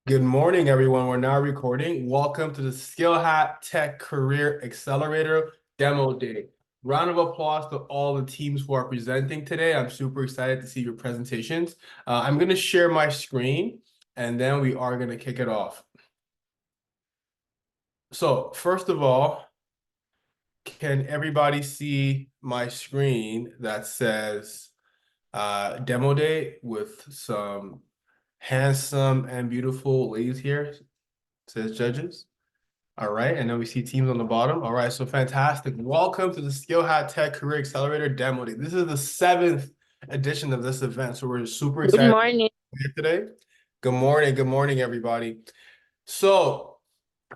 Good morning, everyone. We're now recording. Welcome to the SkillHat Tech Career Accelerator Demo Day. Round of applause to all the teams who are presenting today. I'm super excited to see your presentations. I'm going to share my screen, and then we are going to kick it off. So first of all, can everybody see my screen that says Demo Day with some handsome and beautiful ladies here? It says judges. All right, and then we see teams on the bottom. All right, so fantastic. Welcome to the SkillHat Tech Career Accelerator Demo Day. This is the 7th edition of this event, so we're super Good excited morning. here today. Good morning, everybody. So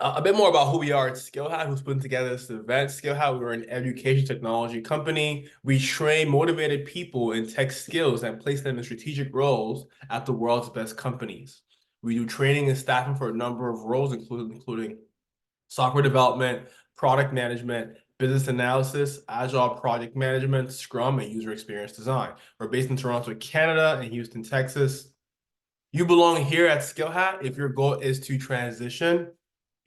a bit more about who we are at SkillHat, who's putting together this event. SkillHat, we're an education technology company. We train motivated people in tech skills and place them in strategic roles at the world's best companies. We do training and staffing for a number of roles, including software development, product management, business analysis, agile project management, Scrum, and user experience design. We're based in Toronto, Canada, and Houston, Texas. You belong here at SkillHat if your goal is to transition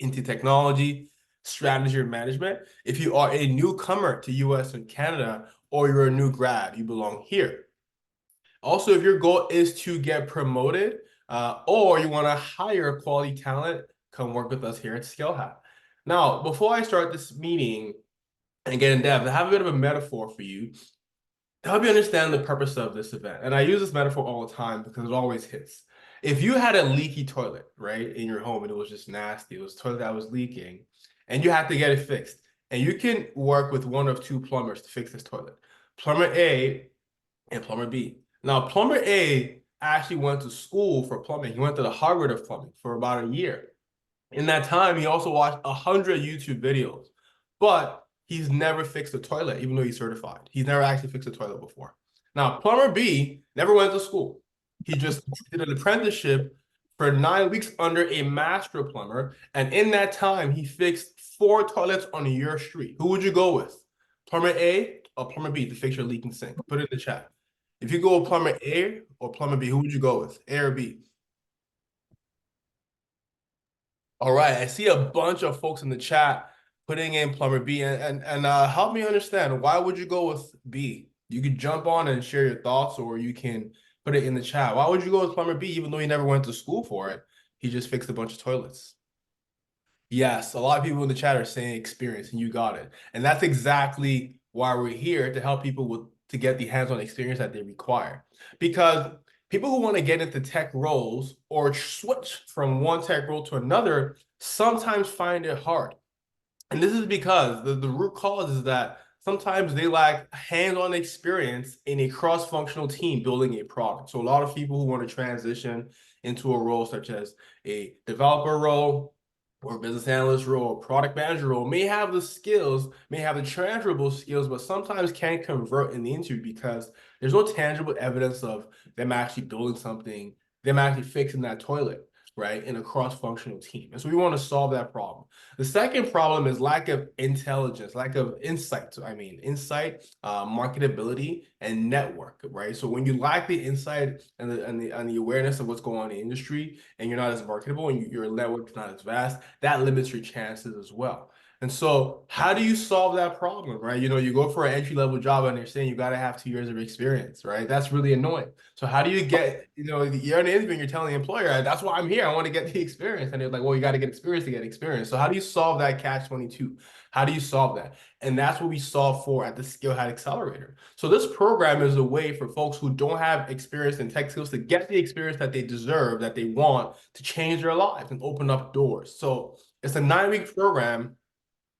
into technology, strategy, or management. If you are a newcomer to US and Canada, or you're a new grad, you belong here. Also, if your goal is to get promoted, or you want to hire quality talent, come work with us here at SkillHat. Now, before I start this meeting and get in depth, I have a bit of a metaphor for you to help you understand the purpose of this event. And I use this metaphor all the time because it always hits. If you had a leaky toilet, right, in your home and it was just nasty, it was a toilet that was leaking, and you had to get it fixed, and you can work with one of two plumbers to fix this toilet, plumber A and plumber B. Now, plumber A actually went to school for plumbing. He went to the Harvard of plumbing for about a year. In that time, he also watched 100 YouTube videos, but he's never fixed a toilet, even though he's certified. He's never actually fixed a toilet before. Now, plumber B never went to school. He just did an apprenticeship for 9 weeks under a master plumber, and in that time, he fixed 4 toilets on your street. Who would you go with? Plumber A or plumber B to fix your leaking sink? Put it in the chat. If you go with plumber A or plumber B, who would you go with? A or B? All right, I see a bunch of folks in the chat putting in plumber B, and help me understand, why would you go with B? You could jump on and share your thoughts, or you can put it in the chat. Why would you go with plumber B even though he never went to school for it? He just fixed a bunch of toilets. Yes, a lot of people in the chat are saying experience, and you got it. And that's exactly why we're here, to help people to get the hands-on experience that they require. Because people who want to get into tech roles or switch from one tech role to another sometimes find it hard. And this is because the root cause is that sometimes they lack hands-on experience in a cross-functional team building a product. So a lot of people who want to transition into a role such as a developer role, or business analyst role, or product manager role, may have the skills, may have the transferable skills, but sometimes can't convert in the interview because there's no tangible evidence of them actually building something, them actually fixing that toilet, right, in a cross-functional team. And so we want to solve that problem. The second problem is lack of intelligence, lack of insight. Insight, marketability, and network, right? So when you lack the insight and the awareness of what's going on in the industry, and you're not as marketable, and your network is not as vast, that limits your chances as well. And so how do you solve that problem, right? You go for an entry-level job and they're saying you got to have 2 years of experience, right? That's really annoying. So how do you get, you're in the interview and you're telling the employer, that's why I'm here, I want to get the experience. And they're like, well, you got to get experience to get experience. So how do you solve that catch-22? How do you solve that? And that's what we solve for at the SkillHat Accelerator. So this program is a way for folks who don't have experience in tech skills to get the experience that they deserve, that they want, to change their lives and open up doors. So it's a 9-week program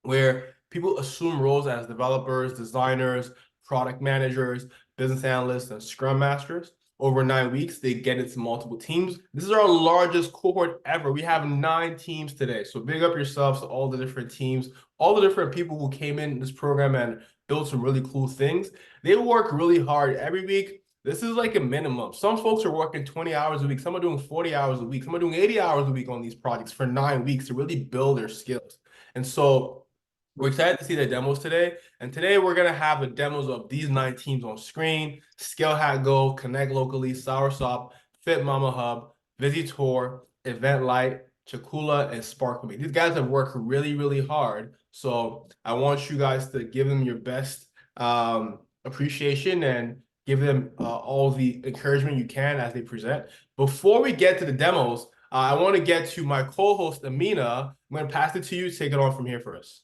where people assume roles as developers, designers, product managers, business analysts, and scrum masters. Over 9 weeks, they get into multiple teams. This is our largest cohort ever. We have 9 teams today. So big up yourselves to all the different teams, all the different people who came in this program and built some really cool things. They work really hard every week. This is like a minimum. Some folks are working 20 hours a week. Some are doing 40 hours a week. Some are doing 80 hours a week on these projects for 9 weeks to really build their skills. And so we're excited to see the demos today. And today we're going to have the demos of these 9 teams on screen: SkillHatGo, ConnectLocaly, SourSop, FitMamaHub, Visitor, Eventlight, Chakula, and Sparkle Me. These guys have worked really, really hard. So I want you guys to give them your best appreciation and give them all the encouragement you can as they present. Before we get to the demos, I want to get to my co-host, Amina. I'm going to pass it to you. Take it on from here for us.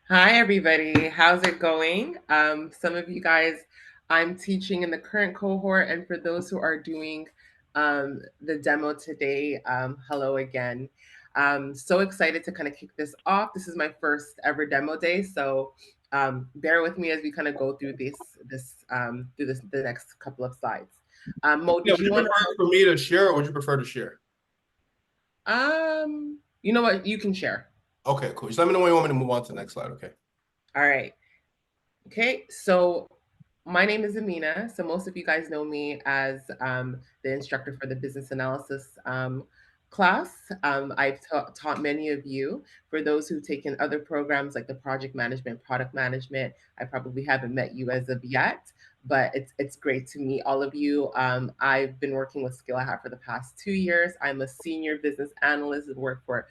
Hi, everybody. How's it going? Some of you guys, I'm teaching in the current cohort, and for those who are doing the demo today, hello again. So excited to kind of kick this off. This is my first ever demo day, so bear with me as we kind of go through the next couple of slides. Mo, Yeah, did would you you want prefer for me to share or would you prefer to share? to? You know what? You can share. Okay, cool. Just let me know when you want me to move on to the next slide, okay? All right. Okay, so my name is Amina. So most of you guys know me as the instructor for the business analysis class. I've taught many of you. For those who've taken other programs like the project management, product management, I probably haven't met you as of yet, but it's great to meet all of you. I've been working with SkillHat for the past 2 years. I'm a senior business analyst and worked for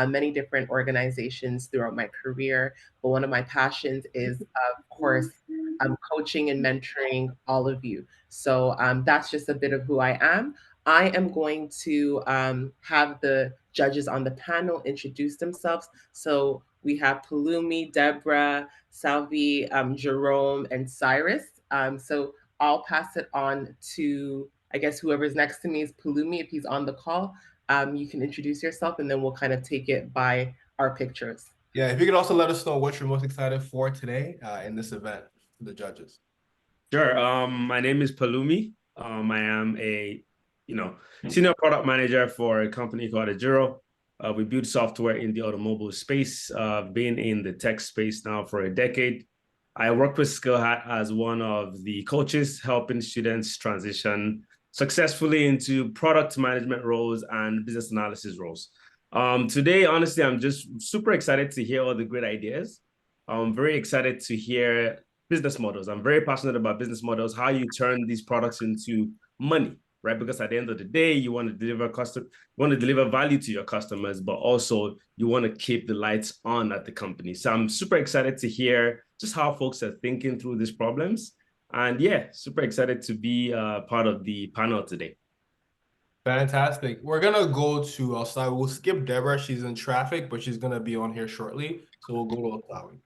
many different organizations throughout my career. But one of my passions is, of course, coaching and mentoring all of you. So that's just a bit of who I am. I am going to have the judges on the panel introduce themselves. So we have Palumi, Deborah, Salvi, Jerome, and Cyrus. So I'll pass it on to, I guess, whoever's next to me is Palumi. If he's on the call, you can introduce yourself and then we'll kind of take it by our pictures. Yeah, if you could also let us know what you're most excited for today in this event for the judges. Sure. My name is Palumi. I am a, senior product manager for a company called Ajiro. We build software in the automobile space. Been in the tech space now for a decade. I work with SkillHat as one of the coaches, helping students transition successfully into product management roles and business analysis roles. Today, honestly, I'm just super excited to hear all the great ideas. I'm very excited to hear business models. I'm very passionate about business models, how you turn these products into money, right? Because at the end of the day, you want to deliver value to your customers, but also you want to keep the lights on at the company. So I'm super excited to hear just how folks are thinking through these problems. And yeah, super excited to be part of the panel today. Fantastic. We're gonna go to Alsawi. We'll skip Deborah. She's in traffic, but she's gonna be on here shortly. So we'll go to Alsawi.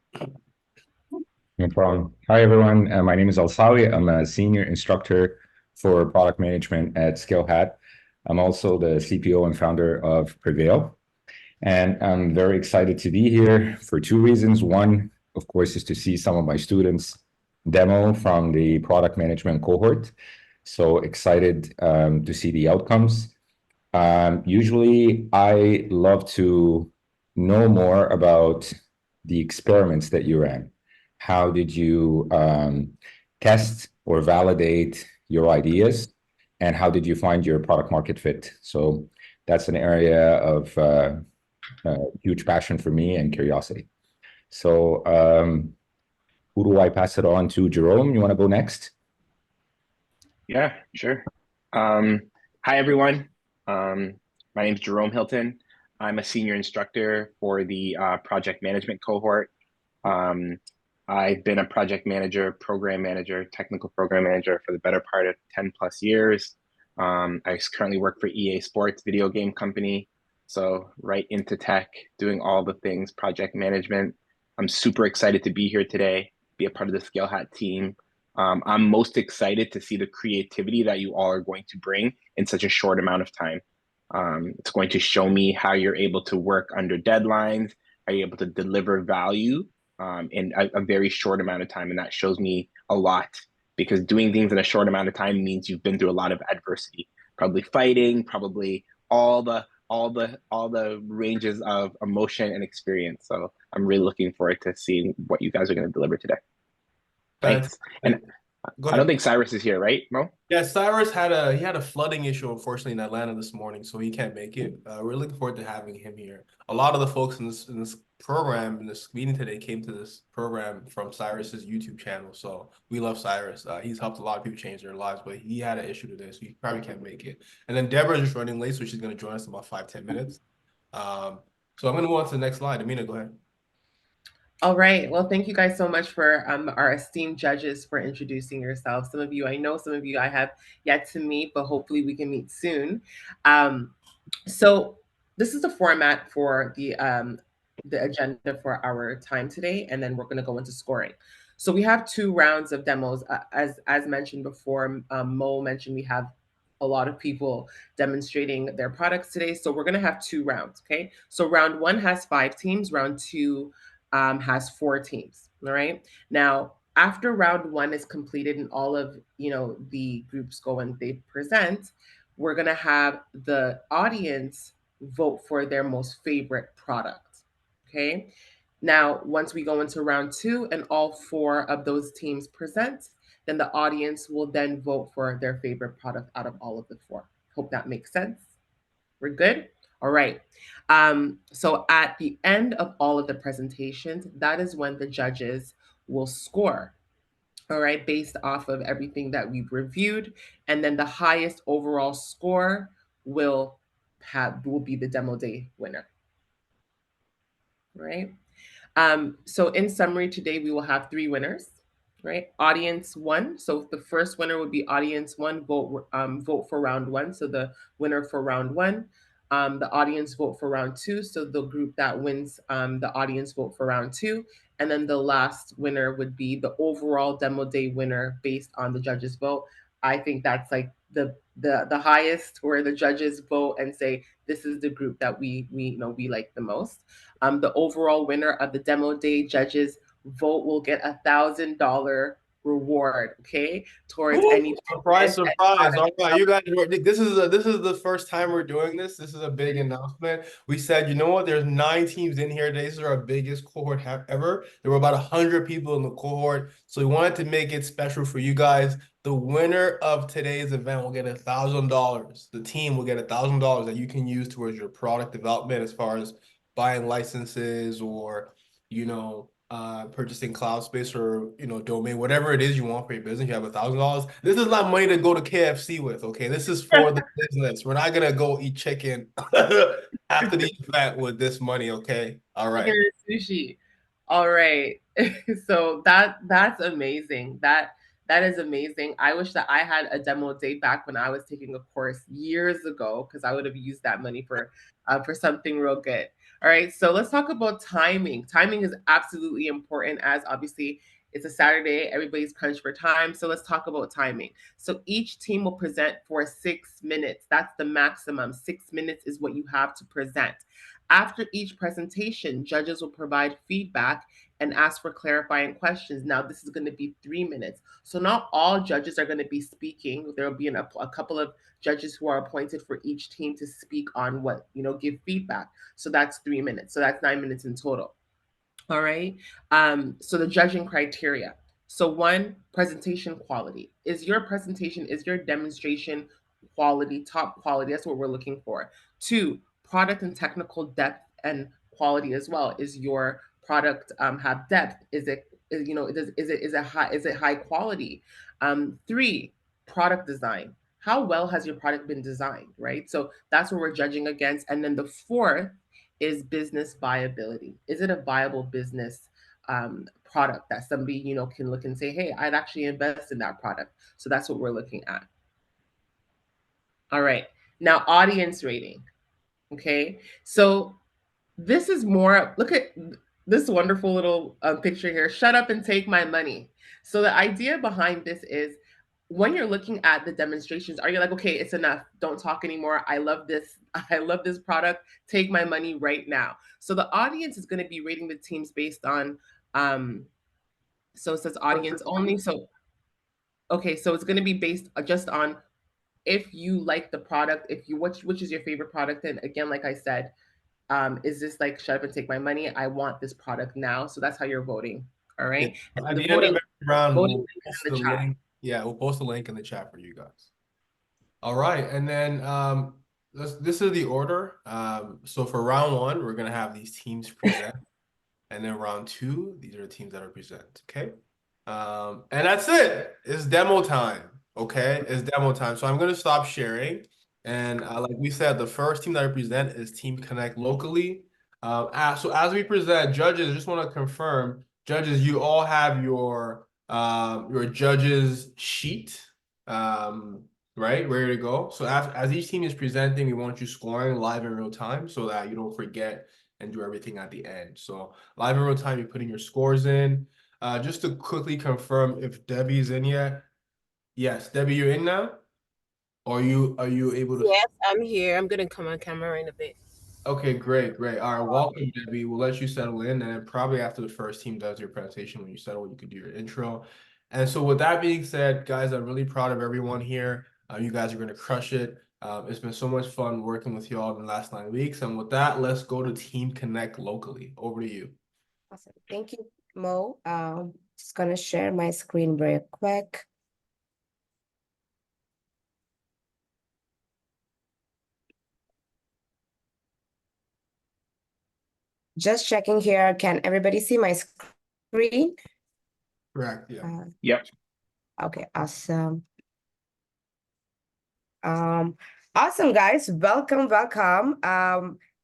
No problem. Hi, everyone. My name is Alsawi. I'm a senior instructor for product management at SkillHat. I'm also the CPO and founder of Prevail. And I'm very excited to be here for two reasons. One, of course, is to see some of my students demo from the product management cohort. So excited to see the outcomes. Usually, I love to know more about the experiments that you ran. How did you test or validate your ideas? And how did you find your product market fit? So that's an area of huge passion for me and curiosity. So who do I pass it on to? Jerome, you want to go next? Yeah, sure. Hi, everyone. My name is Jerome Hilton. I'm a senior instructor for the project management cohort. I've been a project manager, program manager, technical program manager for the better part of 10 plus years. I currently work for EA Sports video game company. So right into tech, doing all the things project management. I'm super excited to be here today, be a part of the SkillHat team. I'm most excited to see the creativity that you all are going to bring in such a short amount of time. It's going to show me how you're able to work under deadlines, are you able to deliver value in a very short amount of time. And that shows me a lot because doing things in a short amount of time means you've been through a lot of adversity, probably fighting, probably all the ranges of emotion and experience. So I'm really looking forward to seeing what you guys are going to deliver today. Thanks. And Go I don't ahead. think Cyrus is here, right, Mo? Yeah, Cyrus had a flooding issue, unfortunately, in Atlanta this morning, so he can't make it. We're looking forward to having him here. A lot of the folks in this program, in this meeting today, came to this program from Cyrus's YouTube channel. So we love Cyrus. He's helped a lot of people change their lives, but he had an issue today, so he probably can't make it. And then Deborah's just running late, so she's going to join us in about 5-10 minutes. So I'm going to move on to the next slide. Amina, go ahead. All right. Well, thank you guys so much for our esteemed judges for introducing yourselves. Some of you I know, some of you I have yet to meet, but hopefully we can meet soon. So this is the format for the agenda for our time today, and then we're going to go into scoring. So we have 2 rounds of demos. As mentioned before, Mo mentioned we have a lot of people demonstrating their products today. So we're going to have 2 rounds. Okay. So round 1 has 5 teams. Round 2 has 4 teams. All right. Now, after round 1 is completed and all of the groups go and they present, we're gonna have the audience vote for their most favorite product. Okay. Now, once we go into round 2 and all 4 of those teams present, then the audience will then vote for their favorite product out of all of the 4. Hope that makes sense. We're good? All right. So at the end of all of the presentations, that is when the judges will score. All right, based off of everything that we've reviewed. And then the highest overall score will be the demo day winner. Right. So in summary, today we will have 3 winners. Right, audience 1. So the first winner would be audience 1. Vote for round 1. So the winner for round 1. The audience vote for round 2. So the group that wins, the audience vote for round 2. And then the last winner would be the overall demo day winner based on the judges' vote. I think that's like the highest, where the judges vote and say this is the group that we like the most. The overall winner of the demo day judges vote will get $1,000 reward, okay, towards any surprise. All right, you guys, this is the first time we're doing this. This is a big announcement. We said, you know what, there's 9 teams in here. This is our biggest cohort ever. There were about 100 people in the cohort, so we wanted to make it special for you guys. The winner of today's event will get $1,000. The team will get $1,000 that you can use towards your product development, as far as buying licenses or purchasing cloud space or domain, whatever it is you want for your business. You have $1,000. This is not money to go to KFC with, okay? This is for the business. We're not gonna go eat chicken after the event with this money, okay? All right. Sushi. All right. So that's amazing. That is amazing. I wish that I had a demo day back when I was taking a course years ago, because I would have used that money for something real good. All right, so let's talk about timing. Timing is absolutely important, as obviously it's a Saturday, everybody's crunched for time. So let's talk about timing. So each team will present for 6 minutes. That's the maximum. 6 minutes is what you have to present. After each presentation, judges will provide feedback and ask for clarifying questions. Now, this is going to be 3 minutes. So not all judges are going to be speaking. There will be a couple of judges who are appointed for each team to speak on what, give feedback. So that's 3 minutes. So that's 9 minutes in total. All right. So the judging criteria. So 1, presentation quality. Is your demonstration quality, top quality? That's what we're looking for. 2, product and technical depth and quality as well. Is your product have depth? Is it high quality? 3, product design. How well has your product been designed, right? So that's what we're judging against. And then the 4th is business viability. Is it a viable business product that somebody can look and say, hey, I'd actually invest in that product? So that's what we're looking at. All right, now audience rating. Okay, so this is more, look at this wonderful little picture here. Shut up and take my money. So the idea behind this is, when you're looking at the demonstrations, are you like, okay, it's enough, don't talk anymore, I love this product, take my money right now? So the audience is going to be rating the teams based on so it says audience only. So okay, so it's going to be based just on if you like the product, if you which is your favorite product. And again, like I said, is this like shut up and take my money, I want this product now? So that's how you're voting. All right. At the end of every round, we'll post the link. Yeah, we'll post a link in the chat for you guys. All right, and then this is the order. So for round one, we're gonna have these teams present, and then round two, these are the teams that are present. Okay, and that's it. It's demo time. Okay, it's demo time. So I'm gonna stop sharing, and like we said, the first team that I present is Team ConnectLocaly. So as we present, judges, just want to confirm, judges, you all have your judges sheet. Right, ready to go. So as each team is presenting, we want you scoring live in real time so that you don't forget and do everything at the end. So live in real time, you're putting your scores in. Just to quickly confirm if Debbie's in yet. Yes, Debbie, you're in now? Or are you able to? Yes, I'm here. I'm gonna come on camera in a bit. Okay, great. All right, welcome, Debbie. We'll let you settle in, and then probably after the first team does your presentation, when you settle, you could do your intro. And so with that being said, guys, I'm really proud of everyone here. You guys are going to crush it. It's been so much fun working with you all in the last 9 weeks. And with that, let's go to Team ConnectLocaly. Over to you. Awesome. Thank you, Mo. Just gonna share my screen very quick. Just checking here. Can everybody see my screen? Correct. Yeah. Yep. Okay, awesome. Awesome, guys. Welcome.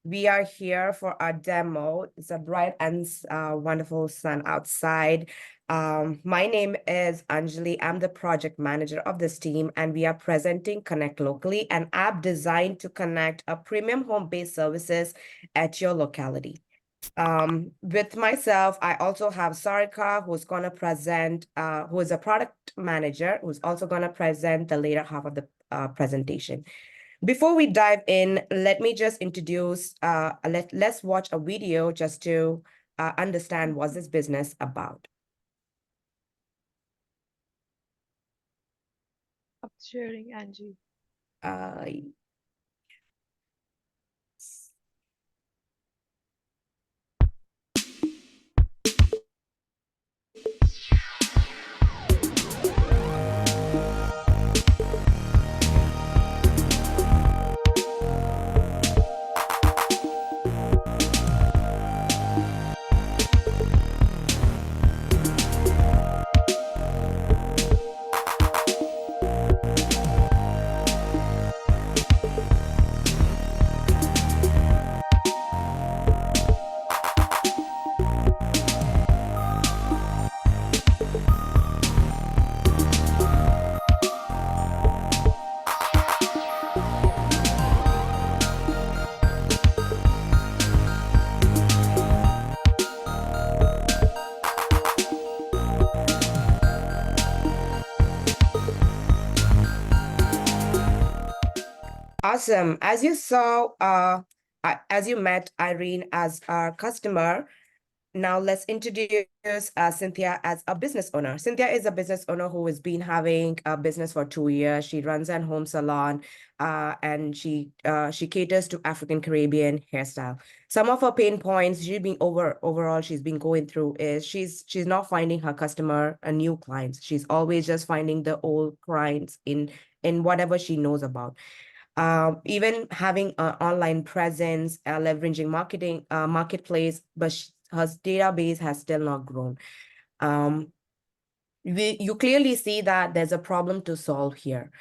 We are here for our demo. It's a bright and wonderful sun outside. My name is Anjali. I'm the project manager of this team, and we are presenting ConnectLocaly, an app designed to connect a premium home-based services at your locality. With myself, I also have Sarika, who's going to present, who is a product manager, who's also going to present the later half of the presentation. Before we dive in, let me just introduce, let's watch a video just to understand what's this business about. Stop sharing, Angie. Awesome. As you saw, as you met Irene as our customer, now let's introduce Cynthia as a business owner. Cynthia is a business owner who has been having a business for 2 years. She runs a home salon, and she caters to African Caribbean hairstyle. Some of her pain points overall she's been going through is she's not finding her customer a new clients. She's always just finding the old clients in whatever she knows about. Even having an online presence, leveraging marketplace, but her database has still not grown. You clearly see that there's a problem to solve here.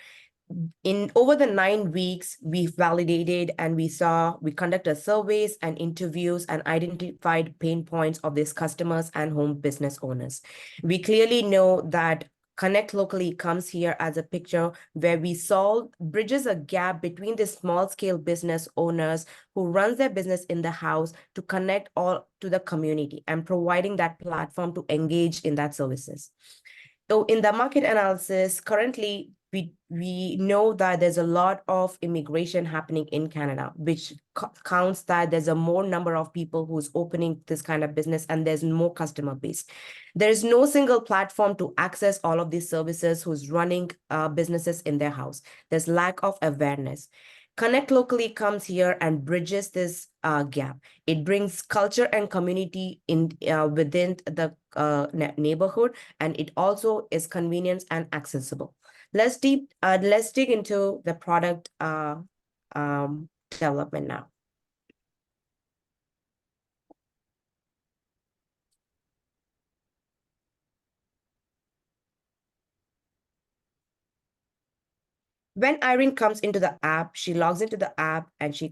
In over the 9 weeks, we validated and we conducted surveys and interviews and identified pain points of these customers and home business owners. We clearly know that ConnectLocaly comes here as a picture where we bridges a gap between the small scale business owners who runs their business in the house to connect all to the community and providing that platform to engage in that services. So in the market analysis, currently, we know that there's a lot of immigration happening in Canada, which counts that there's a more number of people who's opening this kind of business and there's more customer base. There's no single platform to access all of these services who's running businesses in their house. There's lack of awareness. ConnectLocaly comes here and bridges this gap. It brings culture and community in within the neighborhood, and it also is convenient and accessible. Let's dig into the product development now. When Irene comes into the app, she logs into the app and she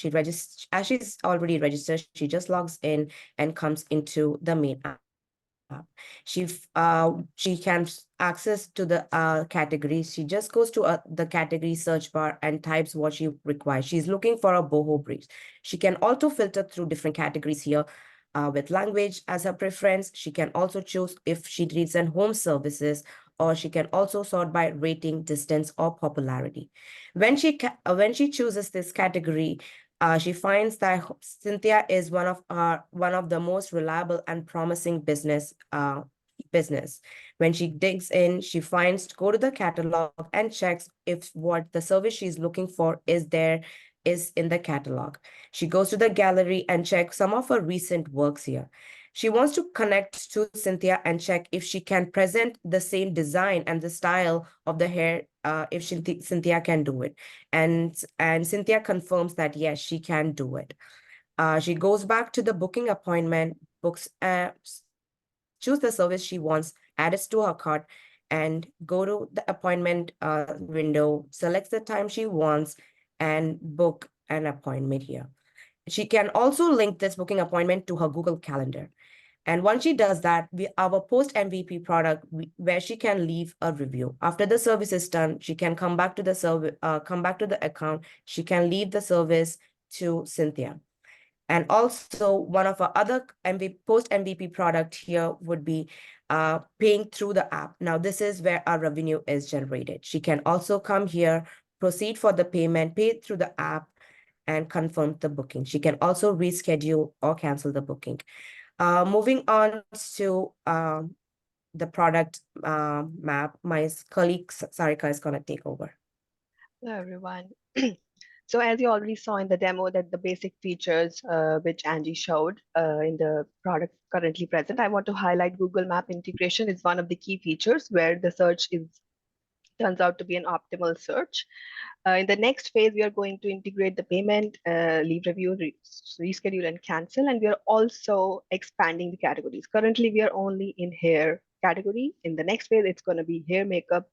registers. As she's already registered, she just logs in and comes into the main app. She can access to the categories. She just goes to the category search bar and types what she requires. She's looking for a boho briefs. She can also filter through different categories here. With language as her preference. She can also choose if she needs an home services, or she can also sort by rating, distance, or popularity. When she chooses this category, she finds that Cynthia is one of the most reliable and promising business. When she digs in, she finds go to the catalog and checks if what the service she's looking for is in the catalog. She goes to the gallery and checks some of her recent works here. She wants to connect to Cynthia and check if she can present the same design and the style of the hair, if Cynthia can do it. And Cynthia confirms that, yes, she can do it. She goes back to the booking appointment, choose the service she wants, add it to her cart, and go to the appointment window, selects the time she wants, and book an appointment here. She can also link this booking appointment to her Google Calendar. And once she does that, our post MVP product, where she can leave a review. After the service is done, she can come back to the service, come back to the account. She can leave the service to Cynthia. And also one of our other post MVP product here would be paying through the app. Now, this is where our revenue is generated. She can also come here, proceed for the payment, pay it through the app, and confirm the booking. She can also reschedule or cancel the booking. Moving on to the product map, my colleague Sarika is going to take over. Hello, everyone. So as you already saw in the demo, that the basic features which Angie showed in the product currently present, I want to highlight Google Map integration is one of the key features where the search turns out to be an optimal search. In the next phase, we are going to integrate the payment, leave review, reschedule, and cancel. And we are also expanding the categories. Currently, we are only in hair category. In the next phase, it's going to be hair, makeup,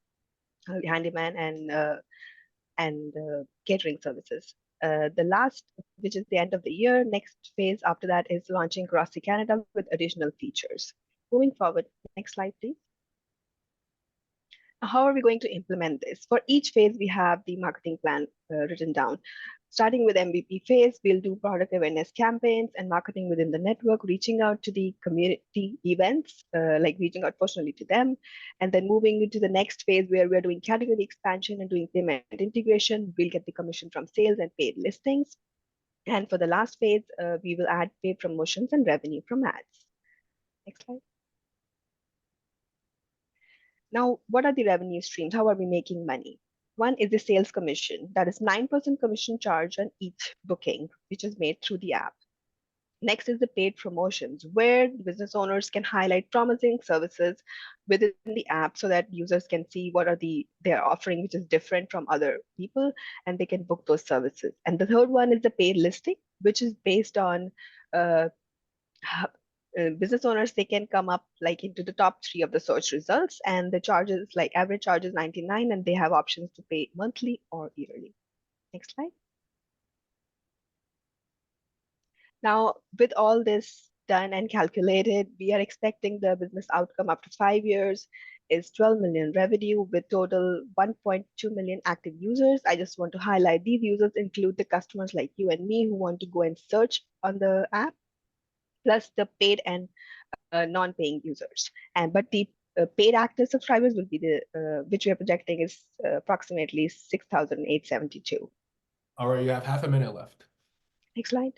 handyman, and catering services. The last, which is the end of the year, next phase after that is launching across the Canada with additional features. Moving forward, next slide, please. How are we going to implement this? For each phase, we have the marketing plan written down. Starting with MVP phase, we'll do product awareness campaigns and marketing within the network, reaching out to the community events, like reaching out personally to them. And then moving into the next phase where we're doing category expansion and doing payment integration, we'll get the commission from sales and paid listings. And for the last phase, we will add paid promotions and revenue from ads. Next slide. Now, what are the revenue streams? How are we making money? One is the sales commission. That is 9% commission charge on each booking, which is made through the app. Next is the paid promotions, where business owners can highlight promising services within the app so that users can see what are they're offering, which is different from other people, and they can book those services. And the third one is the paid listing, which is based on business owners, they can come up like into the top 3 of the search results, and the charges, like average charge is 99, and they have options to pay monthly or yearly. Next slide. Now, with all this done and calculated, we are expecting the business outcome after 5 years is 12 million revenue with total 1.2 million active users. I just want to highlight these users include the customers like you and me who want to go and search on the app, plus the paid and non-paying users. But the paid active subscribers will be the which we are projecting is approximately 6,872. All right, you have half a minute left. Next slide.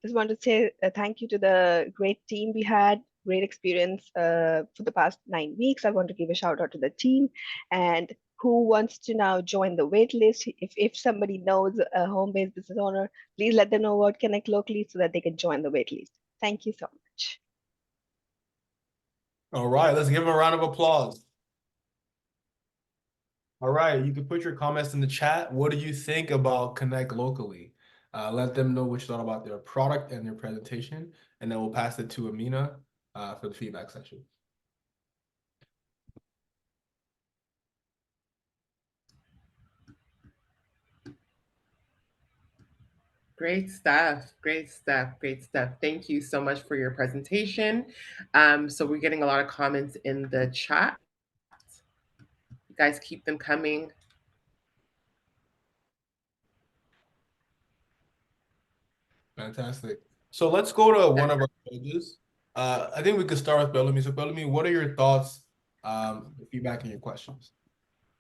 Just want to say thank you to the great team we had, great experience for the past 9 weeks. I want to give a shout out to the team, and who wants to now join the wait list. If somebody knows a home-based business owner, please let them know about ConnectLocaly so that they can join the wait list. Thank you so much. All right, let's give him a round of applause. All right, you can put your comments in the chat. What do you think about ConnectLocaly? Let them know what you thought about their product and their presentation, and then we'll pass it to Amina for the feedback session. Great stuff. Great stuff. Great stuff. Thank you so much for your presentation. So we're getting a lot of comments in the chat. You guys keep them coming. Fantastic. So let's go to one of our judges. I think we could start with Bellamy. So Bellamy, what are your thoughts, feedback, and your questions?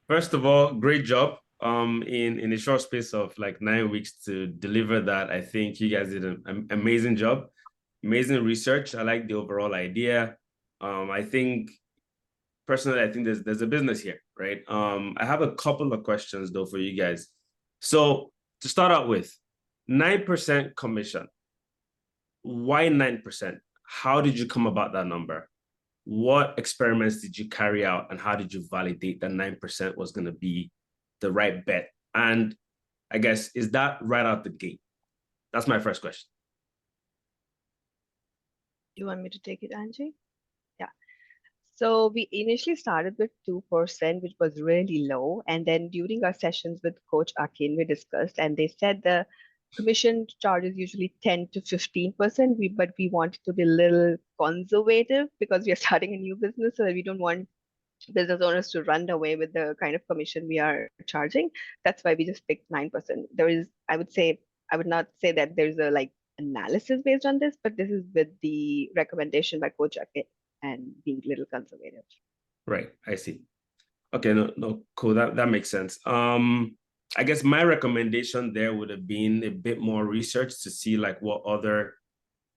First of all, great job. In a short space of like 9 weeks to deliver that. I think you guys did an amazing job, amazing research. I like the overall idea. I think personally, I think there's a business here, right? I have a couple of questions though for you guys. So to start out with, 9% commission. Why 9%? How did you come about that number? What experiments did you carry out, and how did you validate that 9% was going to be the right bet? And I guess, is that right out the gate? That's my first question. You want me to take it, Angie? Yeah. So we initially started with 2%, which was really low. And then during our sessions with Coach Akin, we discussed, and they said the commission charges usually 10 to 15%, but we wanted to be a little conservative because we are starting a new business, so that we don't want business owners to run away with the kind of commission we are charging. That's why we just picked 9%. There is, I would not say that there's a like analysis based on this, but this is with the recommendation by Coach Akin and being a little conservative. Right, I see. Okay, no, cool. That makes sense. I guess my recommendation there would have been a bit more research to see like what other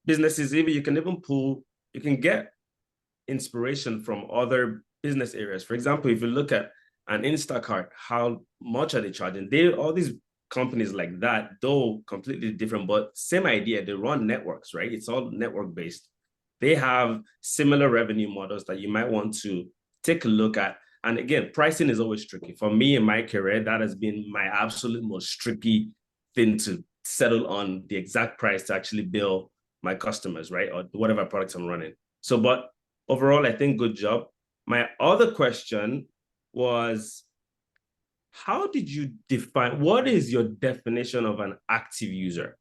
businesses, you can get inspiration from other business areas. For example, if you look at an Instacart, how much are they charging? All these companies like that, though completely different, but same idea. They run networks, right? It's all network based. They have similar revenue models that you might want to take a look at. And again, pricing is always tricky. For me in my career, that has been my absolute most tricky thing to settle on, the exact price to actually bill my customers, right? Or whatever products I'm running. So, but overall, I think good job. My other question was, how did you define, what is your definition of an active user?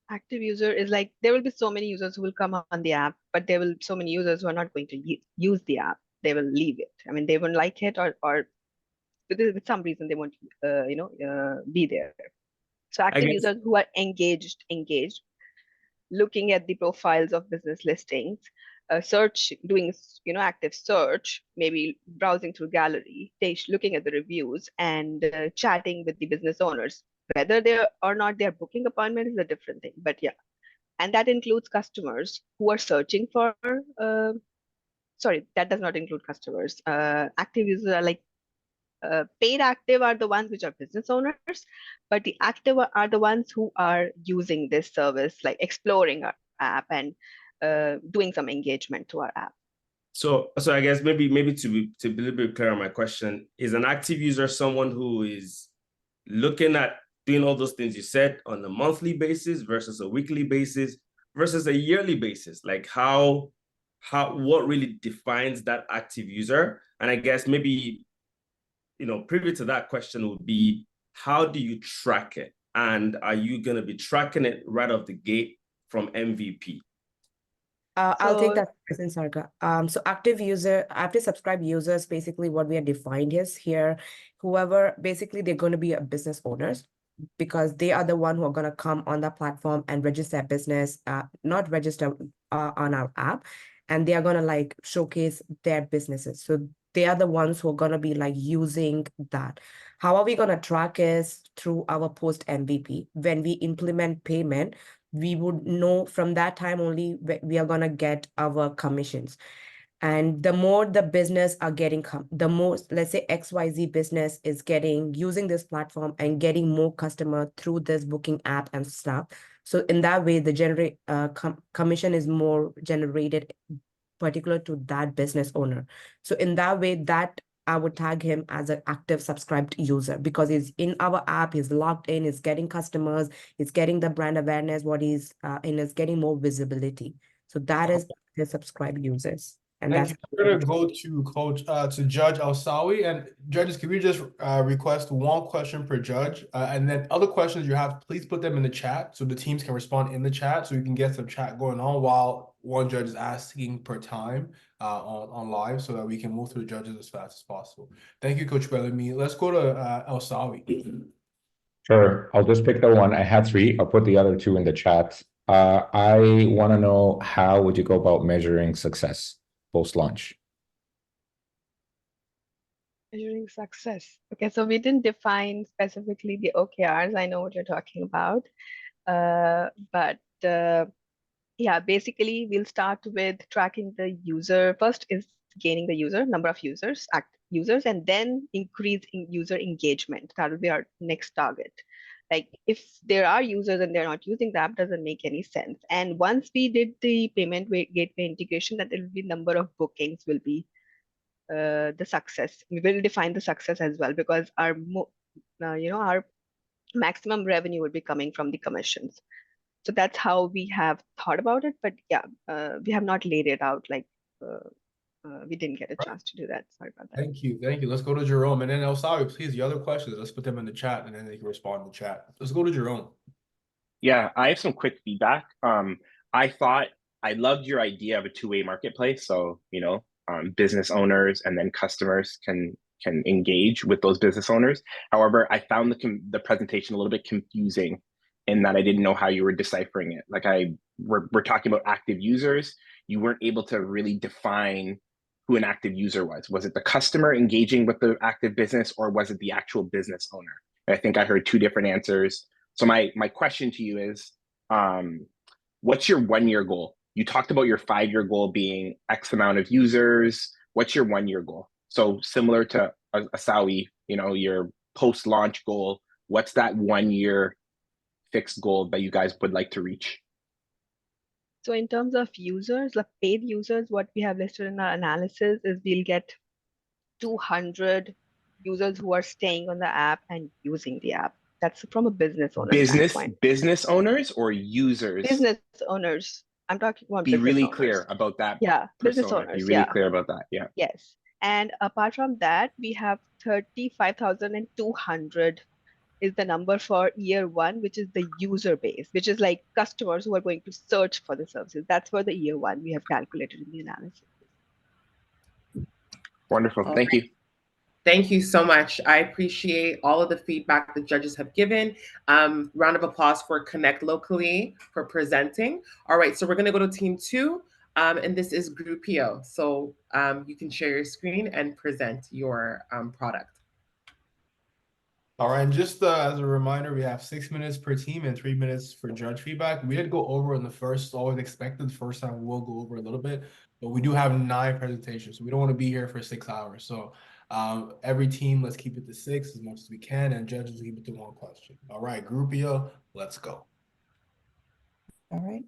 Active user is like, there will be so many users who will come on the app, but there will be so many users who are not going to use the app. They will leave it. I mean, they won't like it, or with some reason they won't, be there. So active users who are engaged, looking at the profiles of business listings, doing active search, maybe browsing through gallery, looking at the reviews, and chatting with the business owners. Whether they or not they're booking appointment is a different thing, but yeah. And that includes customers who are searching for, sorry, that does not include customers. Active users are like, paid active are the ones which are business owners, but the active are the ones who are using this service, like exploring our app and doing some engagement to our app. So I guess maybe to be a little bit clear on my question, is an active user someone who is looking at doing all those things you said on a monthly basis versus a weekly basis versus a yearly basis? Like what really defines that active user? And I guess maybe, privy to that question would be, how do you track it? And are you going to be tracking it right off the gate from MVP? I'll take that question, Sarga. So active subscribe users, basically what we are defined is here, whoever, basically they're going to be business owners, because they are the one who are going to come on the platform and register their business, not register on our app, and they are going to like showcase their businesses. So they are the ones who are going to be like using that. How are we going to track is through our post MVP. When we implement payment, we would know from that time only we are going to get our commissions. And the more the business are getting, the more, let's say XYZ business is using this platform and getting more customer through this booking app and stuff. So in that way, the commission is more generated particular to that business owner. So in that way, that I would tag him as an active subscribed user because he's in our app, he's logged in, he's getting customers, he's getting the brand awareness, and is getting more visibility. So that is the subscribed users. And Thank that's you. We're gonna go to Judge Alsawi, and judges, can we just request one question per judge, and then other questions you have, please put them in the chat so the teams can respond in the chat, so you can get some chat going on while one judge is asking per time on live, so that we can move through the judges as fast as possible. Thank you, Coach Bellamy. Let's go to Alsawi. Sure. I'll just pick the one. I had 3. I'll put the other 2 in the chat. I want to know, how would you go about measuring success post-launch? Measuring success. Okay, so we didn't define specifically the OKRs. I know what you're talking about. But yeah, basically we'll start with tracking the user. First is gaining the number of users, active users, and then increase in user engagement. That will be our next target. Like if there are users and they're not using the app, doesn't make any sense. And once we did the payment gateway integration, that will be number of bookings will be the success. We will define the success as well, because our our maximum revenue would be coming from the commissions. So that's how we have thought about it. But yeah, we have not laid it out. Like we didn't get a chance to do that. Sorry about that. Thank you. Let's go to Jerome, and then Alsawi, please, the other questions, let's put them in the chat, and then they can respond in the chat. Let's go to Jerome. Yeah, I have some quick feedback. I loved your idea of a two-way marketplace. So, business owners and then customers can engage with those business owners. However, I found the presentation a little bit confusing in that I didn't know how you were deciphering it. Like we're talking about active users. You weren't able to really define who an active user was. Was it the customer engaging with the active business, or was it the actual business owner? And I think I heard 2 different answers. So my question to you is, what's your 1-year goal? You talked about your 5-year goal being X amount of users. What's your 1-year goal? So similar to Asawi, your post-launch goal, what's that 1-year fixed goal that you guys would like to reach? So in terms of users, like paid users, what we have listed in our analysis is we'll get 200 users who are staying on the app and using the app. That's from a business owner standpoint. Business owners or users? Business owners. I'm talking about Be really clear about that. Yeah, business owners. Be really clear about that. Yeah. Yes. And apart from that, we have 35,200 is the number for year 1, which is the user base, which is like customers who are going to search for the services. That's for the year 1 we have calculated in the analysis. Wonderful. Thank you. Thank you so much. I appreciate all of the feedback the judges have given. Round of applause for ConnectLocaly for presenting. All right, so we're going to go to team 2, and this is Groupio. So you can share your screen and present your product. All right, and just as a reminder, we have 6 minutes per team and 3 minutes for judge feedback. We did go over in the first, always expected. The first time we'll go over a little bit, but we do have 9 presentations, so we don't want to be here for 6 hours. So every team, let's keep it to 6 as much as we can, and judges keep it to 1 question. All right, Groupio, let's go. All right,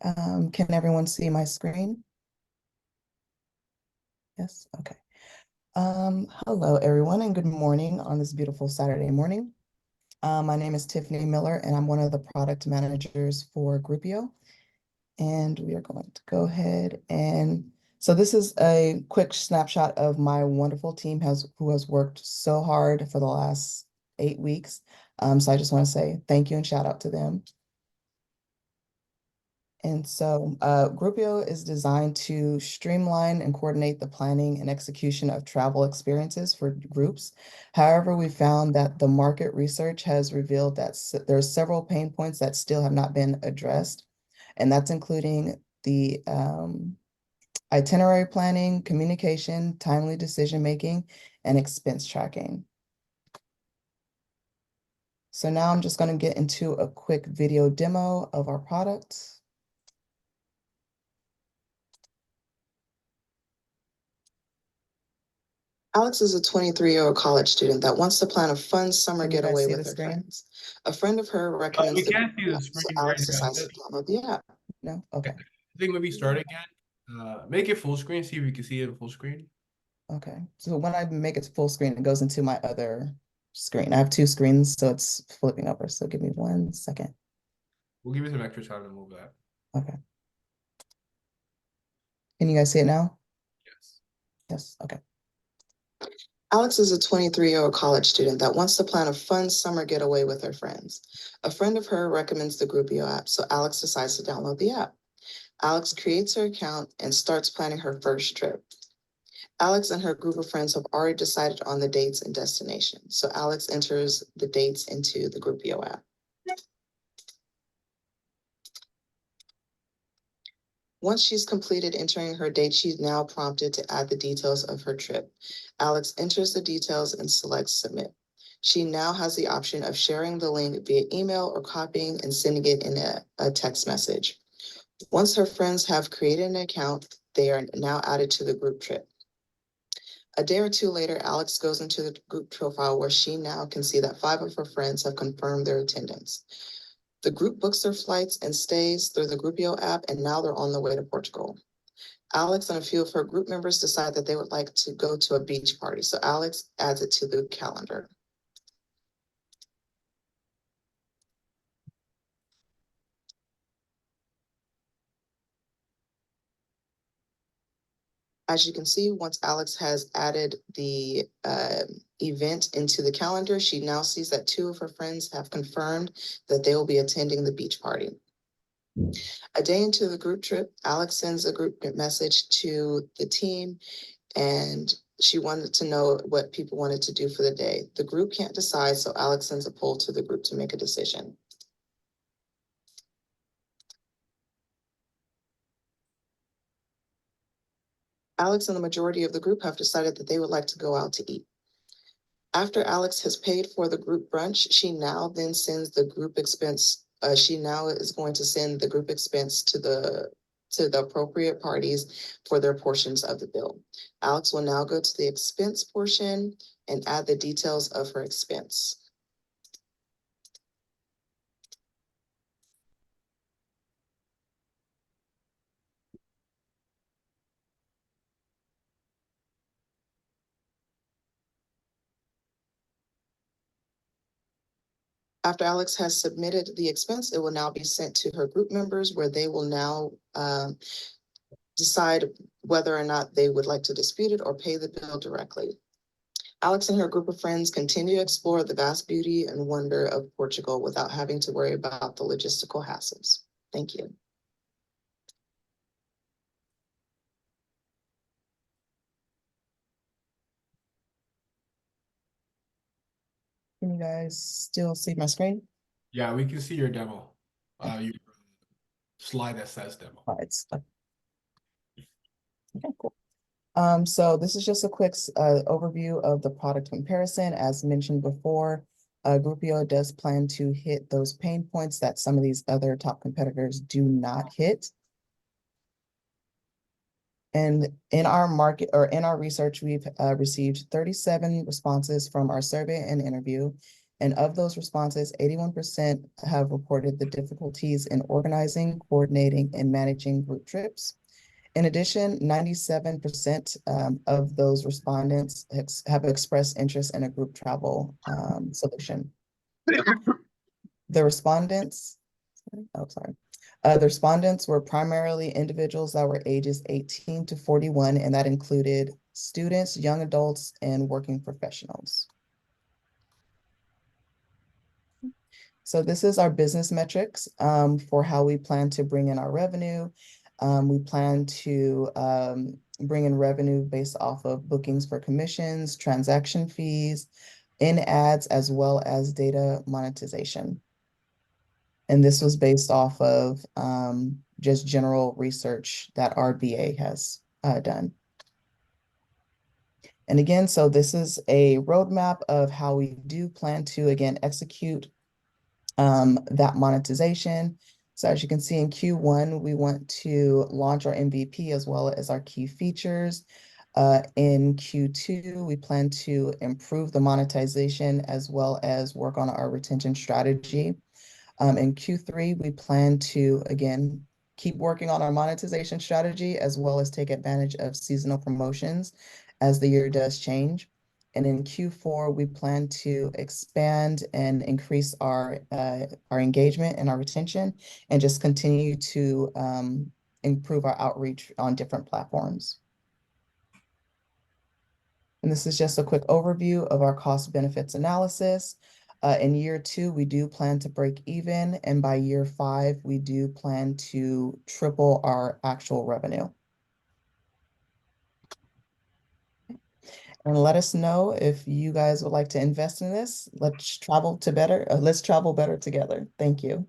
can everyone see my screen? Yes, okay. Hello, everyone, and good morning on this beautiful Saturday morning. My name is Tiffany Miller, and I'm one of the product managers for Groupio. And we are going to go ahead and, so this is a quick snapshot of my wonderful team who has worked so hard for the last 8 weeks. So I just want to say thank you and shout out to them. And so Groupio is designed to streamline and coordinate the planning and execution of travel experiences for groups. However, we found that the market research has revealed that there are several pain points that still have not been addressed. And that's including the itinerary planning, communication, timely decision-making, and expense tracking. So now I'm just going to get into a quick video demo of our product. Alex is a 23-year-old college student that wants to plan a fun summer Can you guys getaway see with the her screen? friends. A friend of her recommends We the can't see Groupio the app, so screen Alex right now. decides to download the app. No? Okay. I think maybe start again. Make it full screen, see if you can see it in full screen. Okay. So when I make it full screen, it goes into my other screen. I have two screens, so it's flipping over. So give me 1 second. We'll give you some extra time to move that. Okay. Can you guys see it now? Yes. Yes. Okay. Alex is a 23-year-old college student that wants to plan a fun summer getaway with her friends. A friend of her recommends the Groupio app, so Alex decides to download the app. Alex creates her account and starts planning her first trip. Alex and her group of friends have already decided on the dates and destination, so Alex enters the dates into the Groupio app. Once she's completed entering her date, she's now prompted to add the details of her trip. Alex enters the details and selects submit. She now has the option of sharing the link via email or copying and sending it in a text message. Once her friends have created an account, they are now added to the group trip. A day or two later, Alex goes into the group profile where she now can see that 5 of her friends have confirmed their attendance. The group books their flights and stays through the Groupio app, and now they're on the way to Portugal. Alex and a few of her group members decide that they would like to go to a beach party, so Alex adds it to the calendar. As you can see, once Alex has added the event into the calendar, she now sees that 2 of her friends have confirmed that they will be attending the beach party. A day into the group trip, Alex sends a group message to the team, and she wanted to know what people wanted to do for the day. The group can't decide, so Alex sends a poll to the group to make a decision. Alex and the majority of the group have decided that they would like to go out to eat. After Alex has paid for the group brunch, she now then sends the group expense. She now is going to send the group expense to the appropriate parties for their portions of the bill. Alex will now go to the expense portion and add the details of her expense. After Alex has submitted the expense, it will now be sent to her group members where they will now decide whether or not they would like to dispute it or pay the bill directly. Alex and her group of friends continue to explore the vast beauty and wonder of Portugal without having to worry about the logistical hassles. Thank you. Can you guys still see my screen? Yeah, we can see your demo. Your slide that says demo. Slides. Okay, cool. So this is just a quick overview of the product comparison. As mentioned before, Groupio does plan to hit those pain points that some of these other top competitors do not hit. And in our market or in our research, we've received 37 responses from our survey and interview. And of those responses, 81% have reported the difficulties in organizing, coordinating, and managing group trips. In addition, 97% of those respondents have expressed interest in a group travel solution. The respondents, the respondents were primarily individuals that were ages 18 to 41, and that included students, young adults, and working professionals. So this is our business metrics for how we plan to bring in our revenue. We plan to bring in revenue based off of bookings for commissions, transaction fees, in ads, as well as data monetization. And this was based off of just general research that our BA has done. And again, so this is a roadmap of how we do plan to, again, execute that monetization. So as you can see in Q1, we want to launch our MVP as well as our key features. In Q2, we plan to improve the monetization as well as work on our retention strategy. In Q3, we plan to, again, keep working on our monetization strategy as well as take advantage of seasonal promotions as the year does change. And in Q4, we plan to expand and increase our engagement and our retention and just continue to improve our outreach on different platforms. And this is just a quick overview of our cost benefits analysis. In year 2, we do plan to break even, and by year 5, we do plan to triple our actual revenue. And let us know if you guys would like to invest in this. Let's travel better together. Thank you.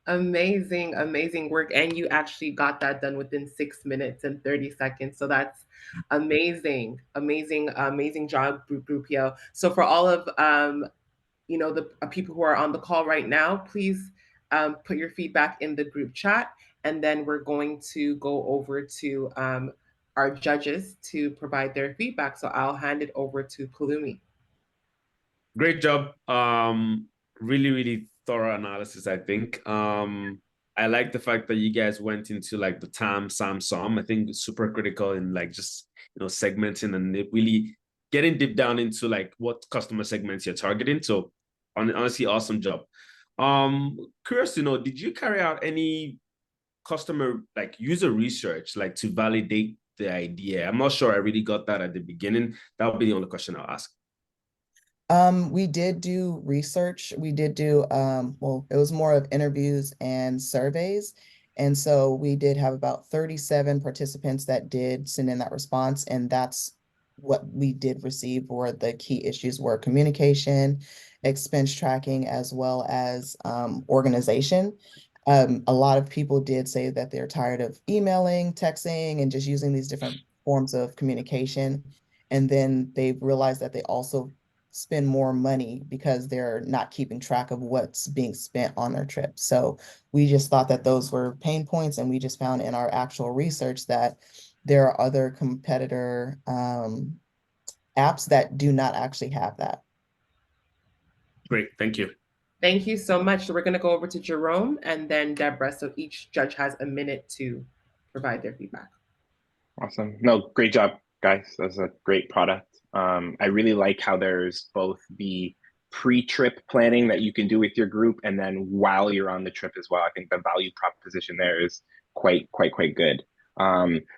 Amazing, amazing work. And you actually got that done within 6 minutes and 30 seconds. So that's amazing, amazing job, Groupio. So for all of the people who are on the call right now, please put your feedback in the group chat, and then we're going to go over to our judges to provide their feedback. So I'll hand it over to Palumi. Great job. Really thorough analysis, I think. I like the fact that you guys went into like the TAM, SAM, SOM. I think it's super critical in like just, segmenting and really getting deep down into like what customer segments you're targeting. So honestly, awesome job. Curious to know, did you carry out any customer like user research like to validate the idea? I'm not sure I really got that at the beginning. That would be the only question I'll ask. We did do research. We did do, well, it was more of interviews and surveys. And so we did have about 37 participants that did send in that response. And that's what we did receive, were the key issues were communication, expense tracking, as well as organization. A lot of people did say that they're tired of emailing, texting, and just using these different forms of communication. And then they realized that they also spend more money because they're not keeping track of what's being spent on their trip. So we just thought that those were pain points, and we just found in our actual research that there are other competitor apps that do not actually have that. Great, thank you. Thank you so much. So we're going to go over to Jerome and then Deborah. So each judge has a minute to provide their feedback. Awesome. No, great job, guys. That's a great product. I really like how there's both the pre-trip planning that you can do with your group, and then while you're on the trip as well. I think the value proposition there is quite good.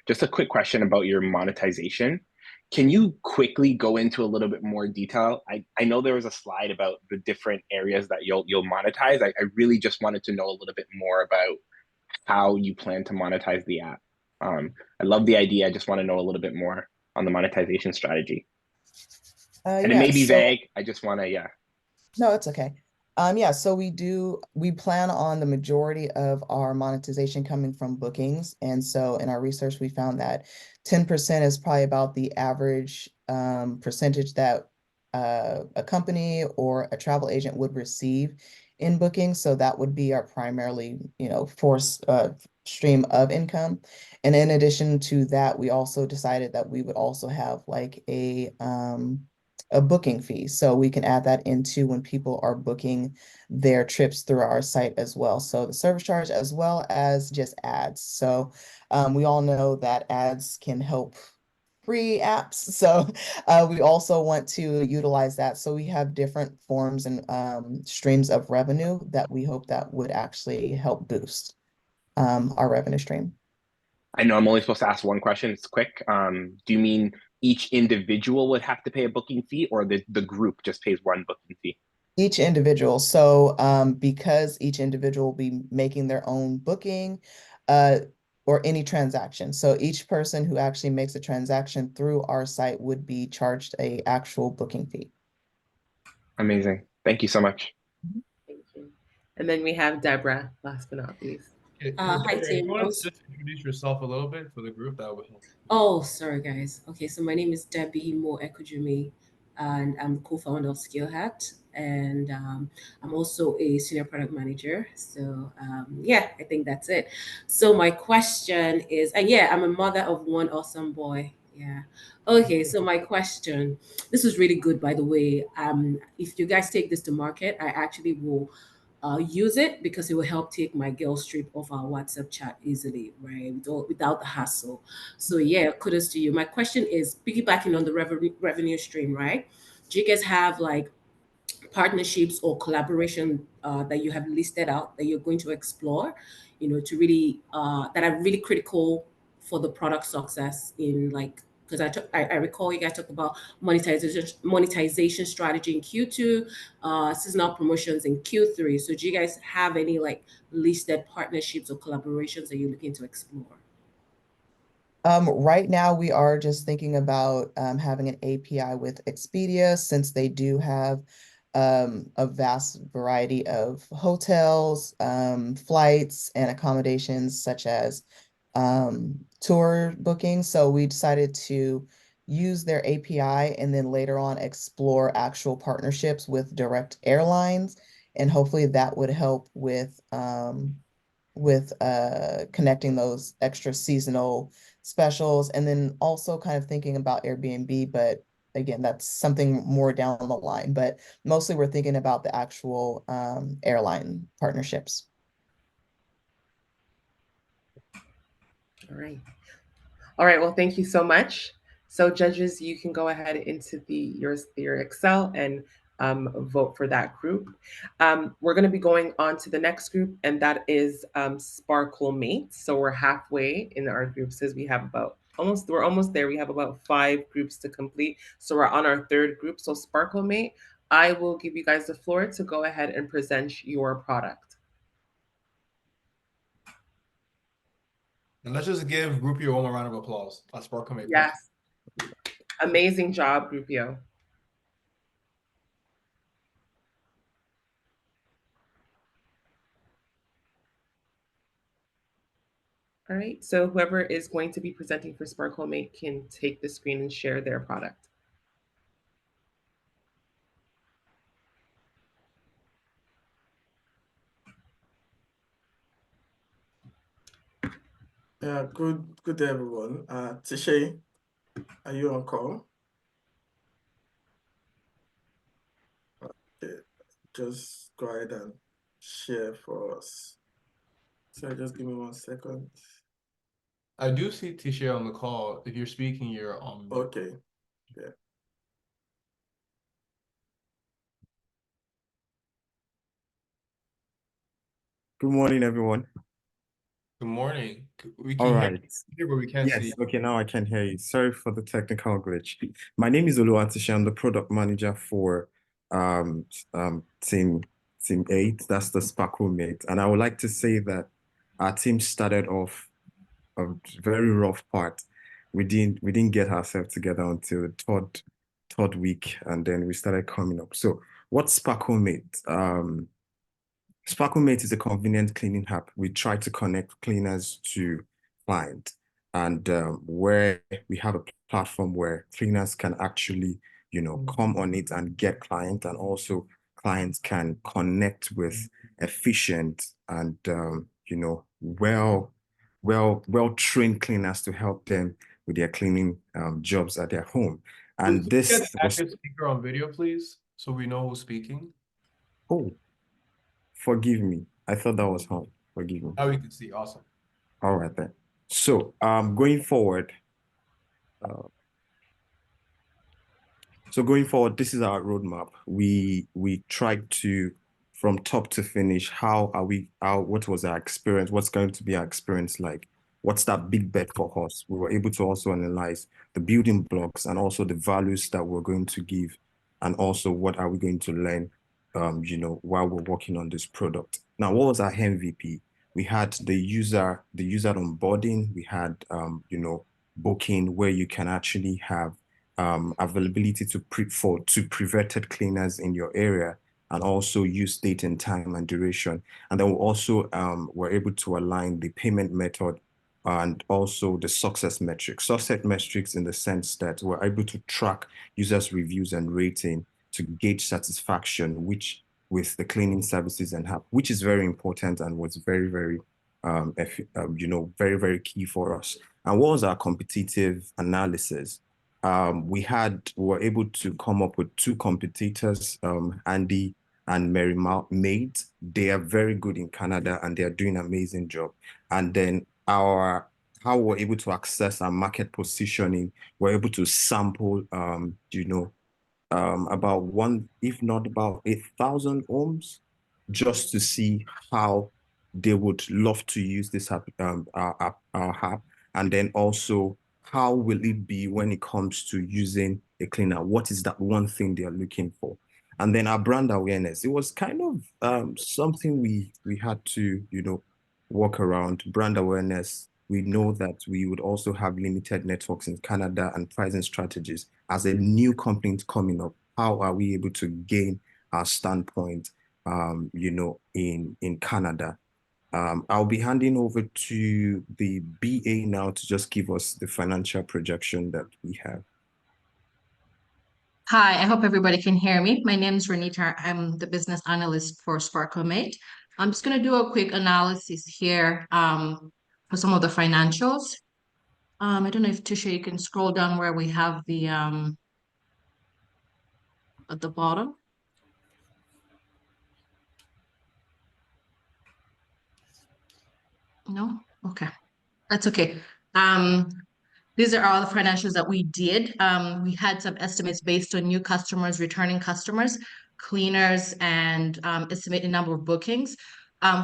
Just a quick question about your monetization. Can you quickly go into a little bit more detail? I know there was a slide about the different areas that you'll monetize. I really just wanted to know a little bit more about how you plan to monetize the app. I love the idea. I just want to know a little bit more on the monetization strategy. And it may be vague. I just want to, yeah. No, it's okay. Yeah, so we plan on the majority of our monetization coming from bookings. And so in our research, we found that 10% is probably about the average percentage that a company or a travel agent would receive in bookings. So that would be our primarily, stream of income. And in addition to that, we also decided that we would also have like a booking fee. So we can add that into when people are booking their trips through our site as well. So the service charge as well as just ads. So we all know that ads can help free apps. So we also want to utilize that. So we have different forms and streams of revenue that we hope that would actually help boost our revenue stream. I know I'm only supposed to ask one question. It's quick. Do you mean each individual would have to pay a booking fee, or the group just pays one booking fee? Each individual. So because each individual will be making their own booking or any transaction. So each person who actually makes a transaction through our site would be charged an actual booking fee. Amazing. Thank you so much. Thank you. And then we have Deborah, last but not least. Hi, Deborah, team. you want to just introduce yourself a little bit for the group? That would help. Oh, sorry, guys. Okay, so my name is Debbie Mo Ekujumi, and I'm co-founder of SkillHat, and I'm also a senior product manager. So yeah, I think that's it. So my question is, and yeah, I'm a mother of one awesome boy. Yeah. Okay, so my question, this was really good, by the way. If you guys take this to market, I actually will use it because it will help take my girl strip off our WhatsApp chat easily, right? Without the hassle. So yeah, kudos to you. My question is piggybacking on the revenue stream, right? Do you guys have like partnerships or collaboration that you have listed out that you're going to explore, to really that are really critical for the product success in like because I recall you guys talked about monetization strategy in Q2, seasonal promotions in Q3. So do you guys have any like listed partnerships or collaborations that you're looking to explore? Right now, we are just thinking about having an API with Expedia since they do have a vast variety of hotels, flights, and accommodations such as tour bookings. So we decided to use their API and then later on explore actual partnerships with direct airlines. And hopefully that would help with connecting those extra seasonal specials, and then also kind of thinking about Airbnb, but again, that's something more down the line. But mostly we're thinking about the actual airline partnerships. All right. All right, well, thank you so much. So judges, you can go ahead into your Excel and vote for that group. We're going to be going on to the next group, and that is Sparkle Mates. So we're halfway in our groups as we have we're almost there. We have about 5 groups to complete. So we're on our 3rd group. So Sparkle Mate, I will give you guys the floor to go ahead and present your product. And let's just give Groupio one more round of applause. Sparkle Mate. Yes. Amazing job, Groupio. All right, so whoever is going to be presenting for Sparkle Mate can take the screen and share their product. Yeah, good day, everyone. Tishay, are you on call? Okay, just go ahead and share for us. So just give me 1 second. I do see Tisha on the call. If you're speaking, you're on mute. Okay, yeah. Good morning, everyone. Good morning. We All can right. hear, but we can't Yes, see. okay, now I can hear you. Sorry for the technical glitch. My name is Oluwatisha. I'm the product manager for team 8. That's the Sparkle Mate. And I would like to say that our team started off a very rough part. We didn't get ourselves together until the third week, and then we started coming up. So what's Sparkle Mate? SparkleMate is a convenient cleaning app. We try to connect cleaners to clients, and where we have a platform where cleaners can actually, come on it and get clients, and also clients can connect with efficient and well-trained cleaners to help them with their cleaning jobs at their home. And Could this we get was active speaker on video, please, so we know who's speaking. oh. Forgive me. I thought that was home. Forgive me. Now we can see. Awesome. All right then. So going forward, this is our roadmap. We tried to, from top to finish, what was our experience? What's going to be our experience like? What's that big bet for us? We were able to also analyze the building blocks and also the values that we're going to give, and also what are we going to learn while we're working on this product. Now, what was our MVP? We had the user onboarding. We had booking, where you can actually have availability to pre-vetted cleaners in your area, and also use date and time and duration. And then we also were able to align the payment method and also the success metrics. Success metrics in the sense that we're able to track users' reviews and rating to gauge satisfaction, which with the cleaning services and app, which is very important and was very, very very, very key for us. And what was our competitive analysis? We were able to come up with two competitors, Andy and Mary Maid. They are very good in Canada and they are doing an amazing job. And then how we're able to access our market positioning, we're able to sample, about if not about 8,000 homes, just to see how they would love to use this app, our app, and then also how will it be when it comes to using a cleaner? What is that one thing they are looking for? And then our brand awareness, it was kind of something we had to, work around. Brand awareness, we know that we would also have limited networks in Canada and pricing strategies. As a new company coming up, how are we able to gain our standpoint, in Canada? I'll be handing over to the BA now to just give us the financial projection that we have. Hi, I hope everybody can hear me. My name is Renita. I'm the business analyst for SparkleMate. I'm just going to do a quick analysis here for some of the financials. I don't know if Tisha, you can scroll down where we have the at the bottom. No? Okay. That's okay. These are all the financials that we did. We had some estimates based on new customers, returning customers, cleaners, and estimated number of bookings.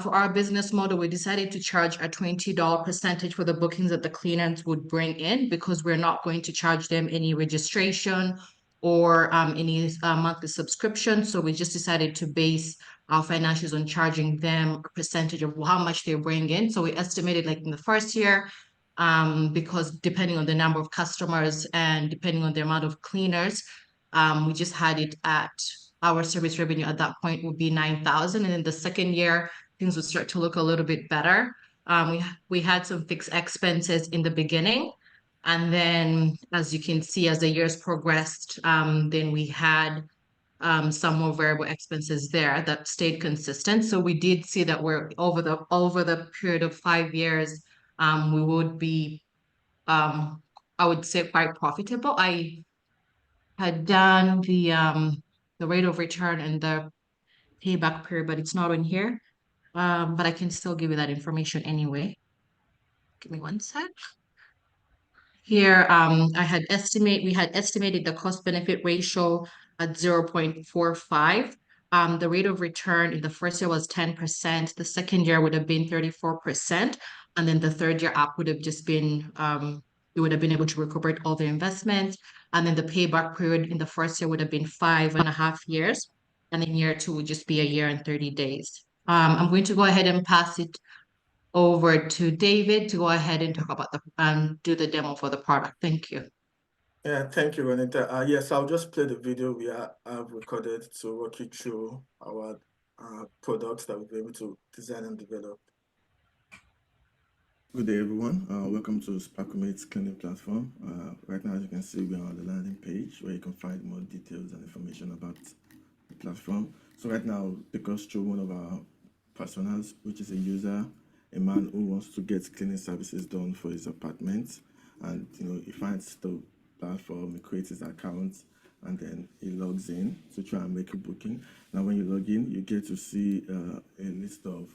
For our business model, we decided to charge a $20 percentage for the bookings that the cleaners would bring in because we're not going to charge them any registration or any monthly subscription. So we just decided to base our financials on charging them a percentage of how much they bring in. So we estimated like in the first year, because depending on the number of customers and depending on the amount of cleaners, we just had it at our service revenue at that point would be 9,000. And in the second year, things would start to look a little bit better. We had some fixed expenses in the beginning. And then as you can see, as the years progressed, then we had some more variable expenses there that stayed consistent. So we did see that we're over the period of 5 years, we would be, I would say, quite profitable. I had done the rate of return and the payback period, but it's not on here. But I can still give you that information anyway. Give me one sec. Here, we had estimated the cost benefit ratio at 0.45. The rate of return in the first year was 10%. The second year would have been 34%. And then the third year up would have just been, we would have been able to recuperate all the investments. And then the payback period in the first year would have been 5.5 years. And then year 2 would just be 1 year and 30 days. I'm going to go ahead and pass it over to David to go ahead and talk about do the demo for the product. Thank you. Yeah, thank you, Renita. Yes, I'll just play the video we have recorded to walk you through our products that we've been able to design and develop. Good day, everyone. Welcome to SparkleMate's cleaning platform. Right now, as you can see, we're on the landing page where you can find more details and information about the platform. So right now, I'll take us through one of our personas, which is a user, a man who wants to get cleaning services done for his apartment. And, he finds the platform, he creates his account, and then he logs in to try and make a booking. Now, when you log in, you get to see a list of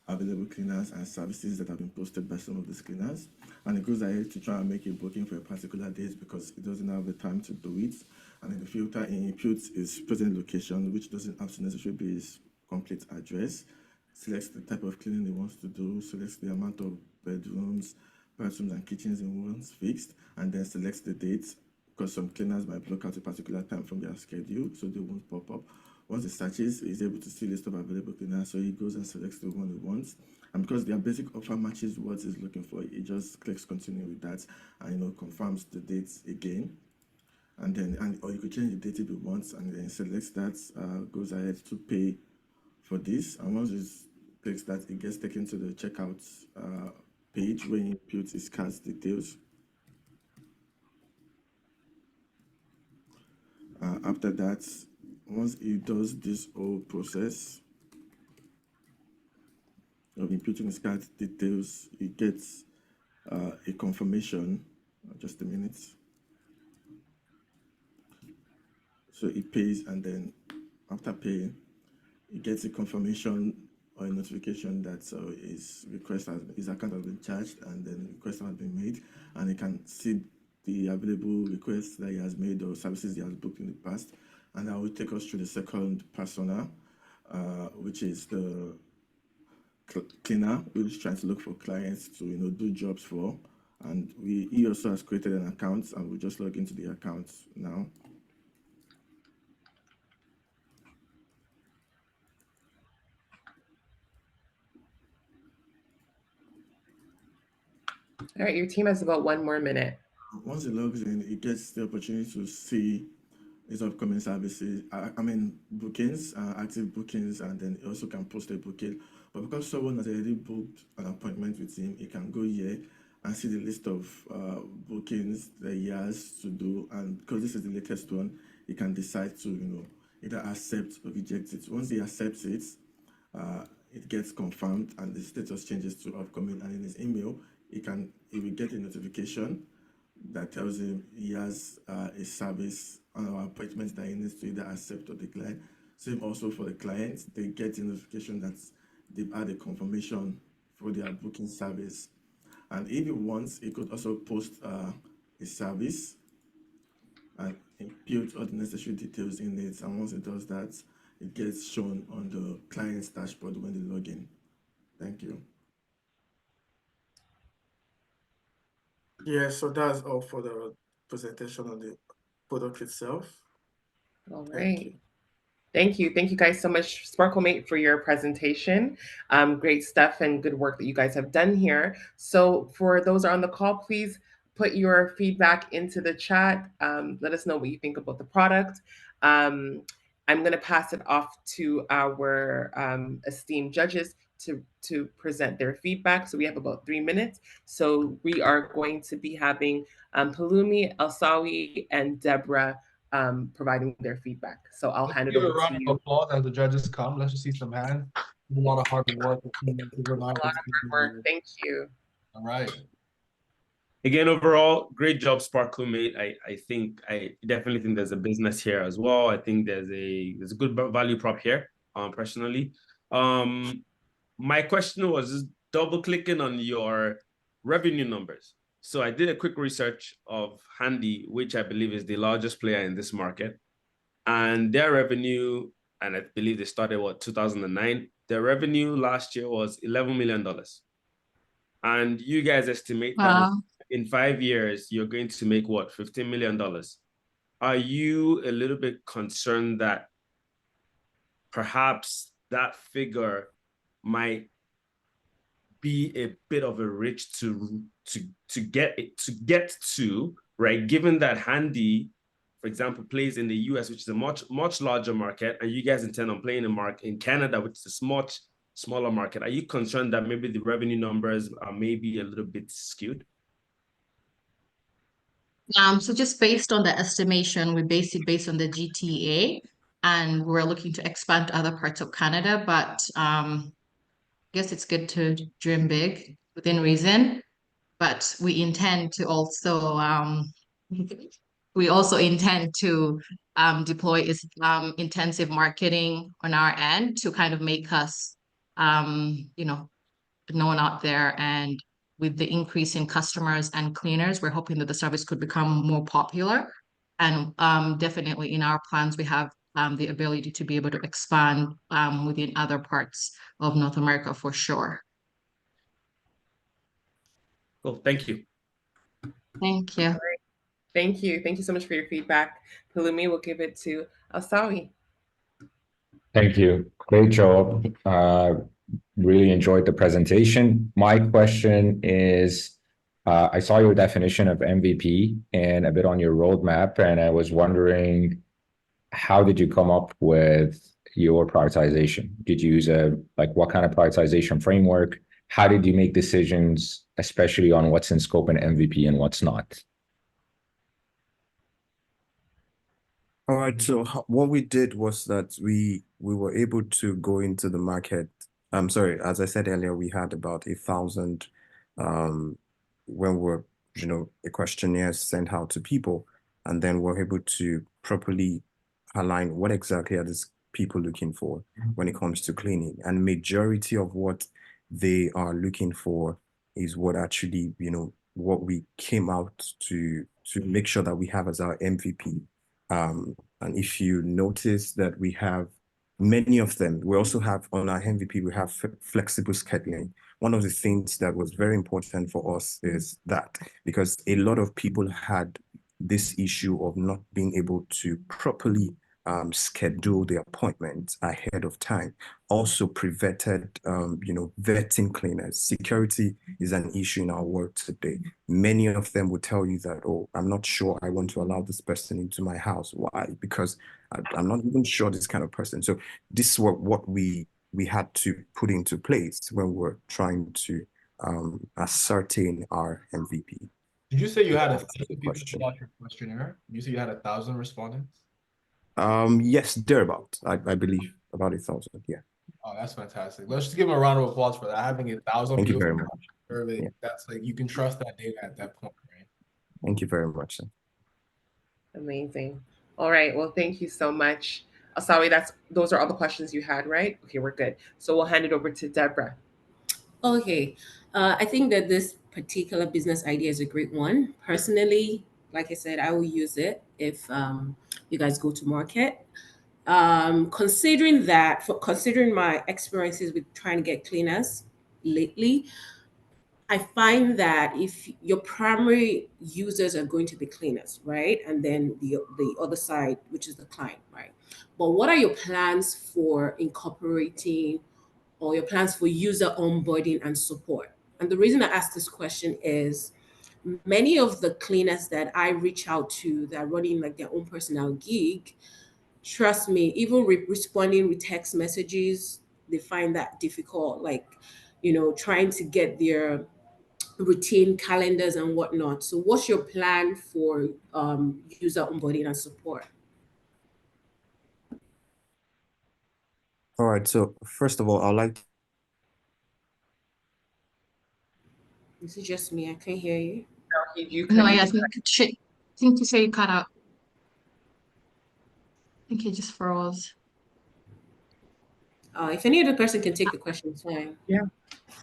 available cleaners and services that have been posted by some of these cleaners. And it goes ahead to try and make a booking for a particular date because it doesn't have the time to do it. And then the filter it imputes his present location, which doesn't have to necessarily be his complete address. Selects the type of cleaning he wants to do, selects the amount of bedrooms, bathrooms, and kitchens he wants fixed, and then selects the date because some cleaners might block out a particular time from their schedule, so they won't pop up. Once he searches, he's able to see a list of available cleaners, so he goes and selects the one he wants. And because their basic offer matches what he's looking for, he just clicks continue with that and confirms the dates again. And then, or you could change the date if he wants, and then selects that, goes ahead to pay for this. And once he clicks that, it gets taken to the checkout page where he inputs his card's details. After that, once he does this whole process, of inputting his card details, he gets a confirmation. Just a minute. So he pays, and then after paying, he gets a confirmation or a notification that his account has been charged, and then the request has been made, and he can see the available requests that he has made or services he has booked in the past. And that will take us through the second persona, which is the cleaner, who is trying to look for clients to do jobs for. And he also has created an account, and we'll just log into the account now. All right, your team has about 1 more minute. Once he logs in, he gets the opportunity to see his upcoming services, bookings, active bookings, and then he also can post a booking. But because someone has already booked an appointment with him, he can go here and see the list of bookings that he has to do. And because this is the latest one, he can decide to, either accept or reject it. Once he accepts it, it gets confirmed and the status changes to upcoming. And in his email, he will get a notification that tells him he has a service on our appointment that he needs to either accept or decline. Same also for the clients, they get a notification that they've had a confirmation for their booking service. And if he wants, he could also post a service and input all the necessary details in it. And once it does that, it gets shown on the client's dashboard when they log in. Thank you. Yeah, so that's all for the presentation on the product itself. All right. Thank you. Thank you guys so much, SparkleMate, for your presentation. Great stuff and good work that you guys have done here. So for those on the call, please put your feedback into the chat. Let us know what you think about the product. I'm going to pass it off to our esteemed judges to present their feedback. So we have about 3 minutes. So we are going to be having Palumi, Alsawi, and Deborah providing their feedback. So I'll hand it over to you. A round of applause as the judges come. Let's just see some hands. A lot of hard work. A lot of hard work. Thank you. All right. Again, overall, great job, SparkleMate. I definitely think there's a business here as well. I think there's a good value prop here, personally. My question was just double clicking on your revenue numbers. So I did a quick research of Handy, which I believe is the largest player in this market. And their revenue, and I believe they started, 2009? Their revenue last year was $11 million. And you guys estimate that in 5 years, you're going to make what, $15 million? Are you a little bit concerned that perhaps that figure might be a bit of a reach to get to, right? Given that Handy, for example, plays in the US, which is a much larger market, and you guys intend on playing in Canada, which is a much smaller market. Are you concerned that maybe the revenue numbers are maybe a little bit skewed? So just based on the estimation, we base it based on the GTA, and we're looking to expand to other parts of Canada, but I guess it's good to dream big within reason, but we intend to also deploy intensive marketing on our end to kind of make us known out there. And with the increase in customers and cleaners, we're hoping that the service could become more popular. And definitely in our plans, we have the ability to be able to expand within other parts of North America for sure. Cool. Thank you. Thank you. Right. Thank you. Thank you so much for your feedback. Palumi, we'll give it to Alsawi. Thank you. Great job. Really enjoyed the presentation. My question is, I saw your definition of MVP and a bit on your roadmap, and I was wondering, how did you come up with your prioritization? Did you use what kind of prioritization framework? How did you make decisions, especially on what's in scope and MVP and what's not? All right, so what we did was that we were able to go into the market I'm sorry, as I said earlier, we had about 1,000 when we're, a questionnaire sent out to people, and then we're able to properly align what exactly are these people looking for when it comes to cleaning. And majority of what they are looking for is what actually, what we came out to make sure that we have as our MVP. And if you notice that we have many of them, we also have on our MVP, we have flexible scheduling. One of the things that was very important for us is that because a lot of people had this issue of not being able to properly schedule the appointments ahead of time, also prevented, vetting cleaners. Security is an issue in our world today. Many of them will tell you that, oh, I'm not sure I want to allow this person into my house. Why? Because I'm not even sure this kind of person. So this is what we had to put into place when we're trying to ascertain our MVP. Did you say you had 1,000 people fill out your questionnaire? You say you had 1,000 respondents? Yes, thereabout. I believe about 1,000. Yeah. Oh, that's fantastic. Let's just give him a round of applause for that. Having 1,000 Thank you people very much. survey, Yeah. that's like you can trust that data at that point, right? Thank you very much. Sir. Amazing. All right. Well, thank you so much. Asawi, those are all the questions you had, right? Okay, we're good. So we'll hand it over to Deborah. Okay. I think that this particular business idea is a great one. Personally, like I said, I will use it if you guys go to market. Considering my experiences with trying to get cleaners lately, I find that if your primary users are going to be cleaners, right? And then the other side, which is the client, right? But what are your plans for incorporating or your plans for user onboarding and support? And the reason I ask this question is many of the cleaners that I reach out to that are running like their own personal gig, trust me, even responding with text messages, they find that difficult. Like, trying to get their routine calendars and whatnot. So what's your plan for user onboarding and support? All right. So first of all, I'd like. This is just me. I can't hear you. No, I think you say you cut out. I think you just froze. If any other person can take the question, it's fine. Yeah.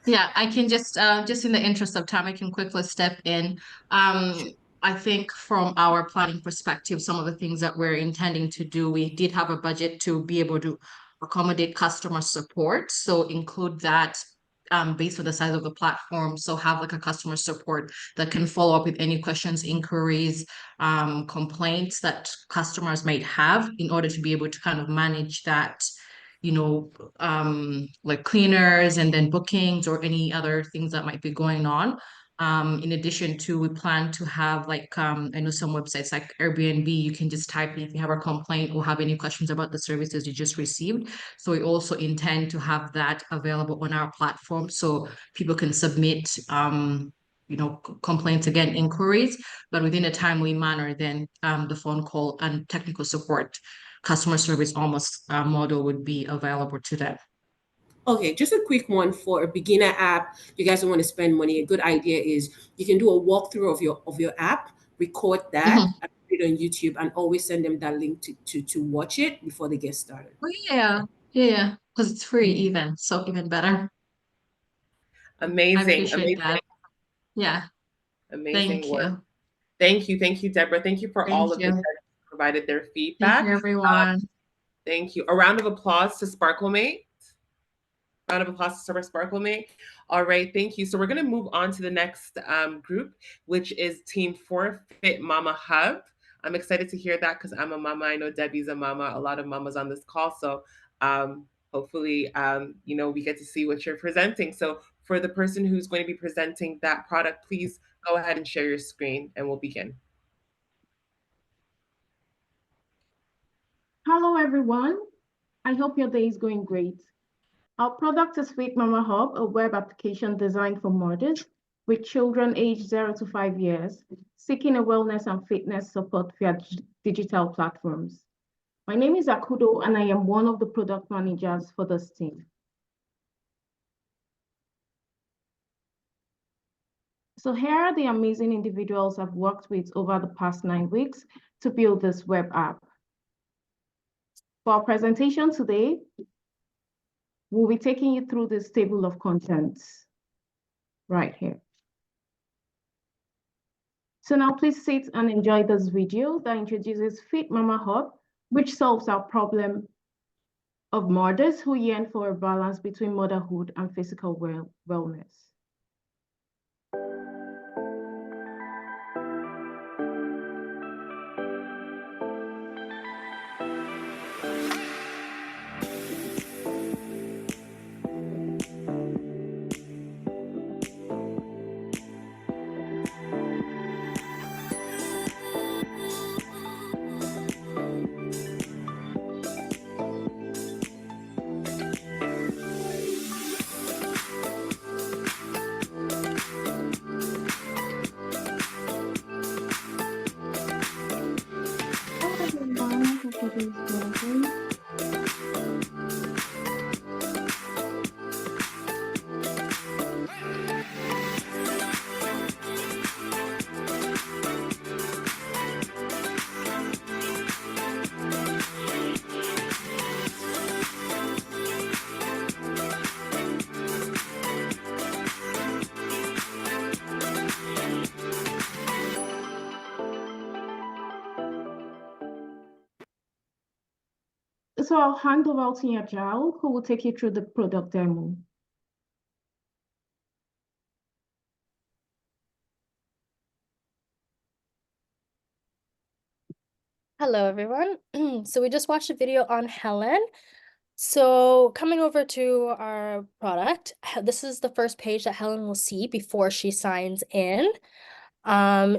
Yeah, I can just in the interest of time, I can quickly step in. I think from our planning perspective, some of the things that we're intending to do, we did have a budget to be able to accommodate customer support. So include that based on the size of the platform. So have like a customer support that can follow up with any questions, inquiries, complaints that customers might have in order to be able to kind of manage that, like cleaners and then bookings or any other things that might be going on. In addition to, we plan to have like, I know some websites like Airbnb, you can just type in if you have a complaint or have any questions about the services you just received. So we also intend to have that available on our platform so people can submit, complaints, again, inquiries, but within a timely manner. Then the phone call and technical support customer service almost model would be available to them. Okay, just a quick one for a beginner app. You guys don't want to spend money. A good idea is you can do a walkthrough of your app, record that, and put it on YouTube, and always send them that link to watch it before they get started. Oh, yeah, because it's free even, so even better. Amazing. I appreciate amazing. that. Yeah. Amazing Thank work. you. Thank you, Deborah. Thank you for all of the you. judges who provided their feedback. Thank you, everyone. Thank you. A round of applause to SparkleMate. Round of applause to SparkleMate. All right, thank you. So we're going to move on to the next group, which is Team 4 FitMamaHub. I'm excited to hear that because I'm a mama. I know Debbie's a mama. A lot of mamas on this call. So hopefully, we get to see what you're presenting. So for the person who's going to be presenting that product, please go ahead and share your screen and we'll begin. Hello, everyone. I hope your day is going great. Our product is FitMamaHub, a web application designed for mothers with children aged 0 to 5 years, seeking a wellness and fitness support via digital platforms. My name is Akudo, and I am one of the product managers for this team. So here are the amazing individuals I've worked with over the past 9 weeks to build this web app. For our presentation today, we'll be taking you through this table of contents right here. So now please sit and enjoy this video that introduces FitMamaHub, which solves our problem of mothers who yearn for a balance between motherhood and physical wellness. So I'll hand over to Yajao, who will take you through the product demo. Hello, everyone. So we just watched a video on Helen. So coming over to our product, this is the first page that Helen will see before she signs in.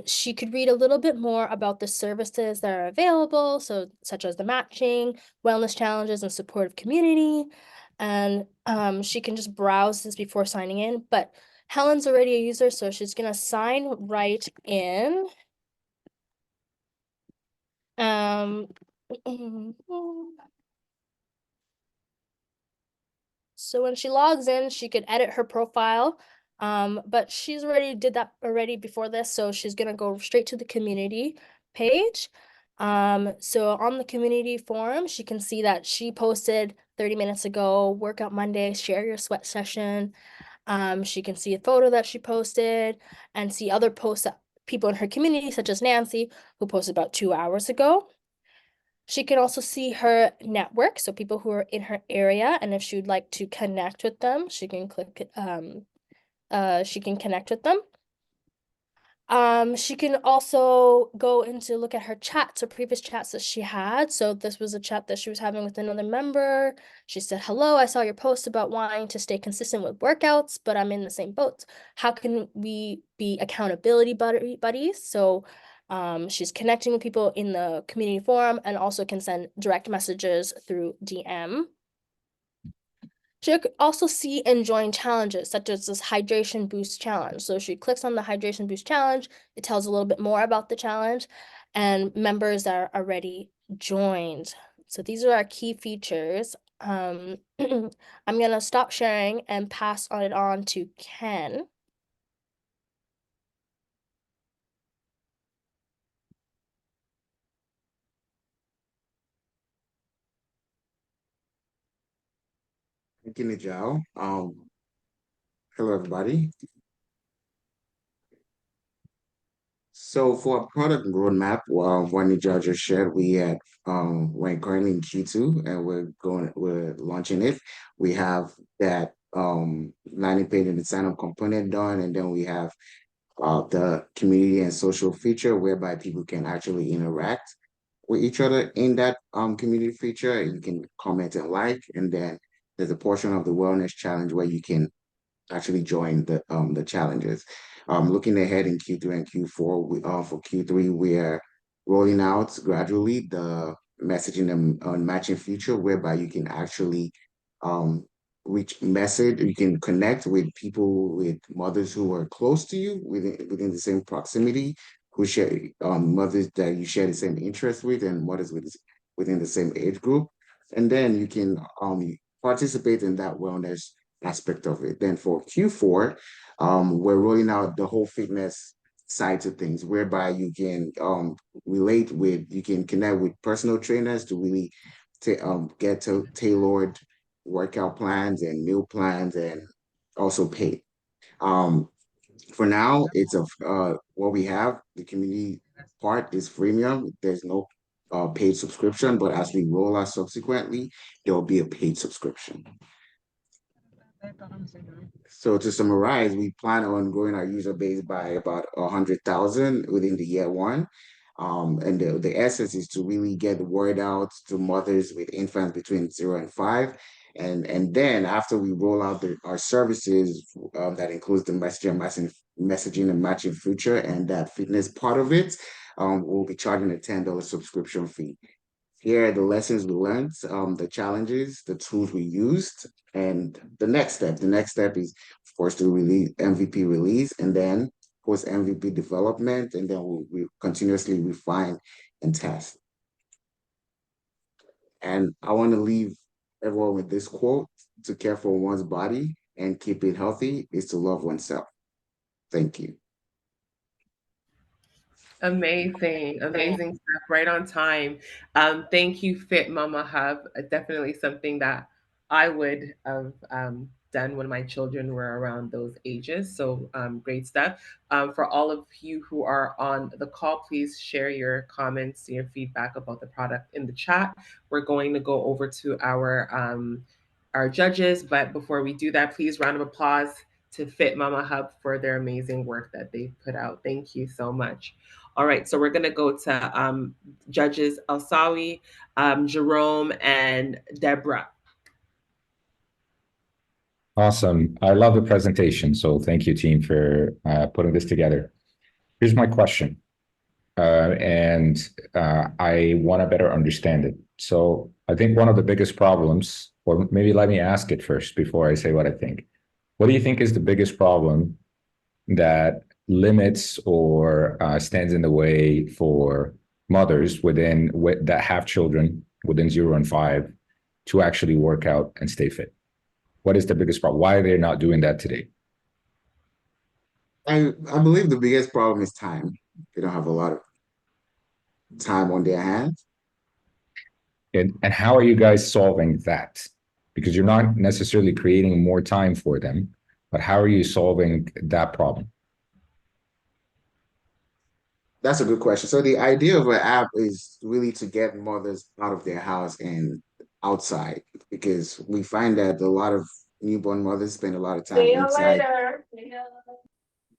She could read a little bit more about the services that are available, so such as the matching, wellness challenges, and supportive community. And she can just browse this before signing in. But Helen's already a user, so she's gonna sign right in. So when she logs in, she could edit her profile, but she's already did that already before this, so she's gonna go straight to the community page. So on the community forum, she can see that she posted 30 minutes ago, Workout Monday, share your sweat session. She can see a photo that she posted and see other posts that people in her community, such as Nancy, who posted about 2 hours ago. She can also see her network, so people who are in her area, and if she would like to connect with them, she can click, she can connect with them. She can also go into look at her chats or previous chats that she had. So this was a chat that she was having with another member. She said, "Hello, I saw your post about wanting to stay consistent with workouts, but I'm in the same boat. How can we be accountability buddies?" So she's connecting with people in the community forum and also can send direct messages through DM. She could also see and join challenges, such as this hydration boost challenge. So she clicks on the hydration boost challenge, it tells a little bit more about the challenge and members that are already joined. So these are our key features. I'm gonna stop sharing and pass it on to Ken. Thank you, Nijal. Hello, everybody. So for our product roadmap, what Nijal just shared, we're currently in Q2 and we're launching it. We have that landing page and the sign-up component done, and then we have the community and social feature whereby people can actually interact with each other in that community feature. You can comment and like, and then there's a portion of the wellness challenge where you can actually join the challenges. Looking ahead in Q3 and Q4, for Q3, we're rolling out gradually the messaging and matching feature whereby you can actually you can connect with people, with mothers who are close to you within the same proximity, who share mothers that you share the same interest with, and mothers within the same age group. And then you can participate in that wellness aspect of it. Then for Q4, we're rolling out the whole fitness side of things, whereby you can you can connect with personal trainers to really get to tailored workout plans and meal plans, and also pay. For now, it's what we have. The community part is freemium. There's no paid subscription, but as we roll out subsequently, there will be a paid subscription. So to summarize, we plan on growing our user base by about 100,000 within the year one. And the essence is to really get the word out to mothers with infants between 0 and 5. And then after we roll out our services, that includes the messaging and matching feature and that fitness part of it, we'll be charging a $10 subscription fee. Here are the lessons we learned, the challenges, the tools we used, and the next step. The next step is, of course, to release MVP release, and then post MVP development, and then we'll continuously refine and test. And I want to leave everyone with this quote: to care for one's body and keep it healthy is to love oneself. Thank you. Amazing, amazing stuff, right on time. Thank you, FitMamaHub. Definitely something that I would have done when my children were around those ages. So great stuff. For all of you who are on the call, please share your comments, your feedback about the product in the chat. We're going to go over to our judges, but before we do that, please round of applause to FitMamaHub for their amazing work that they've put out. Thank you so much. All right, so we're going to go to judges Alsawi, Jerome, and Deborah. Awesome. I love the presentation. So thank you, team, for putting this together. Here's my question. I want to better understand it. So I think one of the biggest problems, or maybe let me ask it first before I say what I think. What do you think is the biggest problem that limits or stands in the way for mothers that have children within 0 and 5 to actually work out and stay fit? What is the biggest problem? Why are they not doing that today? I believe the biggest problem is time. They don't have a lot of time on their hands. And how are you guys solving that? Because you're not necessarily creating more time for them, but how are you solving that problem? That's a good question. So the idea of an app is really to get mothers out of their house and outside, because we find that a lot of newborn mothers spend a lot of time inside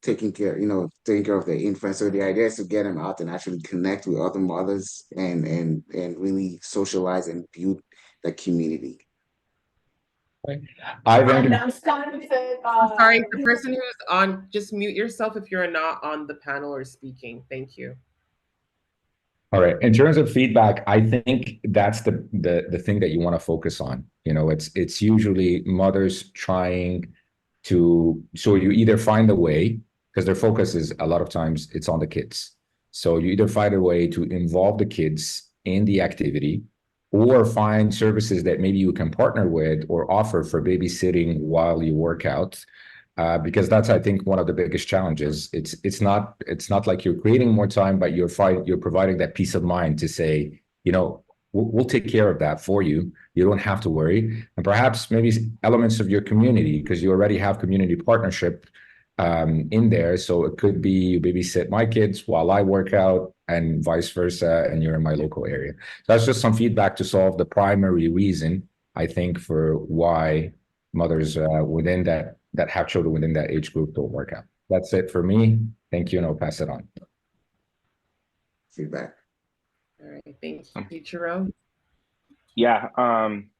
taking care of their infants. So the idea is to get them out and actually connect with other mothers and really socialize and build the community. I'm sorry, the person who's on, just mute yourself if you're not on the panel or speaking. Thank you. All right. In terms of feedback, I think that's the thing that you want to focus on. It's usually mothers trying to, so you either find a way, because their focus is a lot of times it's on the kids. So you either find a way to involve the kids in the activity, or find services that maybe you can partner with or offer for babysitting while you work out. Because that's, I think, one of the biggest challenges. It's not like you're creating more time, but you're providing that peace of mind to say, we'll take care of that for you. You don't have to worry. And perhaps maybe elements of your community, because you already have community partnership in there. So it could be you babysit my kids while I work out, and vice versa, and you're in my local area. So that's just some feedback to solve the primary reason, I think, for why mothers within that have children within that age group don't work out. That's it for me. Thank you, and I'll pass it on. Feedback. All right, thank you, Jerome. Yeah,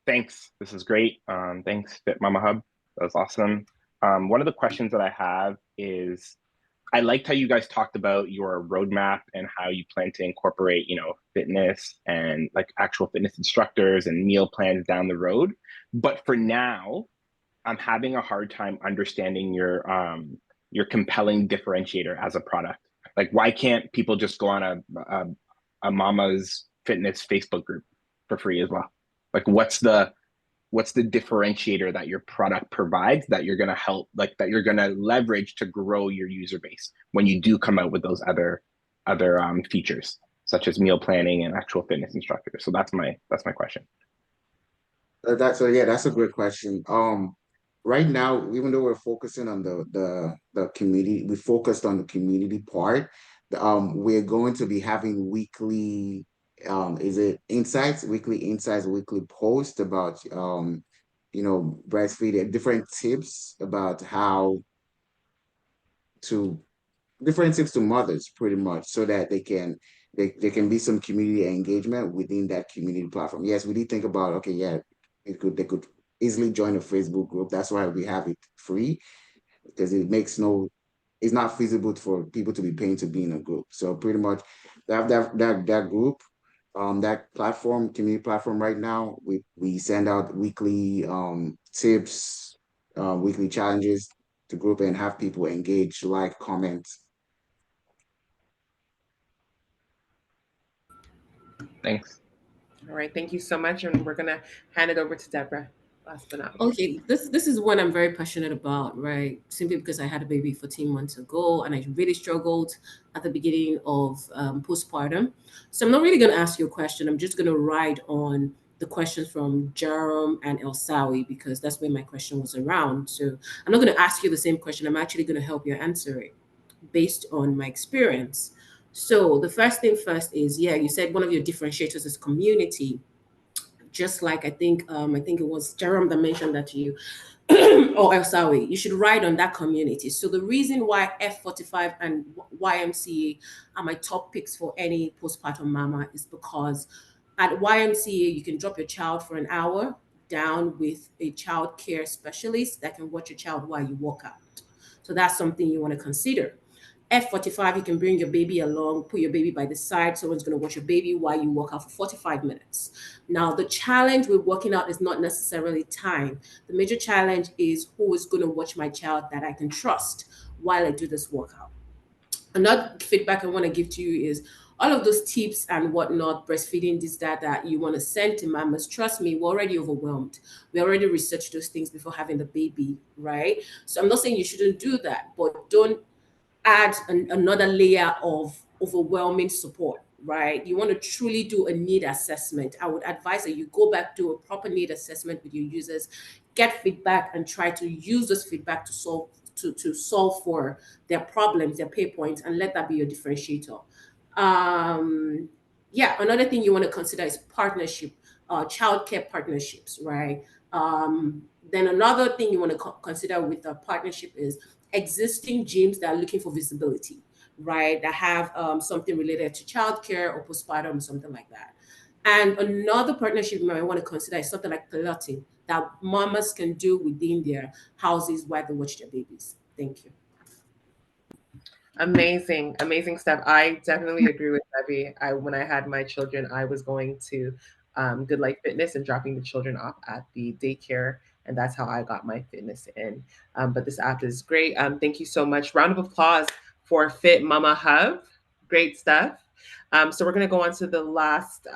thanks. This is great. Thanks, FitMamaHub. That was awesome. One of the questions that I have is, I liked how you guys talked about your roadmap and how you plan to incorporate, fitness and like actual fitness instructors and meal plans down the road. But for now, I'm having a hard time understanding your compelling differentiator as a product. Like, why can't people just go on a Mama's Fitness Facebook group for free as well? Like, what's the what's the differentiator that your product provides that you're going to help, like that you're going to leverage to grow your user base when you do come out with those other features, such as meal planning and actual fitness instructors. So that's my question. That's a great question. Right now, even though we're focusing on the community, we focused on the community part. We're going to be having weekly, weekly insights, weekly posts about breastfeeding, different tips about how to different tips to mothers, pretty much, so that they can be some community engagement within that community platform. Yes, we did think about, okay, yeah, they could easily join a Facebook group. That's why we have it free, because it's not feasible for people to be paying to be in a group. So pretty much that group, that platform, community platform right now, we send out weekly tips, weekly challenges to group and have people engage, like, comment. Thanks. All right, thank you so much. And we're gonna hand it over to Deborah. Last but not least. Okay, this is one I'm very passionate about, right? Simply because I had a baby 14 months ago and I really struggled at the beginning of postpartum. So I'm not really going to ask you a question. I'm just going to ride on the questions from Jerome and El Sawi, because that's where my question was around. So I'm not going to ask you the same question. I'm actually going to help you answer it based on my experience. So the first thing first is, yeah, you said one of your differentiators is community. Just like I think it was Jerome that mentioned that to you, or Elsawi, you should ride on that community. So the reason why F45 and YMCA are my top picks for any postpartum mama is because at YMCA, you can drop your child for an hour down with a child care specialist that can watch your child while you walk out. So that's something you want to consider. F45, you can bring your baby along, put your baby by the side. Someone's going to watch your baby while you walk out for 45 minutes. Now, the challenge with working out is not necessarily time. The major challenge is who is going to watch my child that I can trust while I do this workout. Another feedback I want to give to you is all of those tips and whatnot, breastfeeding, this, that you want to send to mamas, trust me, we're already overwhelmed. We already researched those things before having the baby, right? So I'm not saying you shouldn't do that, but don't add another layer of overwhelming support, right? You want to truly do a need assessment. I would advise that you go back, do a proper need assessment with your users, get feedback, and try to use this feedback to solve for their problems, their pain points, and let that be your differentiator. Yeah, another thing you want to consider is partnership, childcare partnerships, right? Then another thing you want to consider with a partnership is existing gyms that are looking for visibility, right? That have something related to childcare or postpartum, something like that. And another partnership you might want to consider is something like piloting that mamas can do within their houses while they watch their babies. Thank you. Amazing stuff. I definitely agree with Debbie. When I had my children, I was going to Good Life Fitness and dropping the children off at the daycare, and that's how I got my fitness in. But this app is great. Thank you so much. Round of applause for FitMamaHub. Great stuff. So we're going to go on to the last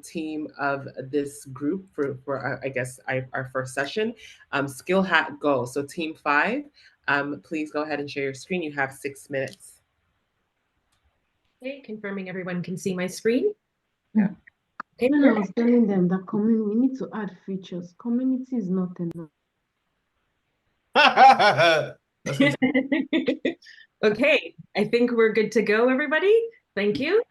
team of this group for I guess our first session, SkillHatGo. So team 5, please go ahead and share your screen. You have 6 minutes. Okay, confirming everyone can see my screen. Yeah. Okay. When I was telling them that we need to add features. Community is not enough. Okay, I think we're good to go, everybody. Thank you.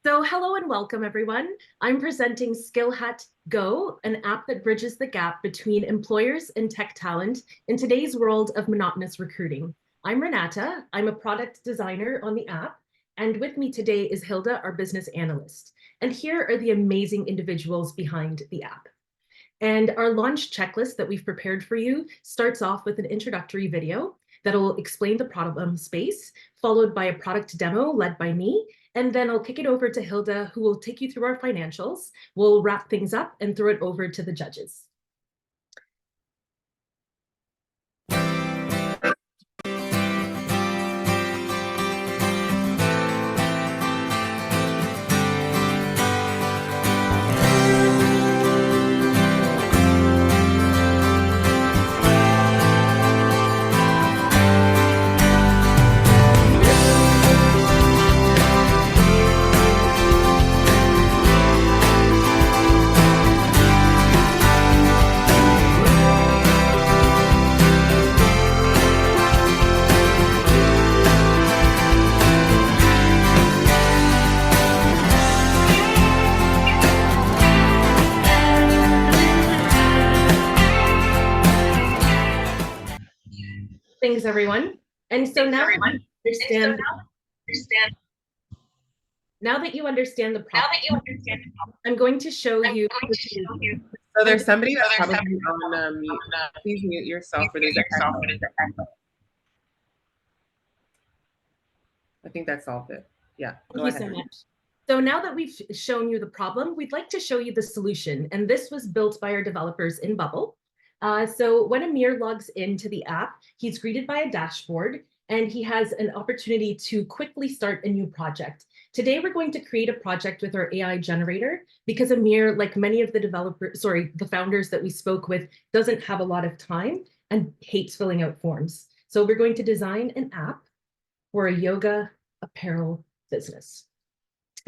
So hello and welcome, everyone. I'm presenting SkillHatGo, an app that bridges the gap between employers and tech talent in today's world of monotonous recruiting. I'm Renata. I'm a product designer on the app. And with me today is Hilda, our business analyst. And here are the amazing individuals behind the app. And our launch checklist that we've prepared for you starts off with an introductory video that'll explain the problem space, followed by a product demo led by me. And then I'll kick it over to Hilda, who will take you through our financials. We'll wrap things up and throw it over to the judges. Thanks, everyone. And so now that you understand the problem, I'm going to show you. So there's somebody that's probably on mute. Please mute yourself or there's an echo. I think that solved it. Yeah, go Thank you ahead. so much. So now that we've shown you the problem, we'd like to show you the solution. And this was built by our developers in Bubble. So when Amir logs into the app, he's greeted by a dashboard and he has an opportunity to quickly start a new project. Today, we're going to create a project with our AI generator because Amir, like many of the founders that we spoke with, doesn't have a lot of time and hates filling out forms. So we're going to design an app for a yoga apparel business.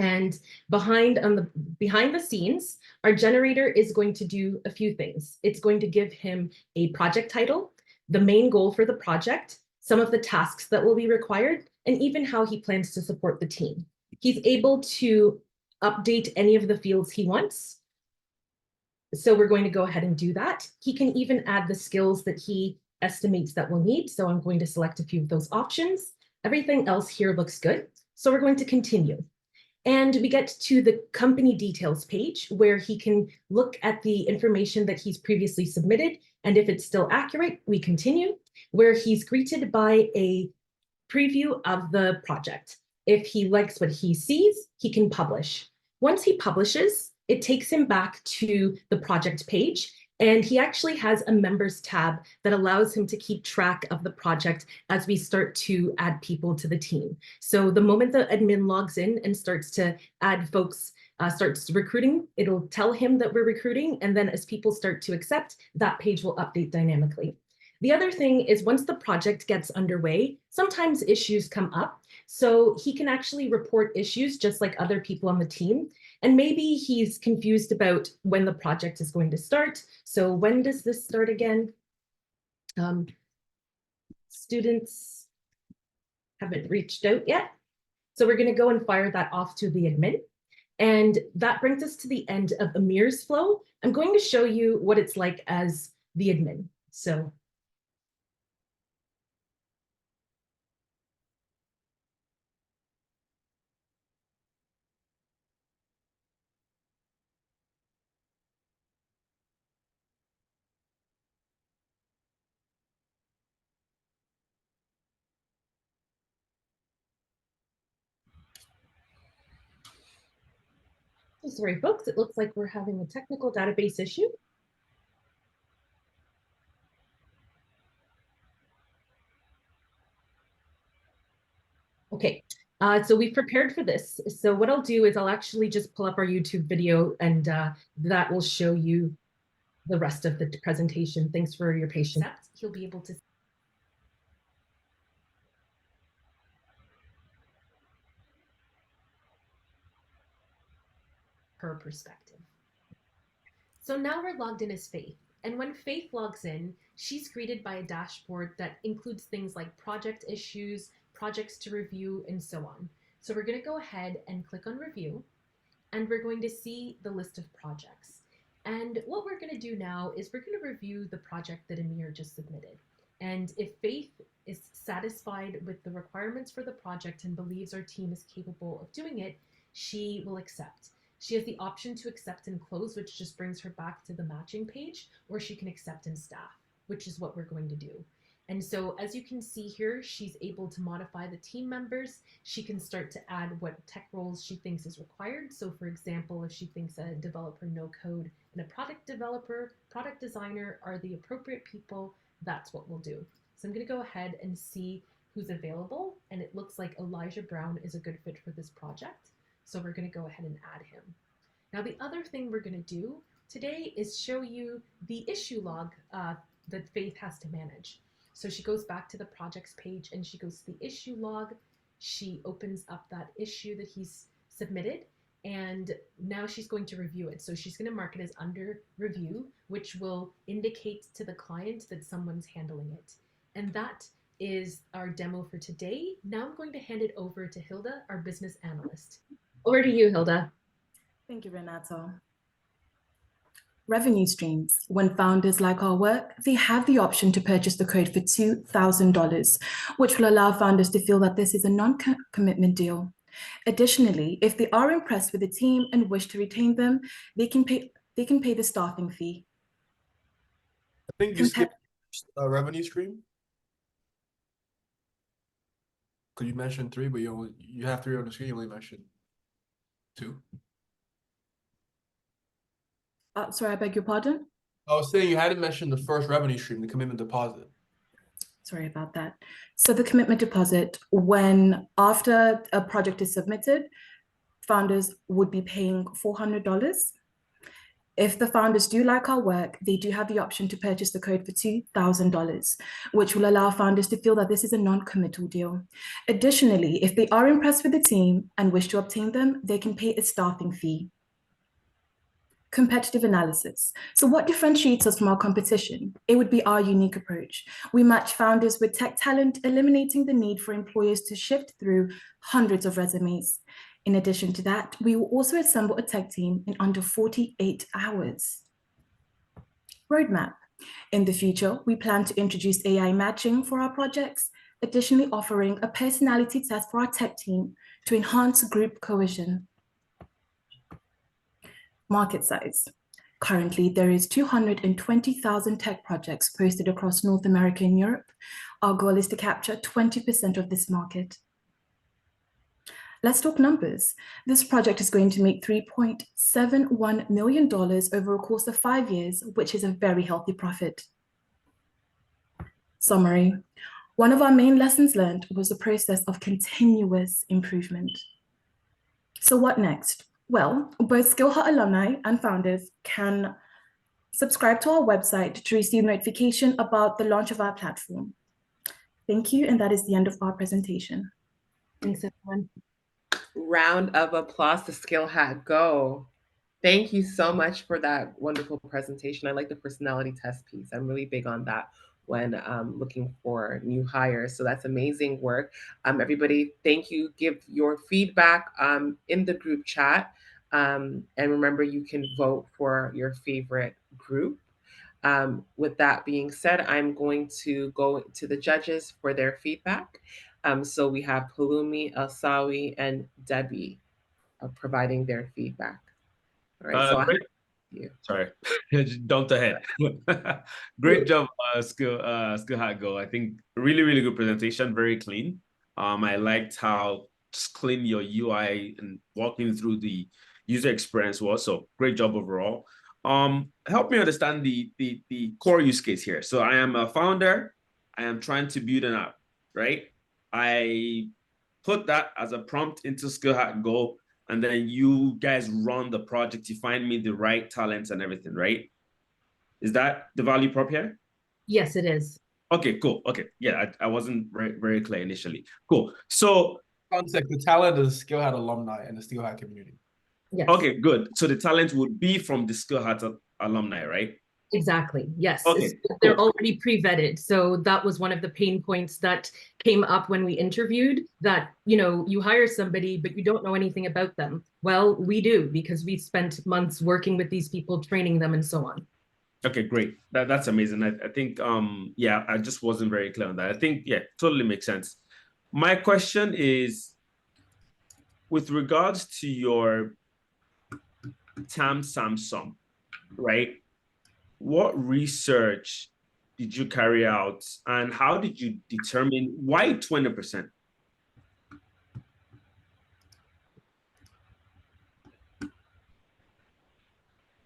And behind the scenes, our generator is going to do a few things. It's going to give him a project title, the main goal for the project, some of the tasks that will be required, and even how he plans to support the team. He's able to update any of the fields he wants. So we're going to go ahead and do that. He can even add the skills that he estimates that we'll need. So I'm going to select a few of those options. Everything else here looks good. So we're going to continue. And we get to the company details page where he can look at the information that he's previously submitted. And if it's still accurate, we continue, where he's greeted by a preview of the project. If he likes what he sees, he can publish. Once he publishes, it takes him back to the project page. And he actually has a members tab that allows him to keep track of the project as we start to add people to the team. So the moment the admin logs in and starts to add folks, starts recruiting, it'll tell him that we're recruiting. And then as people start to accept, that page will update dynamically. The other thing is once the project gets underway, sometimes issues come up. So he can actually report issues just like other people on the team. And maybe he's confused about when the project is going to start. So when does this start again? Students haven't reached out yet. So we're going to go and fire that off to the admin. And that brings us to the end of Amir's flow. I'm going to show you what it's like as the admin. So sorry, folks, it looks like we're having a technical database issue. Okay, so we've prepared for this. So what I'll do is I'll actually just pull up our YouTube video and that will show you the rest of the presentation. Thanks for your patience. He'll be able to her perspective. So now we're logged in as Faith. And when Faith logs in, she's greeted by a dashboard that includes things like project issues, projects to review, and so on. So we're going to go ahead and click on review, and we're going to see the list of projects. And what we're going to do now is we're going to review the project that Amir just submitted. And if Faith is satisfied with the requirements for the project and believes our team is capable of doing it, she will accept. She has the option to accept and close, which just brings her back to the matching page, or she can accept and staff, which is what we're going to do. And so as you can see here, she's able to modify the team members. She can start to add what tech roles she thinks is required. So for example, if she thinks a developer no code and a product developer, product designer are the appropriate people, that's what we'll do. So I'm going to go ahead and see who's available. And it looks like Elijah Brown is a good fit for this project. So we're going to go ahead and add him. Now, the other thing we're going to do today is show you the issue log that Faith has to manage. So she goes back to the projects page and she goes to the issue log. She opens up that issue that he's submitted, and now she's going to review it. So she's going to mark it as under review, which will indicate to the client that someone's handling it. And that is our demo for today. Now I'm going to hand it over to Hilda, our business analyst. Over to you, Hilda. Thank you, Renato. Revenue streams. When founders like our work, they have the option to purchase the code for $2,000, which will allow founders to feel that this is a non-commitment deal. Additionally, if they are impressed with the team and wish to retain them, they can pay the staffing fee. I think you skipped a revenue stream. Because you mentioned 3, but you have 3 on the screen. You only mentioned 2. Sorry, I beg your pardon? I was saying you hadn't mentioned the first revenue stream, the commitment deposit. Sorry about that. So the commitment deposit, after a project is submitted, founders would be paying $400. If the founders do like our work, they do have the option to purchase the code for $2,000, which will allow founders to feel that this is a non-committal deal. Additionally, if they are impressed with the team and wish to obtain them, they can pay a staffing fee. Competitive analysis. So what differentiates us from our competition? It would be our unique approach. We match founders with tech talent, eliminating the need for employers to shift through hundreds of resumes. In addition to that, we will also assemble a tech team in under 48 hours. Roadmap. In the future, we plan to introduce AI matching for our projects, additionally offering a personality test for our tech team to enhance group cohesion. Market size. Currently, there is 220,000 tech projects posted across North America and Europe. Our goal is to capture 20% of this market. Let's talk numbers. This project is going to make $3.71 million over a course of 5 years, which is a very healthy profit. Summary. One of our main lessons learned was the process of continuous improvement. So what next? Well, both SkillHat alumni and founders can subscribe to our website to receive notification about the launch of our platform. Thank you, and that is the end of our presentation. Thanks, everyone. Round of applause to SkillHatGo. Thank you so much for that wonderful presentation. I like the personality test piece. I'm really big on that when looking for new hires. So that's amazing work. Everybody, thank you. Give your feedback in the group chat. And remember, you can vote for your favorite group. With that being said, I'm going to go to the judges for their feedback. So we have Palumi, Elsawi, and Debbie providing their feedback. All right, so you. Sorry, jumped ahead. Great job, SkillHatGo. I think really good presentation, very clean. I liked how just clean your UI and walking through the user experience was. So great job overall. Help me understand the core use case here. So I am a founder. I am trying to build an app, right? I put that as a prompt into SkillHatGo, and then you guys run the project. You find me the right talents and everything, right? Is that the value prop here? Yes, it is. Okay, cool. Okay, yeah, I wasn't very clear initially. Cool. So context, the talent is SkillHat alumni and the SkillHat community. Yes. Okay, good. So the talent would be from the SkillHat alumni, right? Exactly. Yes. Okay, they're cool. already pre-vetted. So that was one of the pain points that came up when we interviewed, that, you hire somebody, but you don't know anything about them. Well, we do, because we spent months working with these people, training them and so on. Okay, great. That's amazing. I think, yeah, I just wasn't very clear on that. I think, yeah, totally makes sense. My question is, with regards to your TAM Samsung, right? What research did you carry out, and how did you determine why 20%?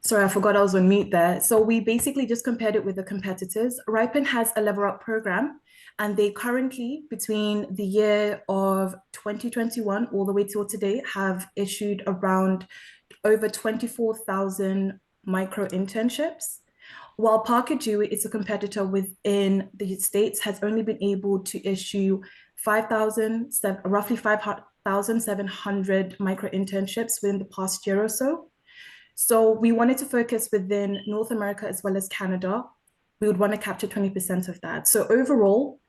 Sorry, I forgot I was on mute there. So we basically just compared it with the competitors. Ripen has a level up program, and they currently, between the year of 2021 all the way till today, have issued around over 24,000 micro internships. While Parker Dewey is a competitor within the States, has only been able to issue roughly 5,700 micro internships within the past year or so. So we wanted to focus within North America as well as Canada. We would want to capture 20% of that. So overall,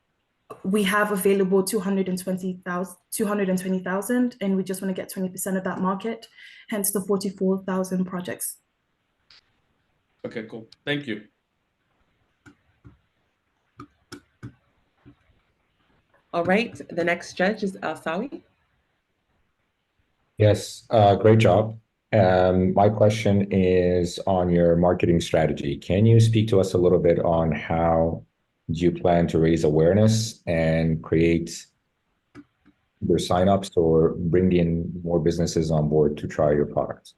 we have available 220,000, and we just want to get 20% of that market, hence the 44,000 projects. Okay, cool. Thank you. All right, the next judge is Sawi. Yes, great job. My question is on your marketing strategy. Can you speak to us a little bit on how do you plan to raise awareness and create your signups or bring in more businesses on board to try your products?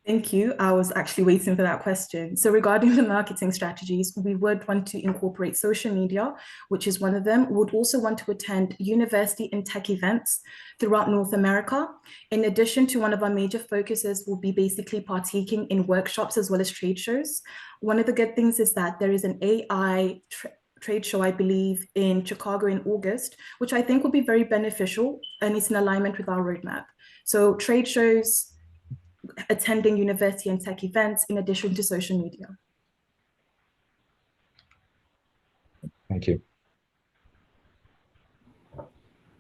Thank you. I was actually waiting for that question. So regarding the marketing strategies, we would want to incorporate social media, which is one of them. We would also want to attend university and tech events throughout North America. In addition to one of our major focuses will be basically partaking in workshops as well as trade shows. One of the good things is that there is an AI trade show, I believe, in Chicago in August, which I think will be very beneficial and it's in alignment with our roadmap. So trade shows, attending university and tech events in addition to social media. Thank you.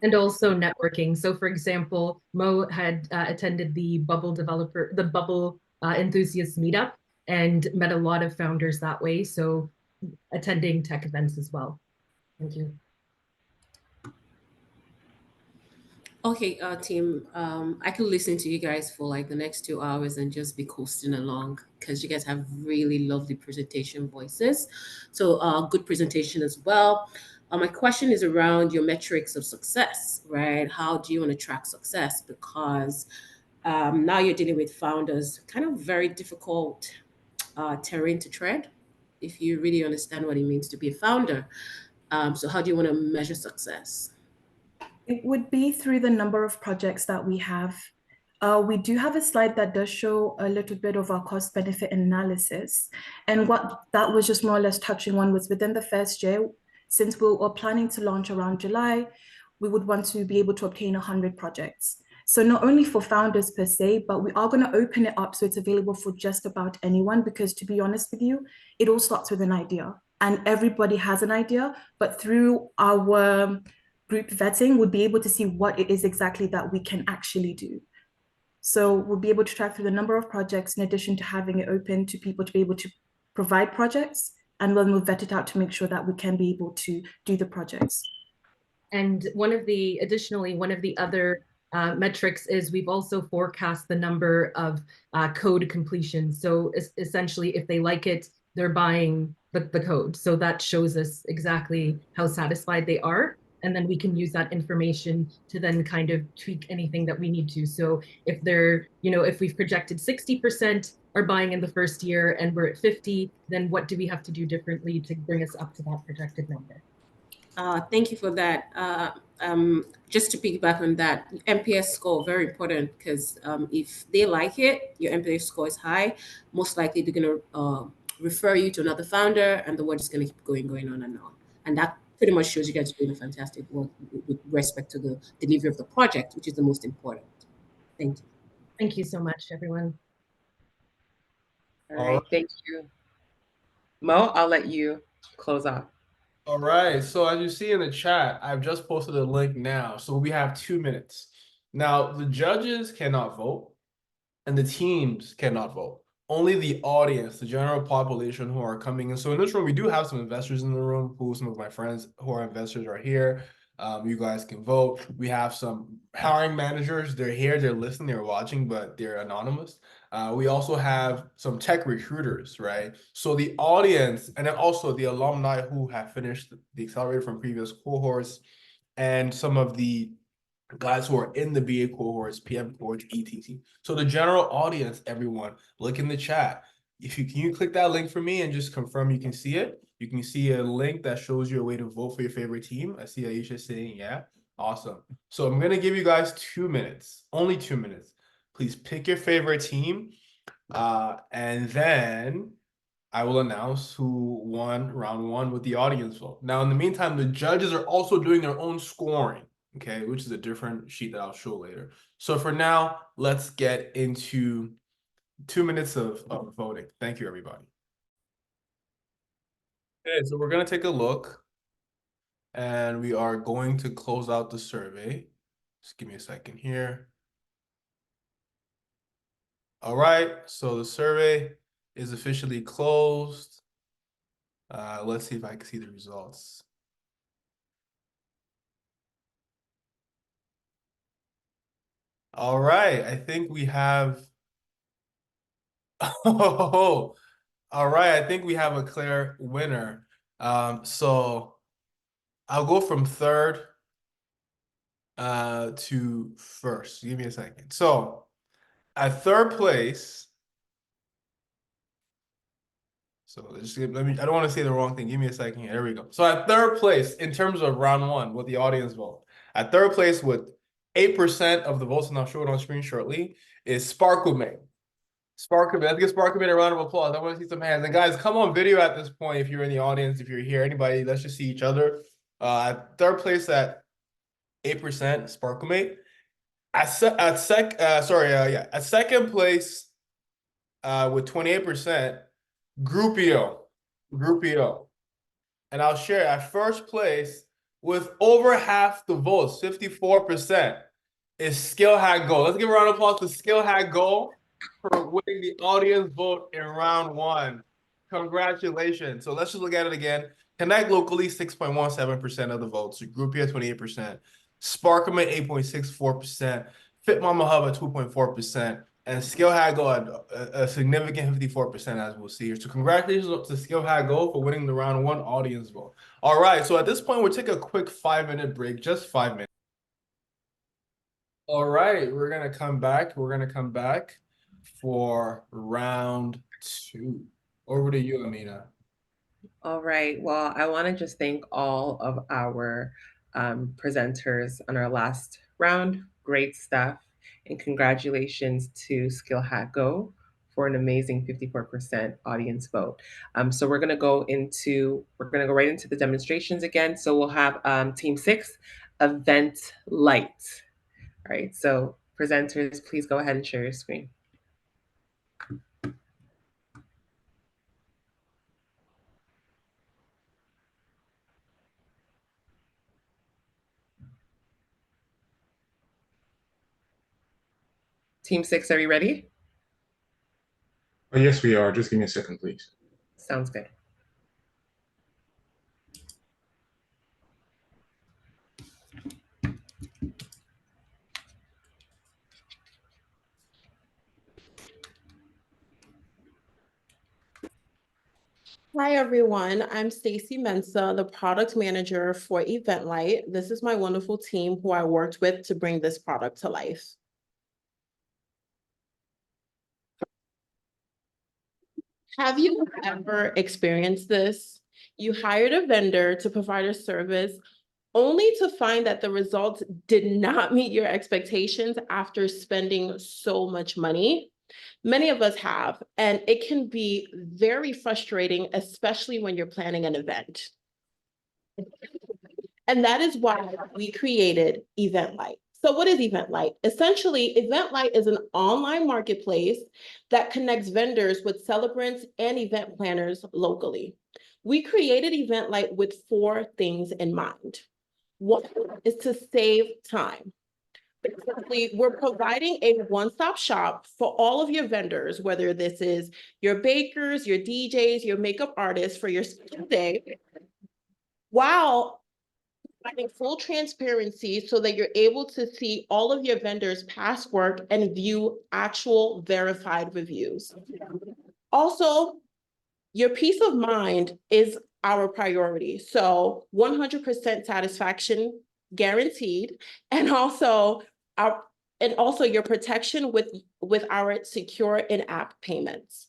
And also networking. So for example, Mo had attended the Bubble Enthusiast meetup and met a lot of founders that way. So attending tech events as well. Thank you. Okay, team, I could listen to you guys for like the next 2 hours and just be coasting along because you guys have really lovely presentation voices. So good presentation as well. My question is around your metrics of success, right? How do you want to track success? Because now you're dealing with founders, kind of very difficult terrain to tread if you really understand what it means to be a founder. So how do you want to measure success? It would be through the number of projects that we have. We do have a slide that does show a little bit of our cost benefit analysis. And what that was just more or less touching on was within the first year, since we were planning to launch around July, we would want to be able to obtain 100 projects. So not only for founders per se, but we are going to open it up so it's available for just about anyone, because to be honest with you, it all starts with an idea and everybody has an idea, but through our group vetting, we'll be able to see what it is exactly that we can actually do. So we'll be able to track through the number of projects in addition to having it open to people to be able to provide projects, and then we'll vet it out to make sure that we can be able to do the projects. And additionally, one of the other metrics is we've also forecast the number of code completions. So essentially, if they like it, they're buying the code. So that shows us exactly how satisfied they are. And then we can use that information to then kind of tweak anything that we need to. So if they're, if we've projected 60% are buying in the first year and we're at 50, then what do we have to do differently to bring us up to that projected number? Thank you for that. Just to piggyback on that, NPS score, very important, because if they like it, your NPS score is high, most likely they're going to refer you to another founder and the word is going to keep going on and on. And that pretty much shows you guys are doing a fantastic work with respect to the delivery of the project, which is the most important. Thank you. Thank you so much, everyone. All right, thank you. Mo, I'll let you close off. All right, so as you see in the chat, I've just posted a link now. So we have 2 minutes. Now, the judges cannot vote and the teams cannot vote. Only the audience, the general population who are coming in. So in this room, we do have some investors in the room who some of my friends who are investors are here. You guys can vote. We have some hiring managers. They're here, they're listening, they're watching, but they're anonymous. We also have some tech recruiters, right? So the audience, and then also the alumni who have finished the Accelerator from previous cohorts, and some of the guys who are in the BA cohorts, PM cohorts, ETC. So the general audience, everyone, look in the chat. If you can you click that link for me and just confirm you can see it. You can see a link that shows you a way to vote for your favorite team. I see Aisha saying, yeah, awesome. So I'm gonna give you guys 2 minutes, only 2 minutes. Please pick your favorite team, and then I will announce who won round 1 with the audience vote. Now, in the meantime, the judges are also doing their own scoring, okay, which is a different sheet that I'll show later. So for now, let's get into 2 minutes of voting. Thank you, everybody. Okay, so we're going to take a look, and we are going to close out the survey. Just give me a second here. All right, so the survey is officially closed. Let's see if I can see the results. All right, I think we have. Oh, all right, I think we have a clear winner. So I'll go from third to first. Give me a second. So at third place, so just let me, I don't want to say the wrong thing. Give me a second here. There we go. So at third place, in terms of round one, what the audience vote, at third place with 8% of the votes, and I'll show it on screen shortly, is SparkleMate. SparkleMate, let's give SparkleMate a round of applause. I want to see some hands. And guys, come on video at this point if you're in the audience, if you're here, anybody, let's just see each other. At third place at 8%, SparkleMate. At second place with 28%, Groupio. And I'll share at first place with over half the votes, 54%, is SkillHatGo. Let's give a round of applause to SkillHatGo for winning the audience vote in round one. Congratulations. So let's just look at it again. ConnectLocaly, 6.17% of the votes. Groupio, 28%. SparkleMate, 8.64%. FitMamaHub at 2.4%. And SkillHatGo at a significant 54%, as we'll see here. So congratulations to SkillHatGo for winning the round one audience vote. All right, so at this point, we'll take a quick 5-minute break, just 5 minutes. All right, we're gonna come back. We're gonna come back for round two. Over to you, Amina. All right. Well, I want to just thank all of our presenters on our last round. Great stuff. And congratulations to SkillHatGo for an amazing 54% audience vote. So we're going to go right into the demonstrations again. So we'll have Team 6, Event Light. All right. So presenters, please go ahead and share your screen. Team 6, are you ready? Oh, yes, we are. Just give me a second, please. Sounds good. Hi, everyone. I'm Stacy Mensa, the product manager for EventLite. This is my wonderful team who I worked with to bring this product to life. Have you ever experienced this? You hired a vendor to provide a service only to find that the results did not meet your expectations after spending so much money? Many of us have, and it can be very frustrating, especially when you're planning an event. And that is why we created EventLite. So what is EventLite? Essentially, EventLite is an online marketplace that connects vendors with celebrants and event planners locally. We created EventLite with 4 things in mind. One is to save time. Basically, we're providing a one-stop shop for all of your vendors, whether this is your bakers, your DJs, your makeup artists for your special day, while providing full transparency so that you're able to see all of your vendors' past work and view actual verified reviews. Also, your peace of mind is our priority. So 100% satisfaction guaranteed, and also your protection with our secure in-app payments.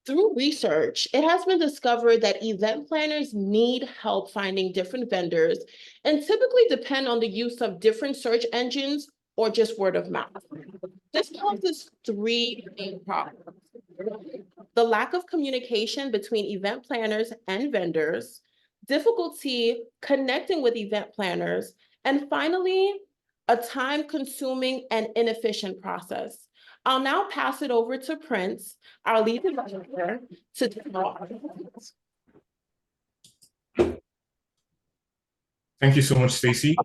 Through research, it has been discovered that event planners need help finding different vendors and typically depend on the use of different search engines or just word of mouth. This causes 3 main problems. The lack of communication between event planners and vendors, difficulty connecting with event planners, and finally, a time-consuming and inefficient process. I'll now pass it over to Prince, our lead developer, to demo our results. Thank you so much, Stacy.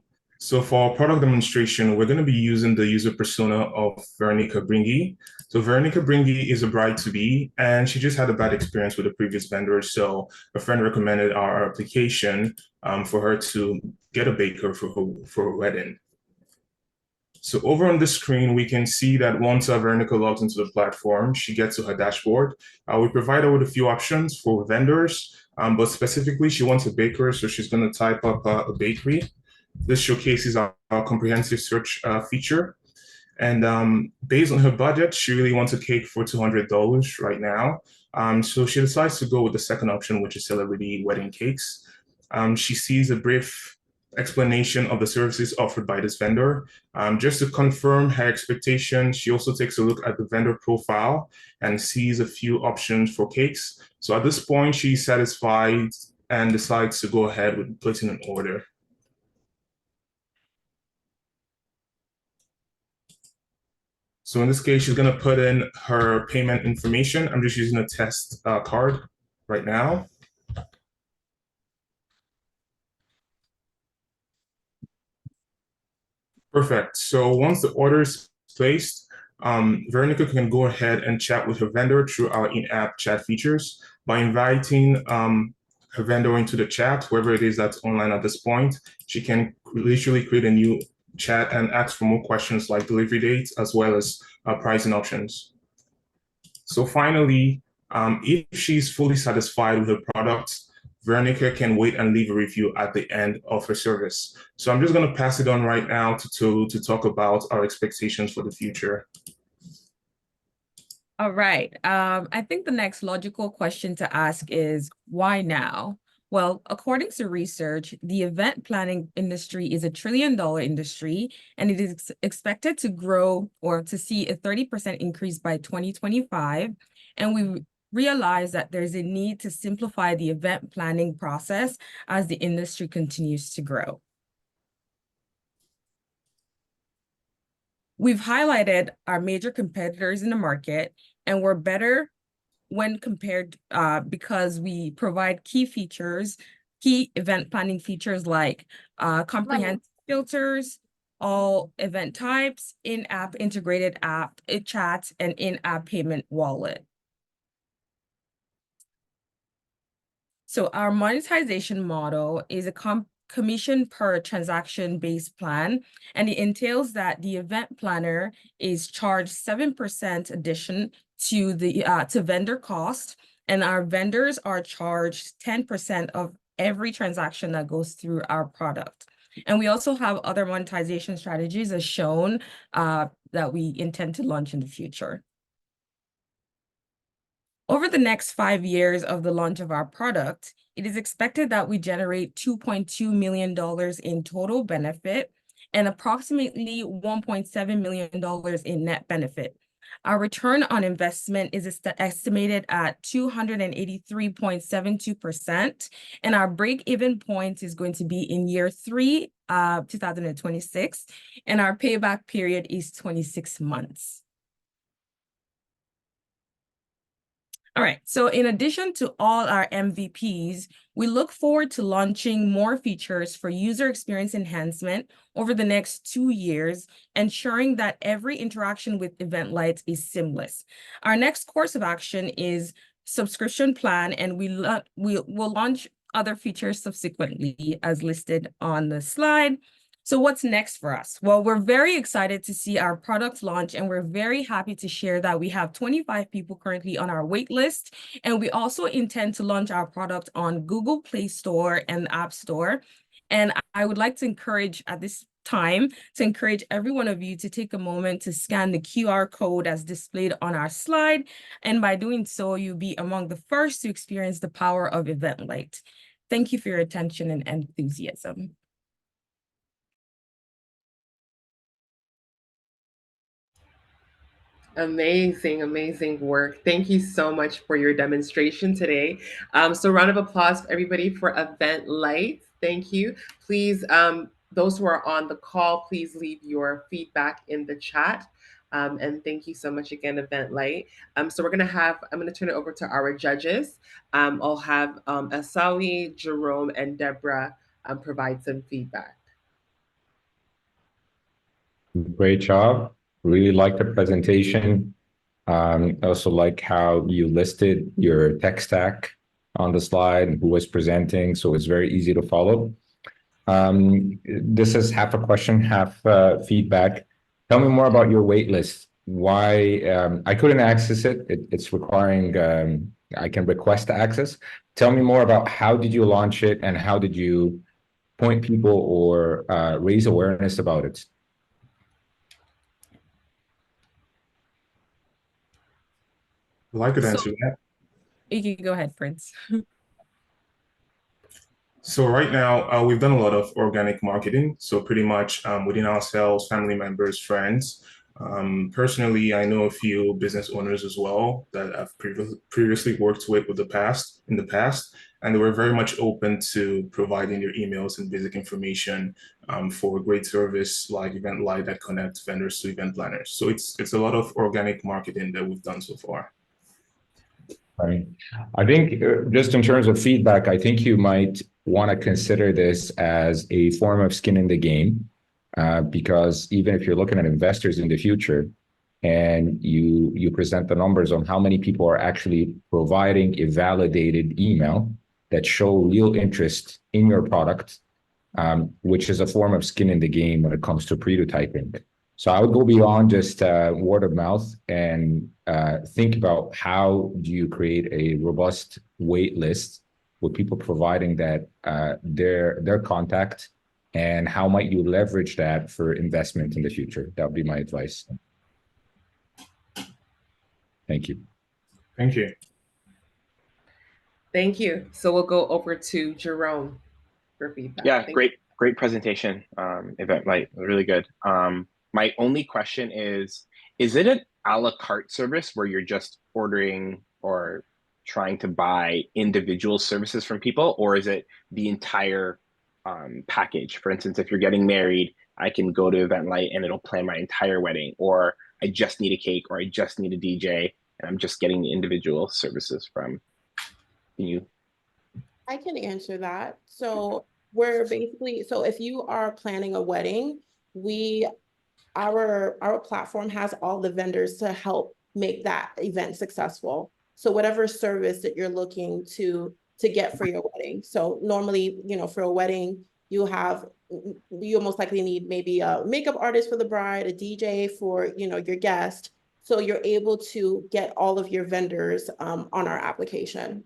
So for our product demonstration, we're going to be using the user persona of Veronica Bringy. So Veronica Bringy is a bride-to-be, and she just had a bad experience with a previous vendor. So a friend recommended our application for her to get a baker for her wedding. So over on the screen, we can see that once Veronica logs into the platform, she gets to her dashboard. We provide her with a few options for vendors, but specifically she wants a baker, so she's going to type up a bakery. This showcases our comprehensive search feature. And based on her budget, she really wants a cake for $200 right now. So she decides to go with the second option, which is celebrity wedding cakes. She sees a brief explanation of the services offered by this vendor. Just to confirm her expectation, she also takes a look at the vendor profile and sees a few options for cakes. So at this point, she's satisfied and decides to go ahead with placing an order. So in this case, she's going to put in her payment information. I'm just using a test card right now. Perfect. So once the order is placed, Veronica can go ahead and chat with her vendor through our in-app chat features by inviting her vendor into the chat, whoever it is that's online at this point. She can literally create a new chat and ask for more questions like delivery dates as well as pricing options. So finally, if she's fully satisfied with her products, Veronica can wait and leave a review at the end of her service. So I'm just going to pass it on right now to Tolu to talk about our expectations for the future. All right. I think the next logical question to ask is, why now? Well, according to research, the event planning industry is $1 trillion industry, and it is expected to grow or to see a 30% increase by 2025. And we realize that there's a need to simplify the event planning process as the industry continues to grow. We've highlighted our major competitors in the market, and we're better when compared because we provide key event planning features like comprehensive filters, all event types, in-app integrated app, chats, and in-app payment wallet. So our monetization model is a commission per transaction based plan, and it entails that the event planner is charged 7% addition to the to vendor cost, and our vendors are charged 10% of every transaction that goes through our product. And we also have other monetization strategies as shown that we intend to launch in the future. Over the next 5 years of the launch of our product, it is expected that we generate $2.2 million in total benefit and approximately $1.7 million in net benefit. Our return on investment is estimated at 283.72%, and our break-even point is going to be in year 3, 2026, and our payback period is 26 months. All right, so in addition to all our MVPs, we look forward to launching more features for user experience enhancement over the next 2 years, ensuring that every interaction with Eventlight is seamless. Our next course of action is subscription plan, and we'll launch other features subsequently as listed on the slide. So what's next for us? Well, we're very excited to see our product launch, and we're very happy to share that we have 25 people currently on our wait list. And we also intend to launch our product on Google Play Store and App Store. And I would like to encourage at this time to encourage every one of you to take a moment to scan the QR code as displayed on our slide. And by doing so, you'll be among the first to experience the power of Eventlight. Thank you for your attention and enthusiasm. Amazing, amazing work. Thank you so much for your demonstration today. So round of applause for everybody for Eventlight. Thank you. Please, those who are on the call, please leave your feedback in the chat. And thank you so much again, Eventlight. So I'm gonna turn it over to our judges. I'll have Asawi, Jerome, and Deborah provide some feedback. Great job. Really like the presentation. I also like how you listed your tech stack on the slide and who was presenting, so it's very easy to follow. This is half a question, half feedback. Tell me more about your wait list. Why I couldn't access it. It's requiring I can request access. Tell me more about how did you launch it and how did you point people or raise awareness about it? Well, I could answer that. You can go ahead, Prince. So right now, we've done a lot of organic marketing. So pretty much within ourselves, family members, friends. Personally, I know a few business owners as well that I've previously worked with in the past, and they were very much open to providing their emails and basic information for a great service like Eventlight that connects vendors to event planners. So it's a lot of organic marketing that we've done so far. Right. I think just in terms of feedback, I think you might want to consider this as a form of skin in the game, because even if you're looking at investors in the future and you present the numbers on how many people are actually providing a validated email that show real interest in your product, which is a form of skin in the game when it comes to prototyping. So I would go beyond just word of mouth and think about how do you create a robust wait list with people providing that their contact, and how might you leverage that for investment in the future? That would be my advice. Thank you. Thank you. Thank you. So we'll go over to Jerome for feedback. Yeah, great presentation, Eventlight, really good. My only question is it an a la carte service where you're just ordering or trying to buy individual services from people, or is it the entire package? For instance, if you're getting married, I can go to Eventlight and it'll plan my entire wedding, or I just need a cake, or I just need a DJ, and I'm just getting the individual services from you. I can answer that. So we're basically, so if you are planning a wedding, our platform has all the vendors to help make that event successful. So whatever service that you're looking to get for your wedding. So normally, for a wedding, you'll most likely need maybe a makeup artist for the bride, a DJ for, your guest. So you're able to get all of your vendors on our application.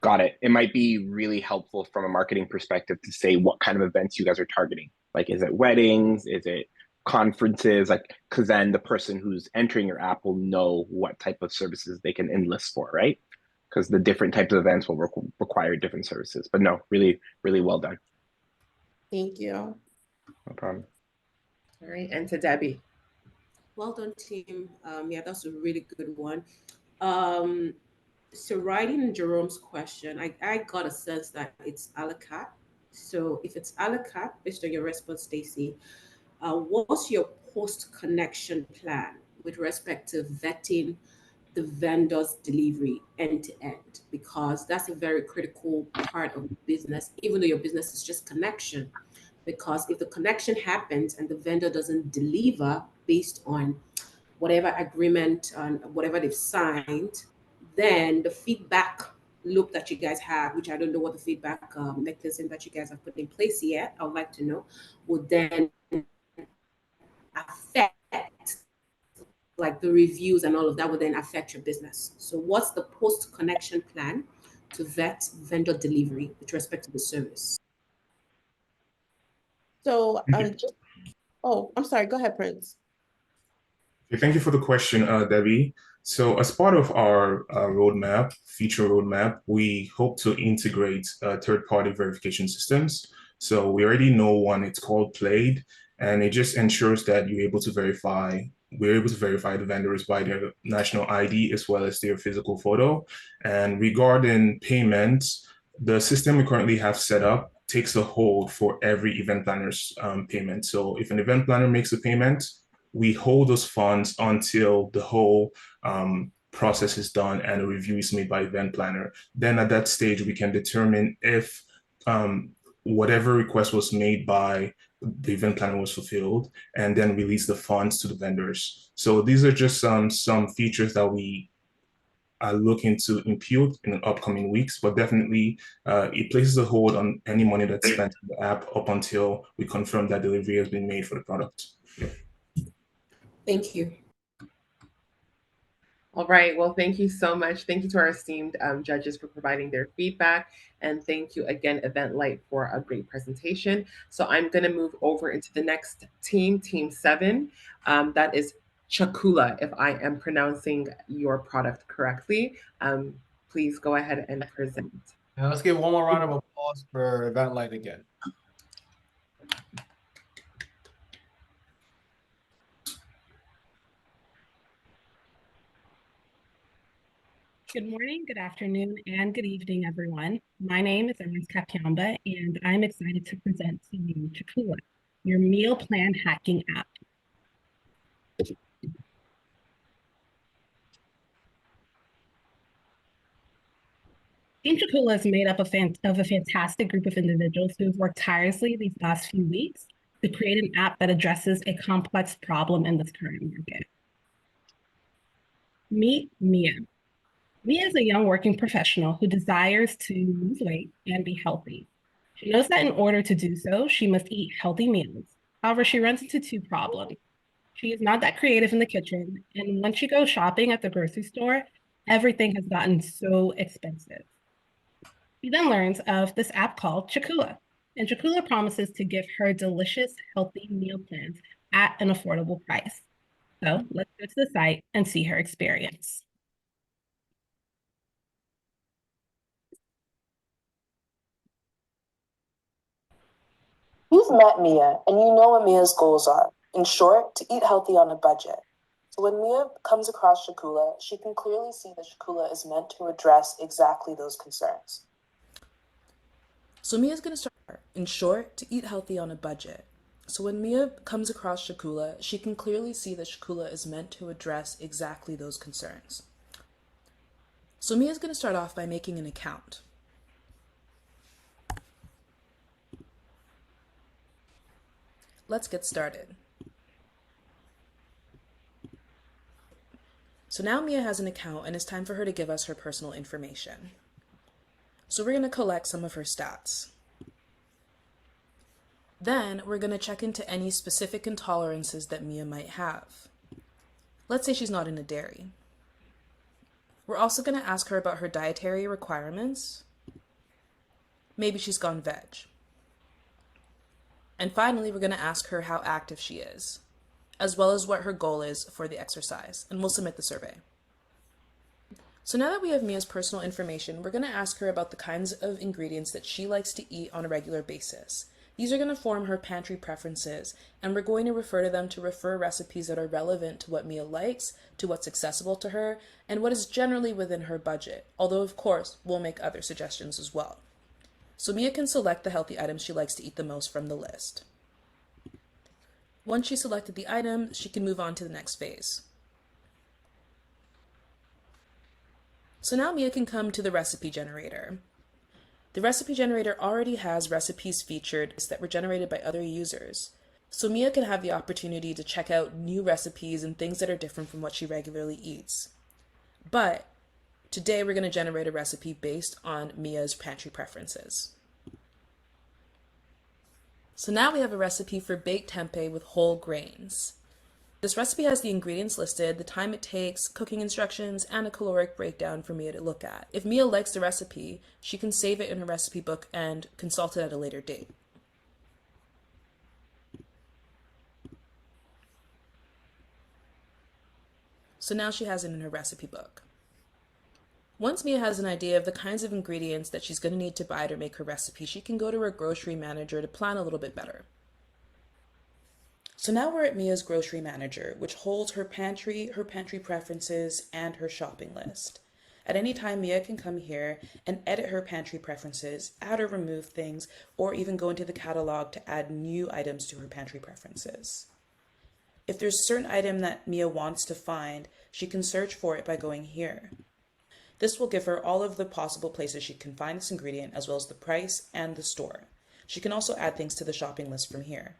Got it. It might be really helpful from a marketing perspective to say what kind of events you guys are targeting. Like, is it weddings? Is it conferences? Like, because then the person who's entering your app will know what type of services they can enlist for, right? Because the different types of events will require different services. But no, really, really well done. Thank you. No problem. All right, and to Debbie. Well done, team. Yeah, that's a really good one. So writing in Jerome's question, I got a sense that it's a la carte. So if it's a la carte, based on your response, Stacey, what's your post-connection plan with respect to vetting the vendor's delivery end to end? Because that's a very critical part of the business, even though your business is just connection. Because if the connection happens and the vendor doesn't deliver based on whatever agreement and whatever they've signed, then the feedback loop that you guys have, which I don't know what the feedback mechanism that you guys have put in place yet, I would like to know, would then affect, like the reviews and all of that would then affect your business. So what's the post-connection plan to vet vendor delivery with respect to the service? So I'm sorry, go ahead, Prince. Thank you for the question, Debbie. So as part of our feature roadmap, we hope to integrate third-party verification systems. So we already know one, it's called Plaid, and it just ensures that we're able to verify the vendors by their national ID as well as their physical photo. And regarding payments, the system we currently have set up takes a hold for every event planner's payment. So if an event planner makes a payment, we hold those funds until the whole process is done and a review is made by event planner. Then at that stage, we can determine if whatever request was made by the event planner was fulfilled, and then release the funds to the vendors. So these are just some features that we are looking to impute in the upcoming weeks, but definitely it places a hold on any money that's spent in the app up until we confirm that delivery has been made for the product. Yeah. Thank you. All right, well, thank you so much. Thank you to our esteemed judges for providing their feedback. And thank you again, Eventlight, for a great presentation. So I'm gonna move over into the next team, Team 7. That is Chakula, if I am pronouncing your product correctly. Please go ahead and present. Now let's give one more round of applause for Eventlight again. Good morning, good afternoon, and good evening, everyone. My name is Ernest Kapiamba, and I'm excited to present to you Chakula, your meal plan hacking app. Team Chakula is made up of a fantastic group of individuals who have worked tirelessly these last few weeks to create an app that addresses a complex problem in this current market. Meet Mia. Mia is a young working professional who desires to lose weight and be healthy. She knows that in order to do so, she must eat healthy meals. However, she runs into two problems. She is not that creative in the kitchen, and when she goes shopping at the grocery store, everything has gotten so expensive. She then learns of this app called Chakula, and Chakula promises to give her delicious, healthy meal plans at an affordable price. So let's go to the site and see her experience. You've met Mia, and you know what Mia's goals are. In short, to eat healthy on a budget. So when Mia comes across Chakula, she can clearly see that Chakula is meant to address exactly those concerns. So Mia's going to start, in short, to eat healthy on a budget. So when Mia comes across Chakula, she can clearly see that Chakula is meant to address exactly those concerns. So Mia's going to start off by making an account. Let's get started. So now Mia has an account and it's time for her to give us her personal information. So we're going to collect some of her stats. Then we're going to check into any specific intolerances that Mia might have. Let's say she's not into dairy. We're also going to ask her about her dietary requirements. Maybe she's gone veg. And finally, we're going to ask her how active she is, as well as what her goal is for the exercise, and we'll submit the survey. So now that we have Mia's personal information, we're going to ask her about the kinds of ingredients that she likes to eat on a regular basis. These are going to form her pantry preferences, and we're going to refer to them to refer recipes that are relevant to what Mia likes, to what's accessible to her, and what is generally within her budget, although of course, we'll make other suggestions as well. So Mia can select the healthy items she likes to eat the most from the list. Once she's selected the item, she can move on to the next phase. So now Mia can come to the recipe generator. The recipe generator already has recipes featured that were generated by other users. So Mia can have the opportunity to check out new recipes and things that are different from what she regularly eats. But today we're going to generate a recipe based on Mia's pantry preferences. So now we have a recipe for baked tempeh with whole grains. This recipe has the ingredients listed, the time it takes, cooking instructions, and a caloric breakdown for Mia to look at. If Mia likes the recipe, she can save it in her recipe book and consult it at a later date. So now she has it in her recipe book. Once Mia has an idea of the kinds of ingredients that she's going to need to buy to make her recipe, she can go to her grocery manager to plan a little bit better. So now we're at Mia's grocery manager, which holds her pantry preferences, and her shopping list. At any time, Mia can come here and edit her pantry preferences, add or remove things, or even go into the catalog to add new items to her pantry preferences. If there's a certain item that Mia wants to find, she can search for it by going here. This will give her all of the possible places she can find this ingredient, as well as the price and the store. She can also add things to the shopping list from here.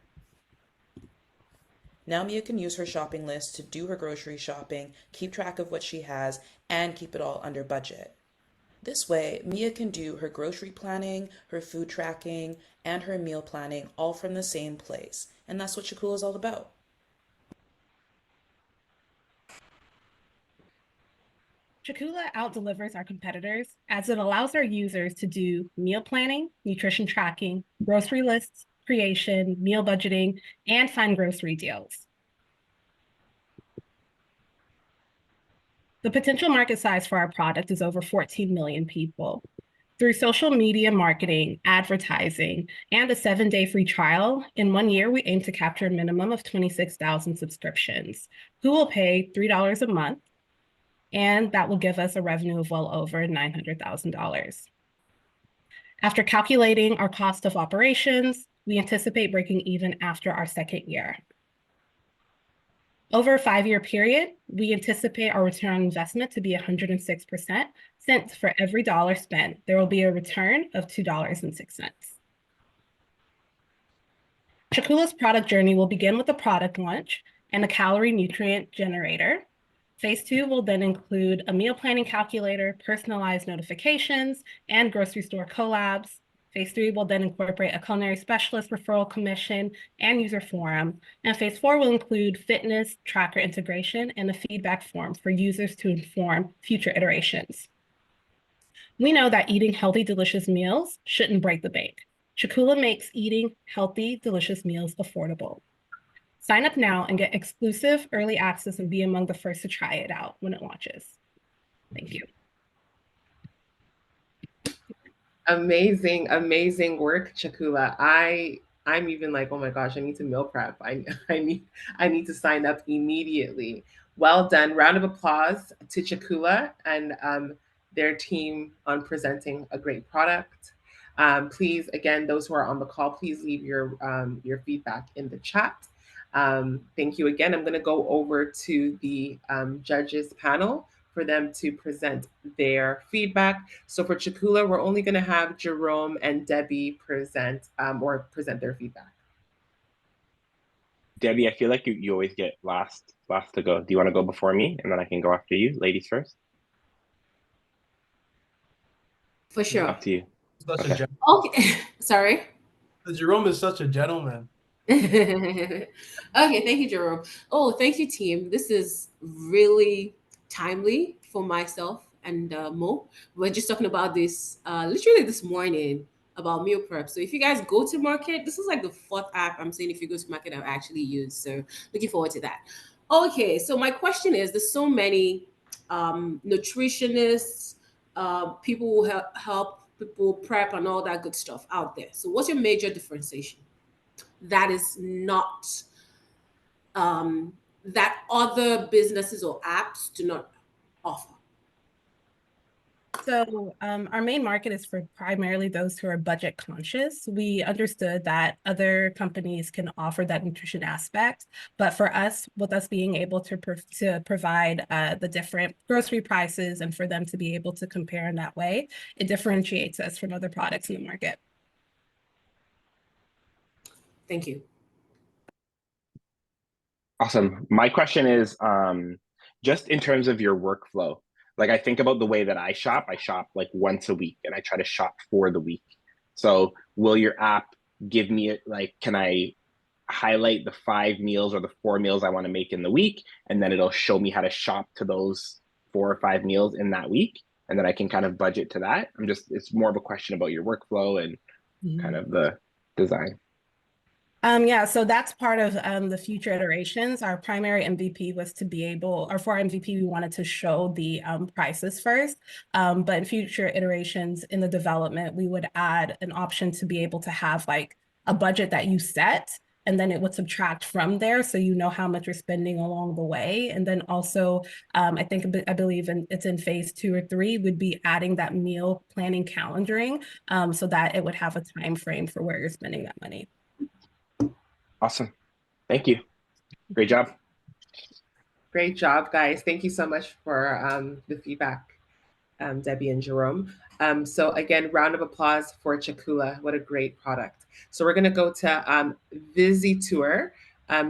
Now Mia can use her shopping list to do her grocery shopping, keep track of what she has, and keep it all under budget. This way, Mia can do her grocery planning, her food tracking, and her meal planning all from the same place. And that's what Shakula is all about. Shakula out-delivers our competitors as it allows our users to do meal planning, nutrition tracking, grocery lists creation, meal budgeting, and find grocery deals. The potential market size for our product is over 14 million people. Through social media marketing, advertising, and a 7-day free trial, in 1 year, we aim to capture a minimum of 26,000 subscriptions who will pay $3 a month, and that will give us a revenue of well over $900,000. After calculating our cost of operations, we anticipate breaking even after our 2nd year. Over a 5-year period, we anticipate our return on investment to be 106%, since for every dollar spent, there will be a return of $2.06. Shakula's product journey will begin with a product launch and a calorie nutrient generator. Phase 2 will then include a meal planning calculator, personalized notifications, and grocery store collabs. Phase 3 will then incorporate a culinary specialist referral commission and user forum. And Phase 4 will include fitness tracker integration and a feedback form for users to inform future iterations. We know that eating healthy, delicious meals shouldn't break the bank. Shakula makes eating healthy, delicious meals affordable. Sign up now and get exclusive early access and be among the first to try it out when it launches. Thank you. Amazing, amazing work, Shakula. I'm even like, oh my gosh, I need to meal prep. I need to sign up immediately. Well done. Round of applause to Shakula and their team on presenting a great product. Please, again, those who are on the call, please leave your feedback in the chat. Thank you again. I'm going to go over to the judges panel for them to present their feedback. So for Shakula, we're only going to have Jerome and Debbie present their feedback. Debbie, I feel like you always get last to go. Do you want to go before me and then I can go after you? Ladies first. For sure. Up to you. Okay. Sorry. Jerome is such a gentleman. Okay, thank you, Jerome. Oh, thank you, team. This is really timely for myself and Mo. We're just talking about this literally this morning about meal prep. So if you guys go to market, this is like the 4th app I'm saying if you go to market I've actually used. So looking forward to that. Okay, so my question is, there's so many nutritionists, people who help people prep and all that good stuff out there. So what's your major differentiation that is not that other businesses or apps do not offer? So our main market is for primarily those who are budget conscious. We understood that other companies can offer that nutrition aspect, but for us, with us being able to provide the different grocery prices and for them to be able to compare in that way, it differentiates us from other products in the market. Thank you. Awesome. My question is just in terms of your workflow. Like I think about the way that I shop like once a week and I try to shop for the week. So will your app give me like, can I highlight the 5 meals or the 4 meals I want to make in the week? And then it'll show me how to shop to those 4 or 5 meals in that week. And then I can kind of budget to that. It's more of a question about your workflow and kind of the design. Yeah, so that's part of the future iterations. Our primary MVP was to be able, or for our MVP, we wanted to show the prices first. But in future iterations in the development, we would add an option to be able to have like a budget that you set, and then it would subtract from there, so you know how much you're spending along the way. And then also, I believe it's in phase 2 or 3, would be adding that meal planning calendaring, so that it would have a time frame for where you're spending that money. Awesome. Thank you. Great job. Great job, guys. Thank you so much for the feedback, Debbie and Jerome. So again, round of applause for Shakula. What a great product. So we're going to go to Visitor.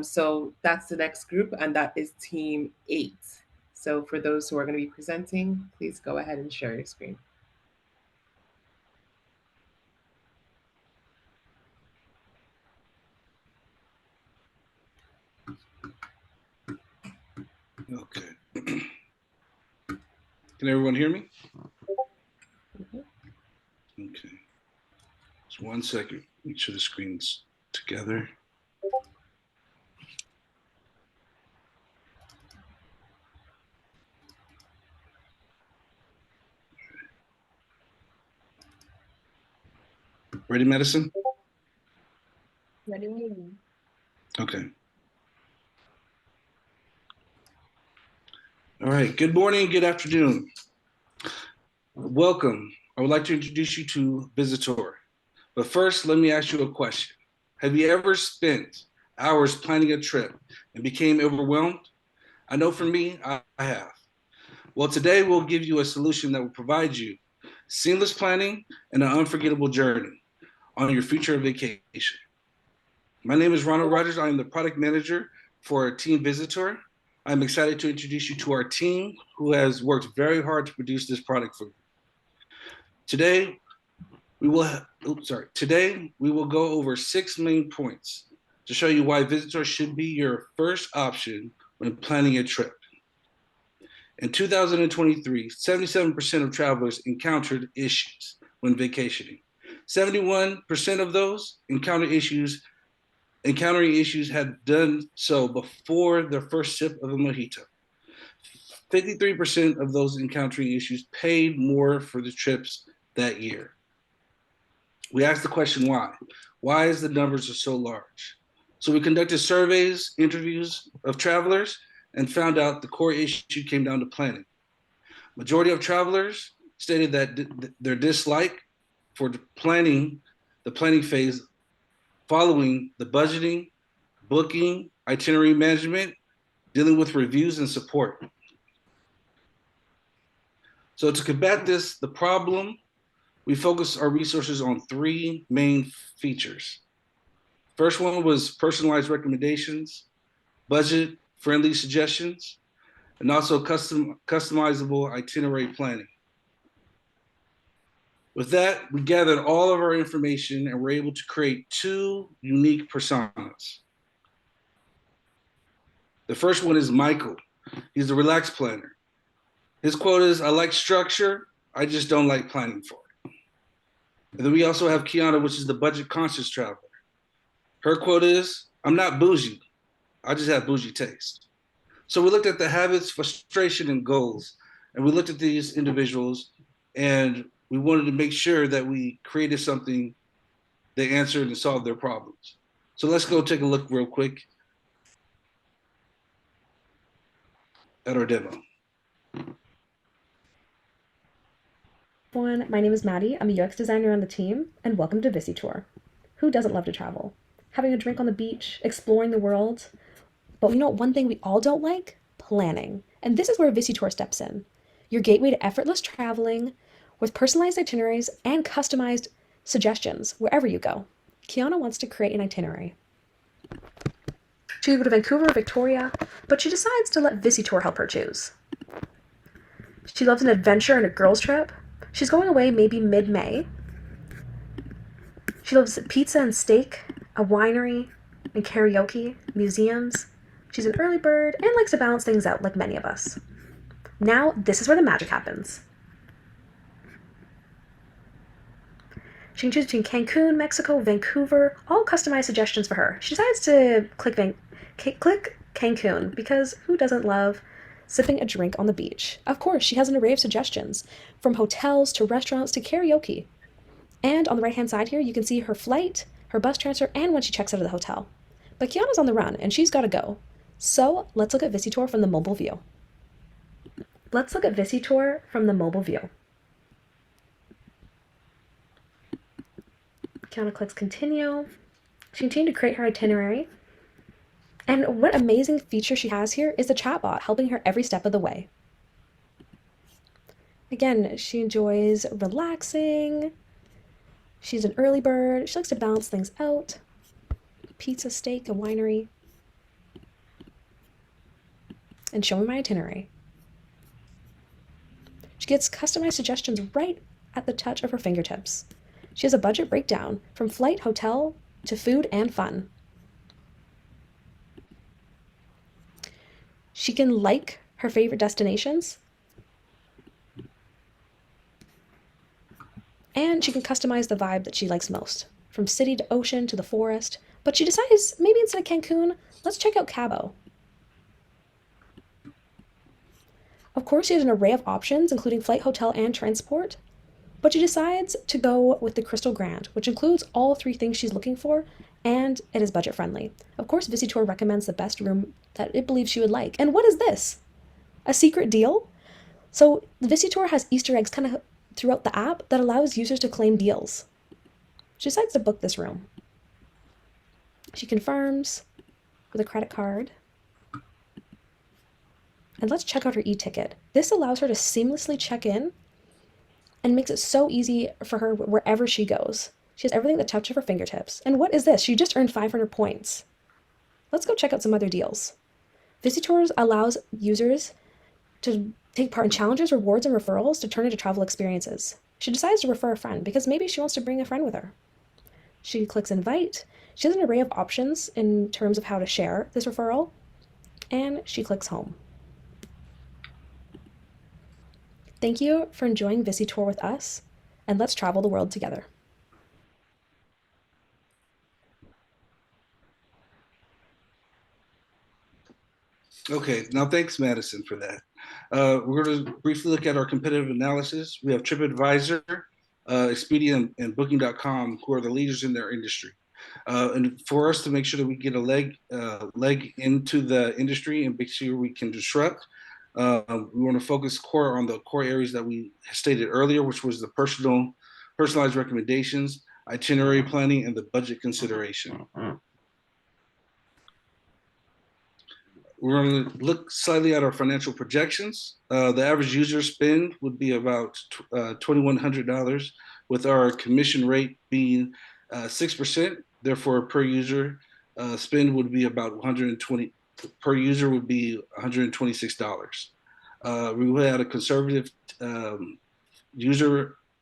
So that's the next group, and that is team 8. So for those who are going to be presenting, please go ahead and share your screen. Okay. Can everyone hear me? Okay. Just 1 second. Make sure the screen's together. Ready, Madison? Ready when you are. Okay. All right. Good morning, good afternoon. Welcome. I would like to introduce you to Visitor. But first, let me ask you a question. Have you ever spent hours planning a trip and became overwhelmed? I know for me, I have. Well, today we'll give you a solution that will provide you seamless planning and an unforgettable journey on your future vacation. My name is Ronald Rogers. I am the product manager for Team Visitor. I'm excited to introduce you to our team who has worked very hard to produce this product for you. Today, we will go over 6 main points to show you why Visitor should be your first option when planning a trip. In 2023, 77% of travelers encountered issues when vacationing. 71% of those encountering issues had done so before their first sip of a mojito. 53% of those encountering issues paid more for the trips that year. We asked the question why. Why is the numbers are so large? So we conducted surveys, interviews of travelers, and found out the core issue came down to planning. Majority of travelers stated that their dislike for the planning phase following the budgeting, booking, itinerary management, dealing with reviews and support. So to combat this, the problem, we focused our resources on 3 main features. First one was personalized recommendations, budget-friendly suggestions, and also customizable itinerary planning. With that, we gathered all of our information and were able to create 2 unique personas. The first one is Michael. He's the relaxed planner. His quote is, "I like structure, I just don't like planning for it." And then we also have Kiana, which is the budget conscious traveler. Her quote is, "I'm not bougie, I just have bougie taste." So we looked at the habits, frustration, and goals, and we looked at these individuals, and we wanted to make sure that we created something that answered and solved their problems. So let's go take a look real quick at our demo. Everyone, my name is Maddie. I'm a UX designer on the team, and welcome to Visitor. Who doesn't love to travel? Having a drink on the beach, exploring the world. But you know one thing we all don't like? Planning. And this is where Visitor steps in. Your gateway to effortless traveling with personalized itineraries and customized suggestions wherever you go. Kiana wants to create an itinerary. She could go to Vancouver or Victoria, but she decides to let Visitor help her choose. She loves an adventure and a girls' trip. She's going away maybe mid-May. She loves pizza and steak, a winery, and karaoke, museums. She's an early bird and likes to balance things out like many of us. Now, this is where the magic happens. She can choose between Cancun, Mexico, Vancouver, all customized suggestions for her. She decides to click Cancun because who doesn't love sipping a drink on the beach? Of course, she has an array of suggestions, from hotels to restaurants to karaoke. And on the right-hand side here, you can see her flight, her bus transfer, and when she checks out of the hotel. But Kiana's on the run, and she's got to go. So let's look at Visitor from the mobile view. Let's look at Visitor from the mobile view. Kiana clicks continue. She continued to create her itinerary. And what amazing feature she has here is the chatbot helping her every step of the way. Again, she enjoys relaxing. She's an early bird. She likes to balance things out. Pizza, steak, a winery. and show me my itinerary. She gets customized suggestions right at the touch of her fingertips. She has a budget breakdown from flight, hotel, to food and fun. She can like her favorite destinations, and she can customize the vibe that she likes most, from city to ocean to the forest. But she decides maybe instead of Cancun, let's check out Cabo. Of course, she has an array of options, including flight, hotel, and transport, but she decides to go with the Crystal Grand, which includes all 3 things she's looking for, and it is budget friendly. Of course, Visitor recommends the best room that it believes she would like. And what is this? A secret deal? So the Visitor has Easter eggs kind of throughout the app that allows users to claim deals. She decides to book this room. She confirms with a credit card. And let's check out her e-ticket. This allows her to seamlessly check in and makes it so easy for her wherever she goes. She has everything at the touch of her fingertips. And what is this? She just earned 500 points. Let's go check out some other deals. Visitors allows users to take part in challenges, rewards, and referrals to turn into travel experiences. She decides to refer a friend because maybe she wants to bring a friend with her. She clicks invite. She has an array of options in terms of how to share this referral. And she clicks home. Thank you for enjoying Visitor with us, and let's travel the world together. Okay, now thanks, Madison, for that. We're going to briefly look at our competitive analysis. We have TripAdvisor, Expedia, and Booking.com, who are the leaders in their industry. And for us to make sure that we get a leg into the industry and make sure we can disrupt, we want to focus on the core areas that we stated earlier, which was the personalized recommendations, itinerary planning, and the budget consideration. We're going to look slightly at our financial projections. The average user spend would be about $2,100, with our commission rate being 6%. Therefore, per user spend would be about 120 per user would be $126. We would have a conservative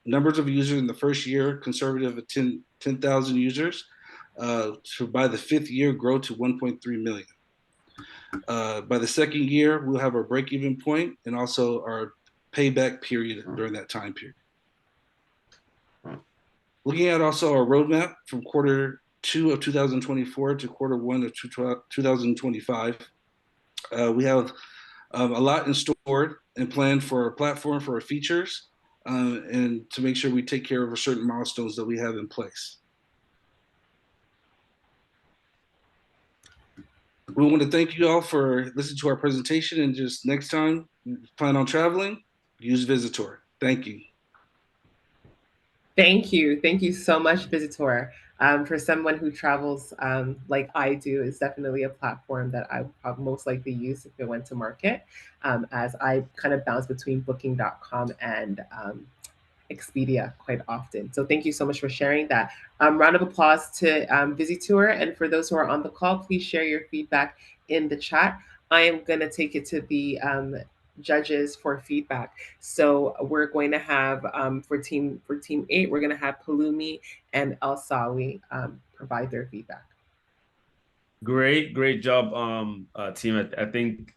numbers of users in the first year, conservative of 10,000 users. So by the 5th year, grow to 1.3 million. By the 2nd year, we'll have our break-even point and also our payback period during that time period. Looking at also our roadmap from quarter 2 of 2024 to quarter 1 of 2025, we have a lot in store and planned for our platform, for our features, and to make sure we take care of our certain milestones that we have in place. We want to thank you all for listening to our presentation, and just next time you plan on traveling, use Visitor. Thank you. Thank you. Thank you so much, Visitor. For someone who travels like I do, it's definitely a platform that I would most likely use if it went to market, as I kind of bounce between Booking.com and Expedia quite often. So thank you so much for sharing that. Round of applause to Visitor. And for those who are on the call, please share your feedback in the chat. I am going to take it to the judges for feedback. So we're going to have for team 8, we're going to have Palumi and El Sawi provide their feedback. Great job, team. I think,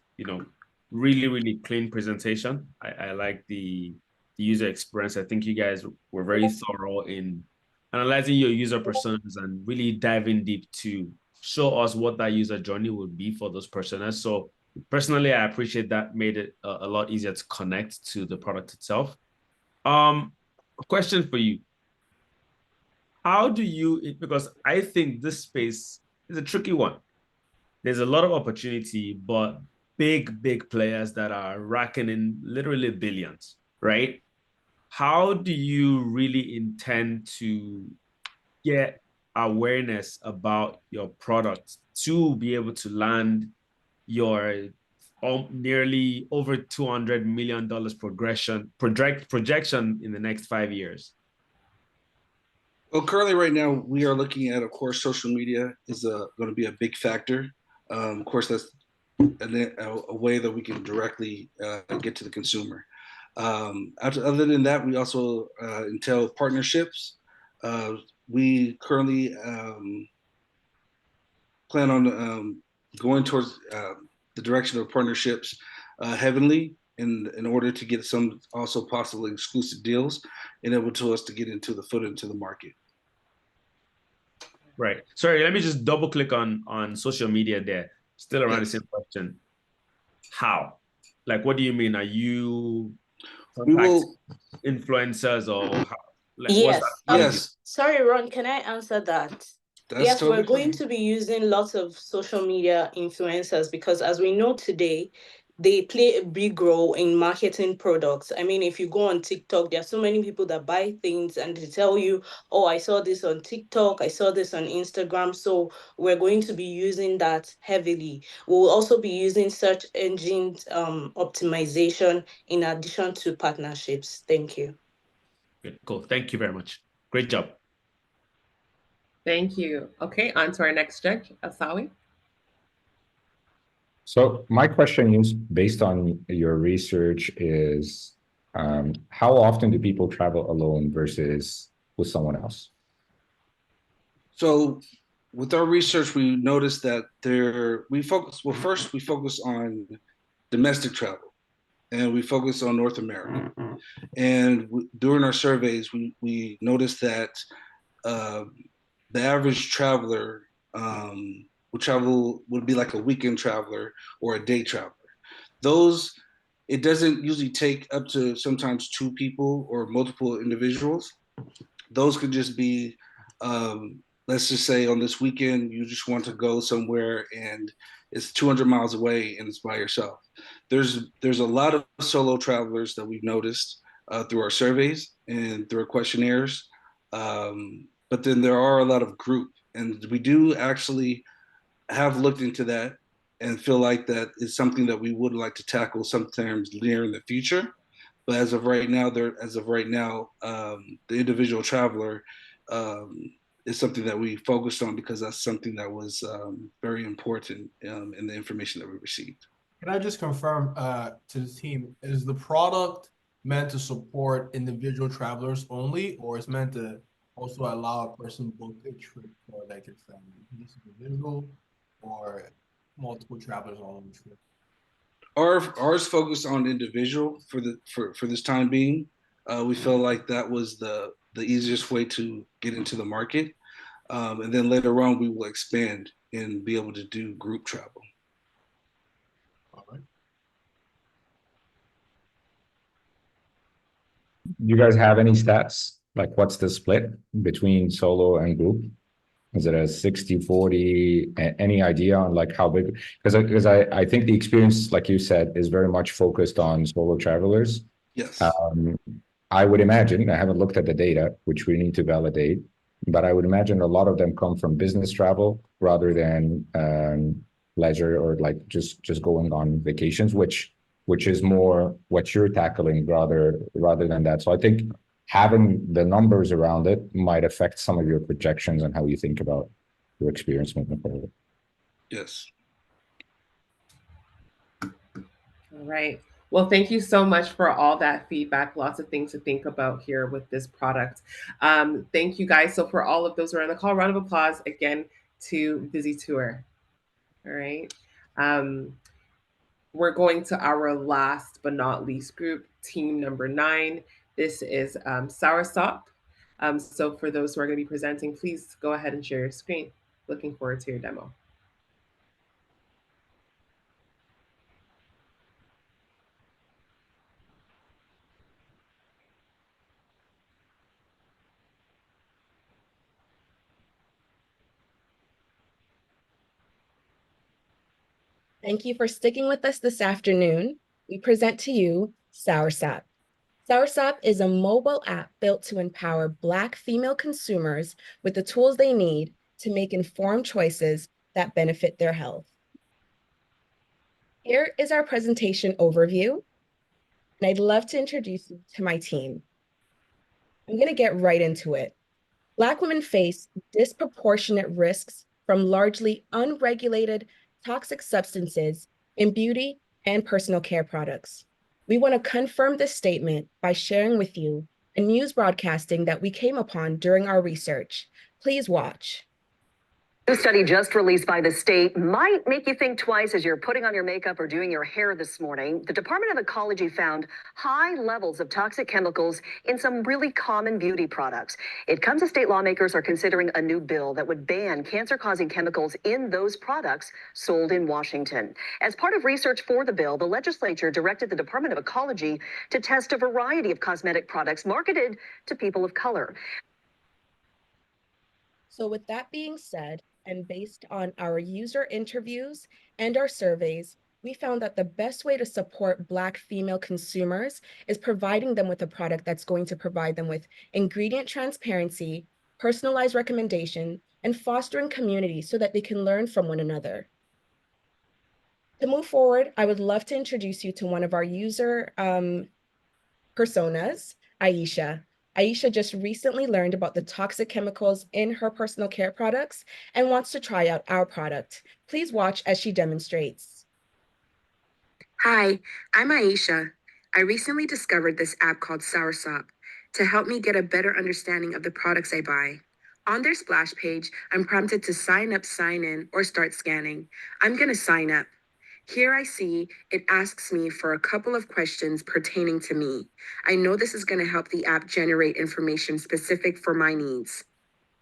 really clean presentation. I like the user experience. I think you guys were very thorough in analyzing your user personas and really diving deep to show us what that user journey would be for those personas. So personally, I appreciate that. Made it a lot easier to connect to the product itself. A question for you. How do you, because I think this space is a tricky one. There's a lot of opportunity, but big players that are racking in literally billions, right? How do you really intend to get awareness about your product to be able to land your nearly over $200 million projection in the next 5 years? Well, currently right now, we are looking at, of course, social media is going to be a big factor. Of course, that's a way that we can directly get to the consumer. Other than that, we also entail partnerships. We currently plan on going towards the direction of partnerships heavily in order to get some also possibly exclusive deals, enable to us to get into the market. Right. Sorry, let me just double click on social media there. Still around the same question. How? Like, what do you mean? Are you contacting influencers or how? Like, Yes. Yes. Sorry, Ron, can I answer that? Yes, we're going to be using lots of social media influencers because as we know today, they play a big role in marketing products. I mean, if you go on TikTok, there are so many people that buy things and they tell you, oh, I saw this on TikTok, I saw this on Instagram. So we're going to be using that heavily. We'll also be using search engine optimization in addition to partnerships. Thank you. Good, cool. Thank you very much. Great job. Thank you. Okay, on to our next judge, Asawi. So my question is, based on your research, is how often do people travel alone versus with someone else? So with our research, we noticed that we focus on domestic travel, and we focus on North America. And during our surveys, we noticed that the average traveler would be like a weekend traveler or a day traveler. It doesn't usually take up to sometimes two people or multiple individuals. Those could just be, let's just say on this weekend, you just want to go somewhere and it's 200 miles away and it's by yourself. There's a lot of solo travelers that we've noticed through our surveys and through our questionnaires. But then there are a lot of group, and we do actually have looked into that and feel like that is something that we would like to tackle sometimes near in the future. But as of right now, the individual traveler is something that we focused on because that's something that was very important in the information that we received. Can I just confirm to the team, is the product meant to support individual travelers only, or is meant to also allow a person to book a trip for like a family? Is it individual or multiple travelers all on the trip? Ours focused on individual for this time being. We feel like that was the easiest way to get into the market, and then later on we will expand and be able to do group travel. All right. Do you guys have any stats? Like, what's the split between solo and group? Is it a 60-40? Any idea on like how big? Because I think the experience, like you said, is very much focused on solo travelers. Yes. I would imagine, I haven't looked at the data, which we need to validate, but I would imagine a lot of them come from business travel rather than leisure or like just going on vacations, which is more what you're tackling rather than that. So I think having the numbers around it might affect some of your projections and how you think about your experience moving forward. Yes. All right. Well, thank you so much for all that feedback. Lots of things to think about here with this product. Thank you guys. So for all of those who are on the call, round of applause again to Busy Tour. All right. We're going to our last but not least group, team number 9. This is SourSop. So for those who are going to be presenting, please go ahead and share your screen. Looking forward to your demo. Thank you for sticking with us this afternoon. We present to you SourSop. SourSop is a mobile app built to empower Black female consumers with the tools they need to make informed choices that benefit their health. Here is our presentation overview, and I'd love to introduce you to my team. I'm going to get right into it. Black women face disproportionate risks from largely unregulated toxic substances in beauty and personal care products. We want to confirm this statement by sharing with you a news broadcasting that we came upon during our research. Please watch. A study just released by the state might make you think twice as you're putting on your makeup or doing your hair this morning. The Department of Ecology found high levels of toxic chemicals in some really common beauty products. It comes as state lawmakers are considering a new bill that would ban cancer-causing chemicals in those products sold in Washington. As part of research for the bill, the legislature directed the Department of Ecology to test a variety of cosmetic products marketed to people of color. So with that being said, and based on our user interviews and our surveys, we found that the best way to support Black female consumers is providing them with a product that's going to provide them with ingredient transparency, personalized recommendation, and fostering community so that they can learn from one another. To move forward, I would love to introduce you to one of our user personas, Aisha. Aisha just recently learned about the toxic chemicals in her personal care products and wants to try out our product. Please watch as she demonstrates. Hi, I'm Aisha. I recently discovered this app called SourSop to help me get a better understanding of the products I buy. On their splash page, I'm prompted to sign up, sign in, or start scanning. I'm going to sign up. Here I see it asks me for a couple of questions pertaining to me. I know this is going to help the app generate information specific for my needs.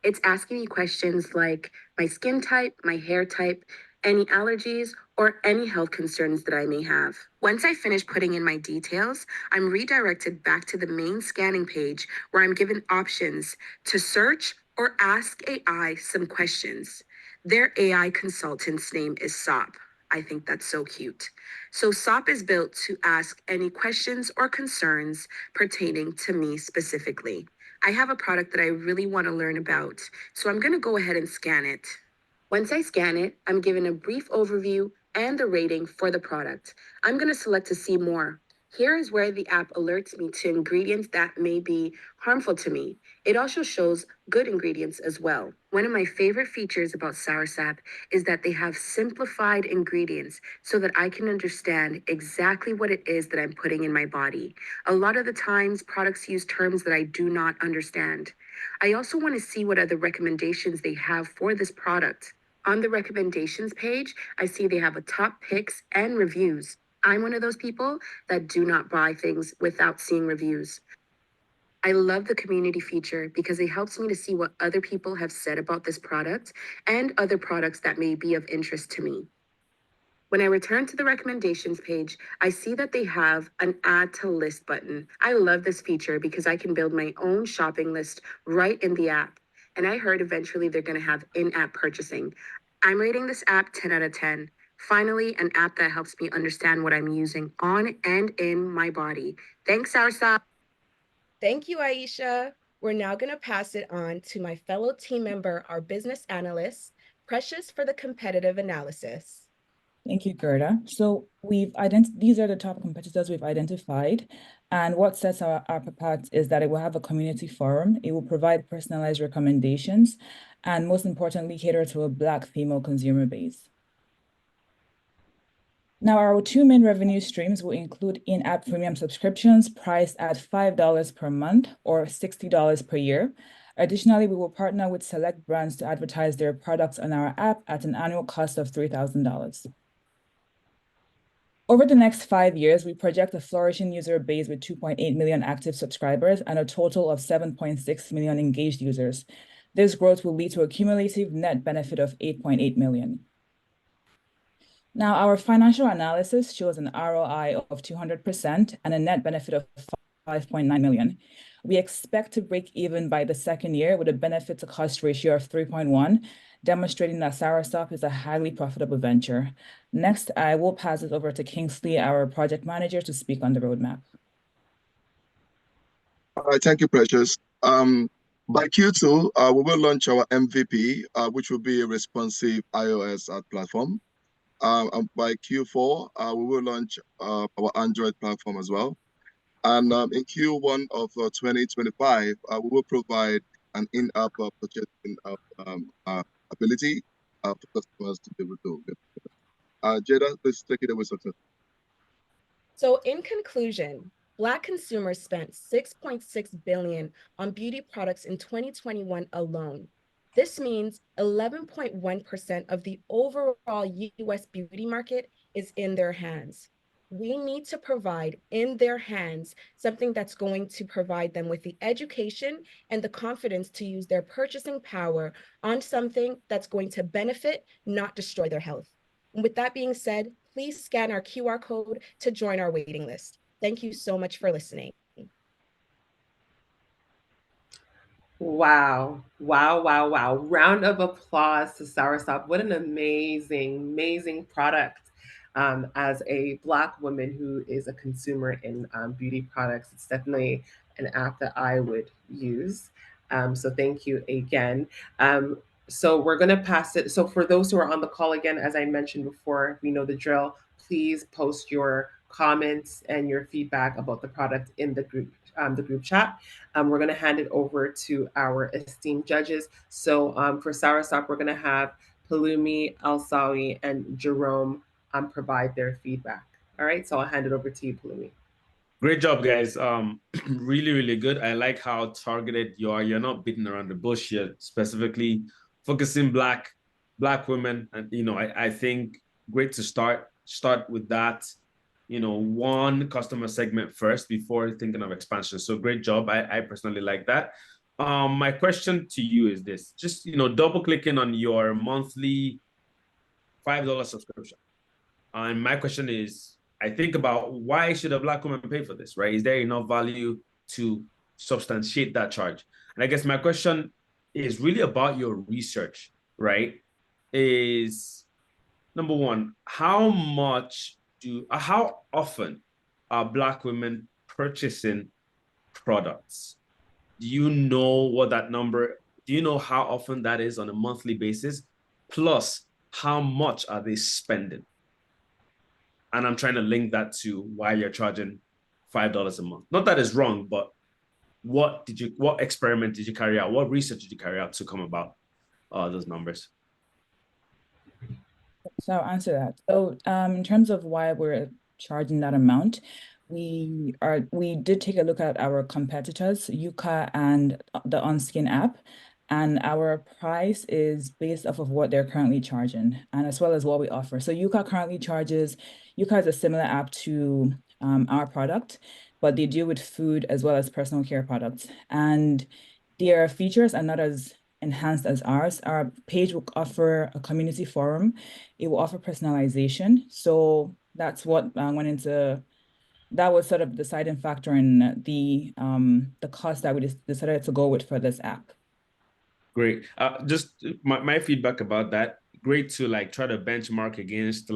It's asking me questions like my skin type, my hair type, any allergies, or any health concerns that I may have. Once I finish putting in my details, I'm redirected back to the main scanning page where I'm given options to search or ask AI some questions. Their AI consultant's name is SOP. I think that's so cute. So SOP is built to ask any questions or concerns pertaining to me specifically. I have a product that I really want to learn about, so I'm going to go ahead and scan it. Once I scan it, I'm given a brief overview and the rating for the product. I'm going to select to see more. Here is where the app alerts me to ingredients that may be harmful to me. It also shows good ingredients as well. One of my favorite features about SourSop is that they have simplified ingredients so that I can understand exactly what it is that I'm putting in my body. A lot of the times, products use terms that I do not understand. I also want to see what other recommendations they have for this product. On the recommendations page, I see they have a top picks and reviews. I'm one of those people that do not buy things without seeing reviews. I love the community feature because it helps me to see what other people have said about this product and other products that may be of interest to me. When I return to the recommendations page, I see that they have an add to list button. I love this feature because I can build my own shopping list right in the app. And I heard eventually they're going to have in-app purchasing. I'm rating this app 10 out of 10. Finally, an app that helps me understand what I'm using on and in my body. Thanks, SourSop. Thank you, Aisha. We're now going to pass it on to my fellow team member, our business analyst, Precious, for the competitive analysis. Thank you, Gerda. So these are the top competitors we've identified. And what sets our app apart is that it will have a community forum. It will provide personalized recommendations, and most importantly, cater to a Black female consumer base. Now, our two main revenue streams will include in-app premium subscriptions priced at $5 per month or $60 per year. Additionally, we will partner with select brands to advertise their products on our app at an annual cost of $3,000. Over the next 5 years, we project a flourishing user base with 2.8 million active subscribers and a total of 7.6 million engaged users. This growth will lead to a cumulative net benefit of 8.8 million. Now, our financial analysis shows an ROI of 200% and a net benefit of 5.9 million. We expect to break even by the second year with a benefit to cost ratio of 3.1, demonstrating that SourSop is a highly profitable venture. Next, I will pass it over to Kingsley, our project manager, to speak on the roadmap. All right, thank you, Precious. By Q2, we will launch our MVP, which will be a responsive iOS platform. And by Q4, we will launch our Android platform as well. And in Q1 of 2025, we will provide an in-app purchasing ability for customers to be able to get. Jada, please take it away, Sota. So in conclusion, Black consumers spent $6.6 billion on beauty products in 2021 alone. This means 11.1% of the overall US beauty market is in their hands. We need to provide in their hands something that's going to provide them with the education and the confidence to use their purchasing power on something that's going to benefit, not destroy their health. And with that being said, please scan our QR code to join our waiting list. Thank you so much for listening. Wow. Wow, wow, wow. Round of applause to SourSop. What an amazing product. As a Black woman who is a consumer in beauty products, it's definitely an app that I would use. So thank you again. So we're going to pass it. So for those who are on the call again, as I mentioned before, we know the drill. Please post your comments and your feedback about the product in the group chat. We're going to hand it over to our esteemed judges. So for SourSop, we're going to have Palumi, Alsawi, and Jerome provide their feedback. All right, so I'll hand it over to you, Palumi. Great job, guys. Really good. I like how targeted you are. You're not beating around the bush. You're specifically focusing black women. And, I think great to start with that, one customer segment first before thinking of expansion. So great job. I personally like that. My question to you is this, just, double clicking on your monthly $5 subscription. And my question is, I think about why should a Black woman pay for this, right? Is there enough value to substantiate that charge? And I guess my question is really about your research, right? Is number one, how often are Black women purchasing products? Do you know what that number, do you know how often that is on a monthly basis? Plus, how much are they spending? And I'm trying to link that to why you're charging $5 a month. Not that it's wrong, but what experiment did you carry out? What research did you carry out to come about those numbers? So I'll answer that. So in terms of why we're charging that amount, we did take a look at our competitors, Yuka and the OnSkin app, and our price is based off of what they're currently charging, and as well as what we offer. So Yuka is a similar app to our product, but they deal with food as well as personal care products. And their features are not as enhanced as ours. Our page will offer a community forum. It will offer personalization. So that's what that was sort of the deciding factor in the cost that we decided to go with for this app. Great. Just my feedback about that, great to try to benchmark against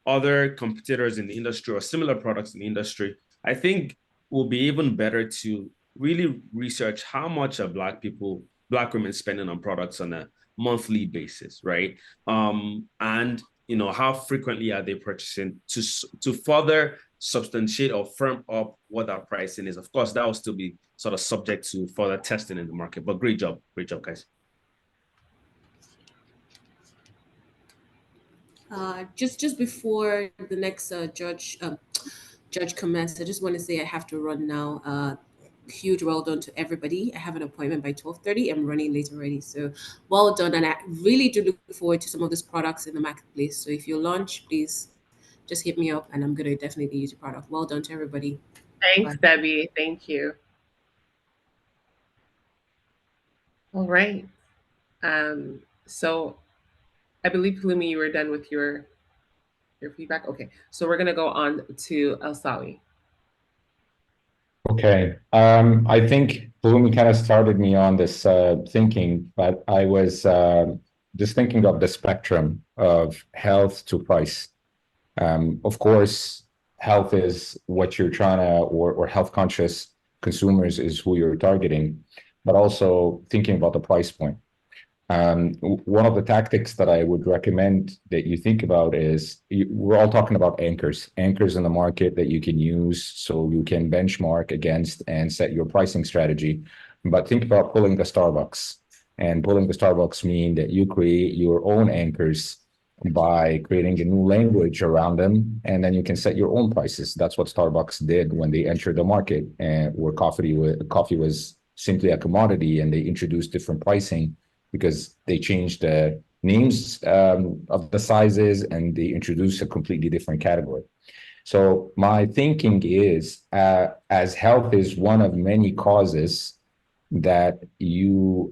other competitors in the industry or similar products in the industry. I think will be even better to really research how much are Black women spending on products on a monthly basis, right? And how frequently are they purchasing to further substantiate or firm up what our pricing is. Of course, that will still be sort of subject to further testing in the market, but great job, guys. Just before the next judge comments, I just want to say I have to run now. Huge well done to everybody. I have an appointment by 12:30. I'm running late already, so well done. And I really do look forward to some of these products in the marketplace. So if you launch, please just hit me up, and I'm gonna definitely use your product. Well done to everybody. Thanks, Debbie. Thank you. All right. So I believe, Palumi, you were done with your feedback. Okay, so we're gonna go on to Alsawi. Okay, I think Palumi kind of started me on this thinking, but I was just thinking of the spectrum of health to price. Of course, health is what you're trying to, or health conscious consumers is who you're targeting, but also thinking about the price point. One of the tactics that I would recommend that you think about is, we're all talking about anchors in the market that you can use so you can benchmark against and set your pricing strategy. But think about pulling the Starbucks, and pulling the Starbucks mean that you create your own anchors by creating a new language around them, and then you can set your own prices. That's what Starbucks did when they entered the market, and where coffee was simply a commodity, and they introduced different pricing because they changed the names of the sizes, and they introduced a completely different category. So my thinking is, as health is one of many causes that you're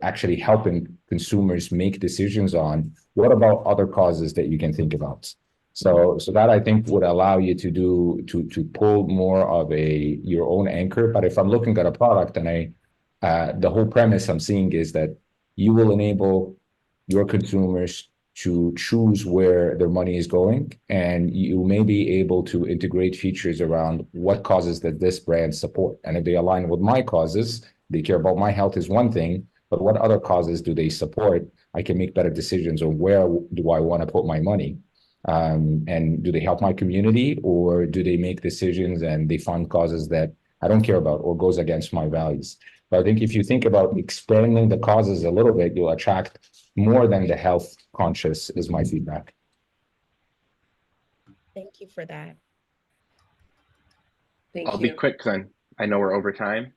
actually helping consumers make decisions on, what about other causes that you can think about? So that I think would allow you to pull more of your own anchor. But if I'm looking at a product and the whole premise I'm seeing is that you will enable your consumers to choose where their money is going, and you may be able to integrate features around what causes that this brand support. And if they align with my causes, they care about my health is one thing, but what other causes do they support? I can make better decisions on where do I want to put my money. And do they help my community, or do they make decisions and they fund causes that I don't care about or goes against my values? But I think if you think about expanding the causes a little bit, you'll attract more than the health conscious, is my feedback. Thank you for that. I'll be quick, son. I know we're over time.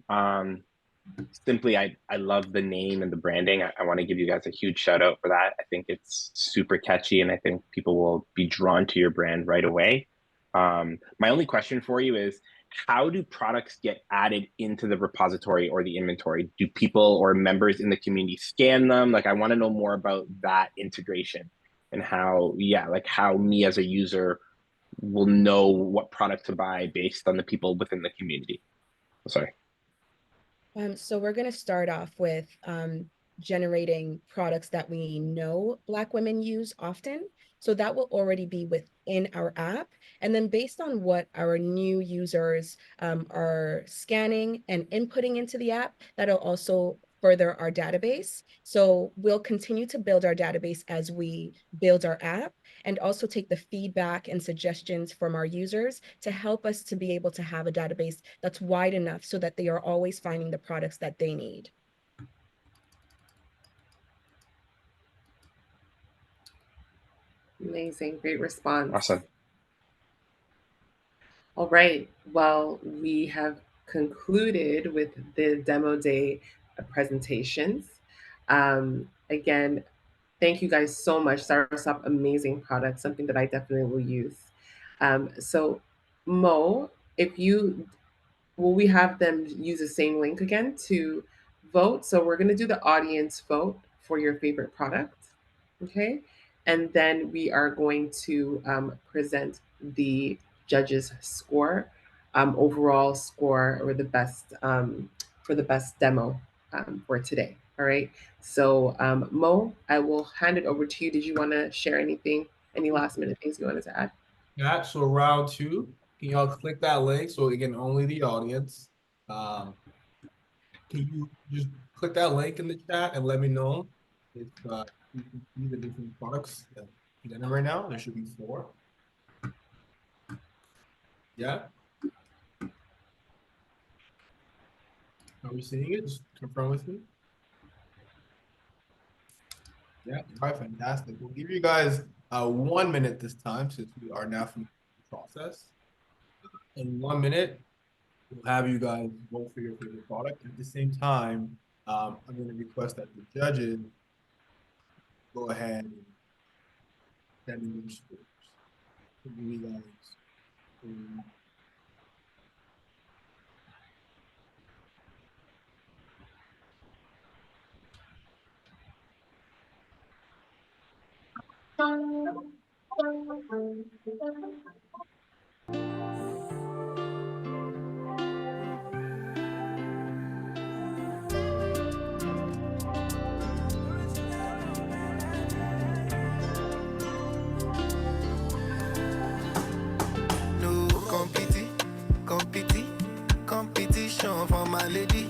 Simply, I love the name and the branding. I want to give you guys a huge shout out for that. I think it's super catchy, and I think people will be drawn to your brand right away. My only question for you is, how do products get added into the repository or the inventory? Do people or members in the community scan them? Like, I want to know more about that integration and how me as a user will know what product to buy based on the people within the community. Sorry. So we're going to start off with generating products that we know Black women use often. So that will already be within our app. And then based on what our new users are scanning and inputting into the app, that'll also further our database. So we'll continue to build our database as we build our app, and also take the feedback and suggestions from our users to help us to be able to have a database that's wide enough so that they are always finding the products that they need. Amazing, great response. Awesome. All right, well, we have concluded with the demo day presentations. Again, thank you guys so much. SourSop, amazing product, something that I definitely will use. So Mo, will we have them use the same link again to vote? So we're gonna do the audience vote for your favorite product, okay? And then we are going to present the judges' score, overall score, or the best for the best demo for today. All right. So Mo, I will hand it over to you. Did you want to share anything, any last minute things you wanted to add? Yeah. So round two, can y'all click that link? So again, only the audience. Can you just click that link in the chat and let me know if you can see the different products that I'm presenting right now? There should be 4. Yeah. Are we seeing it? Just confirm with me. Yeah, all right, fantastic. We'll give you guys 1 minute this time, since we are now from the process. In 1 minute, we'll have you guys vote for your favorite product. At the same time, I'm going to request that the judges go ahead and send in their scores. So give you guys competition for my lady.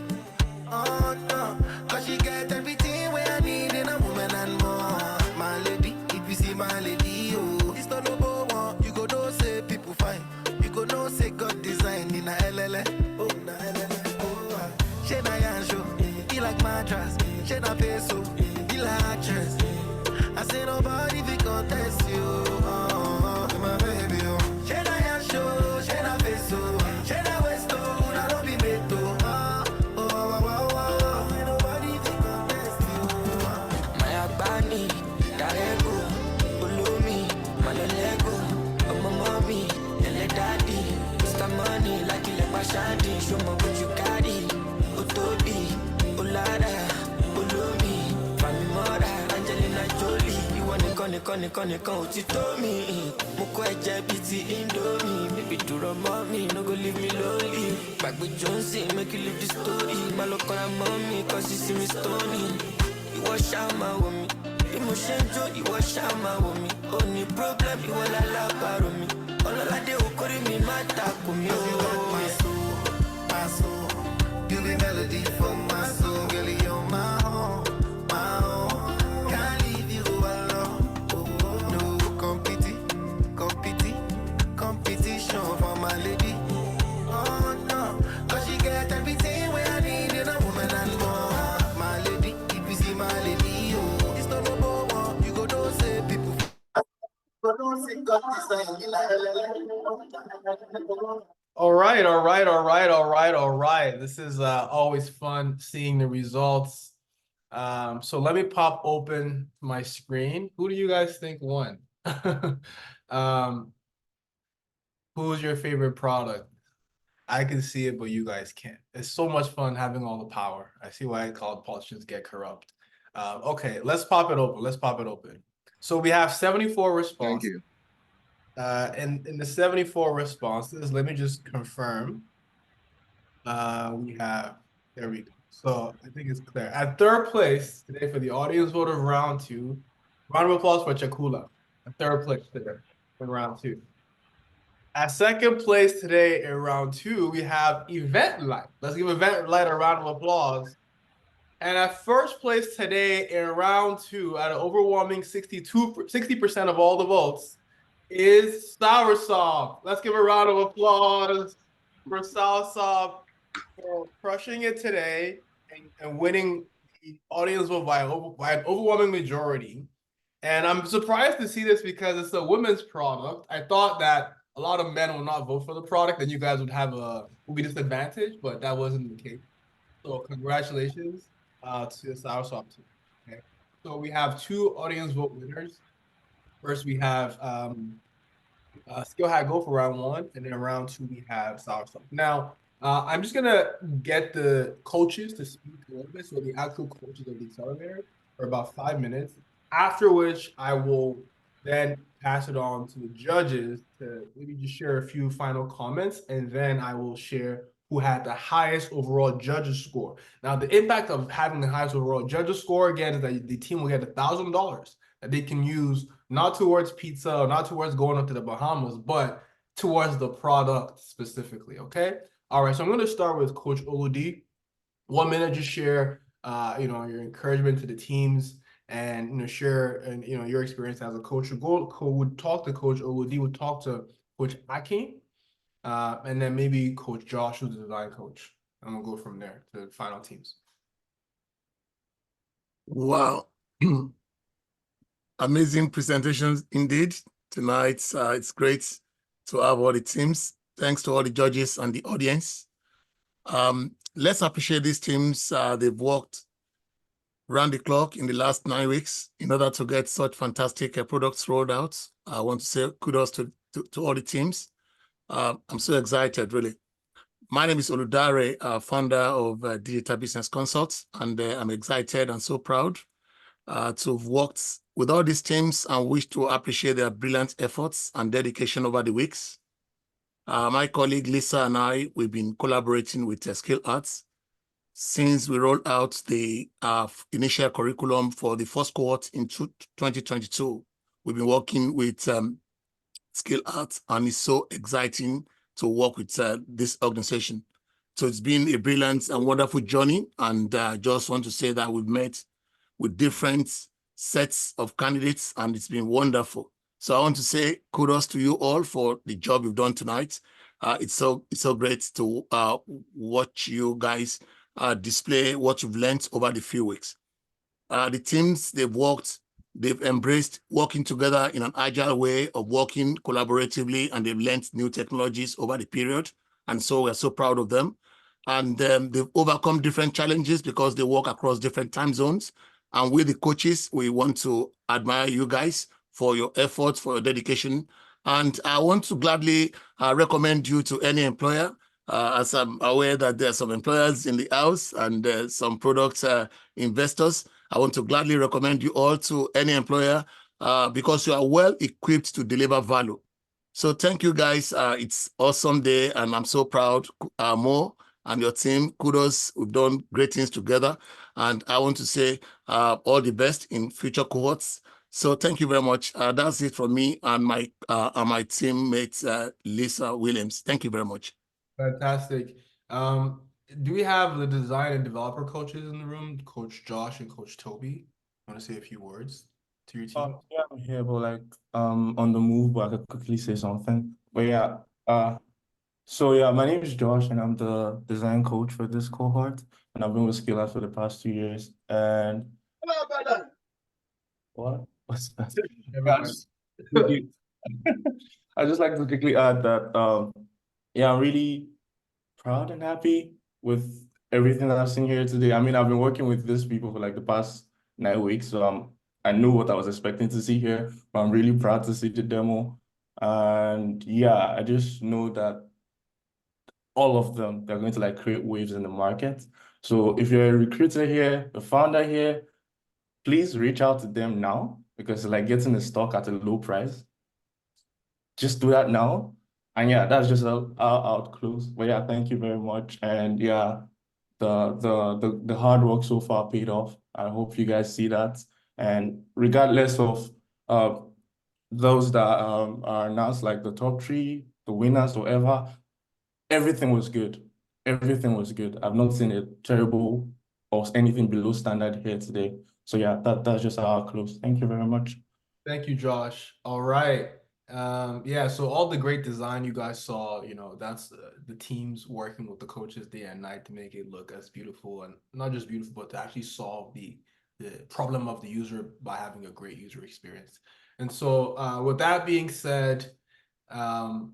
Oh no, cause she get everything where I need in a woman and more. My lady, if you see my lady, oh, it's not no one. You go know say people fine. You go know say God design in a LLA. Oh, na LLA. Oh, she na yansho, he like mattress. She na peso, he like actress. I say no nobody be contest you. My baby, Shena ya show, Shena beso, Shena westo, na don't be meto. Nobody be contest you. My abani, darego, ulumi, malolego, mommy, and daddy. Mr. Money, like you let my shanty, show me what you carry. Otobi, Olada, Ulumi, Fami Mora, Angelina Jolie. You want to come me. Moko eje biti Indomie. Baby, do the mommy, no go leave me lonely. Back with Jonesy, make you live the story. My look on mommy, cause you see me stony. You wash out my woman. Emotion joy, you wash out my woman. Only problem, you want a la baro me. All I do, call me mata kumi. My soul. You be melody for my soul, girl, you're my home, my home. Can't leave you alone. No competition for my lady. Oh no, cause she get everything where I need in a woman and more. My lady, if you see my lady, oh, it's not no one. You go don't say people. Go don't say God All right. This is always fun seeing the results. So let me pop open my screen. Who do you guys think won? Who's your favorite product? I can see it, but you guys can't. It's so much fun having all the power. I see why I call politicians get corrupt. Okay, let's pop it open. So we have 74 responses. Thank you. And in the 74 responses, let me just confirm. We have, there we go. So I think it's clear. At third place today for the audience vote of round 2, round of applause for Chakula. At third place today in round 2. At second place today in round 2, we have Event Light. Let's give Event Light a round of applause. And at first place today in round 2, at an overwhelming 60% of all the votes, is SourSop. Let's give a round of applause for SourSop for crushing it today and winning the audience vote by an overwhelming majority. And I'm surprised to see this because it's a women's product. I thought that a lot of men will not vote for the product and you guys would be disadvantaged, but that wasn't the case. So congratulations to the SourSop team. Okay. So we have 2 audience vote winners. First, we have SkillHatGo for round 1, and then round 2 we have SourSop. Now, I'm just gonna get the coaches to speak a little bit, so the actual coaches of the Accelerator for about 5 minutes. After which, I will then pass it on to the judges to maybe just share a few final comments, and then I will share who had the highest overall judges score. Now, the impact of having the highest overall judges score, again, is that the team will get $1,000 that they can use not towards pizza or not towards going up to the Bahamas, but towards the product specifically, okay? All right, so I'm going to start with Coach Oludi. 1 minute, just share, your encouragement to the teams and, share, your experience as a coach. Would talk to Coach Oludi, would talk to Coach Akin, and then maybe Coach Josh, who's the design coach. And we'll go from there to the final teams. Wow. Amazing presentations indeed tonight. It's great to have all the teams. Thanks to all the judges and the audience. Let's appreciate these teams. They've worked round the clock in the last 9 weeks in order to get such fantastic products rolled out. I want to say kudos to all the teams. I'm so excited, really. My name is Oludare, founder of Digital Business Consults, and I'm excited and so proud to have worked with all these teams and wish to appreciate their brilliant efforts and dedication over the weeks. My colleague Lisa and I, we've been collaborating with SkillHat since we rolled out the initial curriculum for the first cohort in 2022. We've been working with SkillHat, and it's so exciting to work with this organization. So it's been a brilliant and wonderful journey, and just want to say that we've met with different sets of candidates, and it's been wonderful. So I want to say kudos to you all for the job you've done tonight. It's so great to watch you guys display what you've learned over the few weeks. The teams, they've worked They've embraced working together in an agile way of working collaboratively, and they've learned new technologies over the period. And so we're so proud of them. And they've overcome different challenges because they work across different time zones. And with the coaches, we want to admire you guys for your efforts, for your dedication. And I want to gladly recommend you to any employer, as I'm aware that there are some employers in the house and some product investors. I want to gladly recommend you all to any employer because you are well equipped to deliver value. So thank you guys. It's awesome day, and I'm so proud. Mo and your team, kudos. We've done great things together, and I want to say all the best in future cohorts. So thank you very much. That's it from me and my teammate Lisa Williams. Thank you very much. Fantastic. Do we have the design and developer coaches in the room, Coach Josh and Coach Toby? Want to say a few words to your team? Yeah, I'm here, but like on the move, but I could quickly say something. But yeah, so yeah, my name is Josh, and I'm the design coach for this cohort, and I've been with SkillHat for the past 2 years. And what? What's that? I just like to quickly add that yeah, I'm really proud and happy with everything that I've seen here today. I mean, I've been working with these people for like the past 9 weeks, so I knew what I was expecting to see here, but I'm really proud to see the demo. And yeah, I just know that all of them, they're going to like create waves in the market. So if you're a recruiter here, a founder here, please reach out to them now, because like getting the stock at a low price, just do that now. And yeah, that's just our close. But yeah, thank you very much. And yeah, the hard work so far paid off. I hope you guys see that. And regardless of those that are announced, like the top 3, the winners, whatever, everything was good. Everything was good. I've not seen it terrible or anything below standard here today. So yeah, that's just our close. Thank you very much. Thank you, Josh. All right. Yeah, so all the great design you guys saw, you know, that's the teams working with the coaches day and night to make it look as beautiful, and not just beautiful, but to actually solve the problem of the user by having a great user experience. And so with that being said, I'm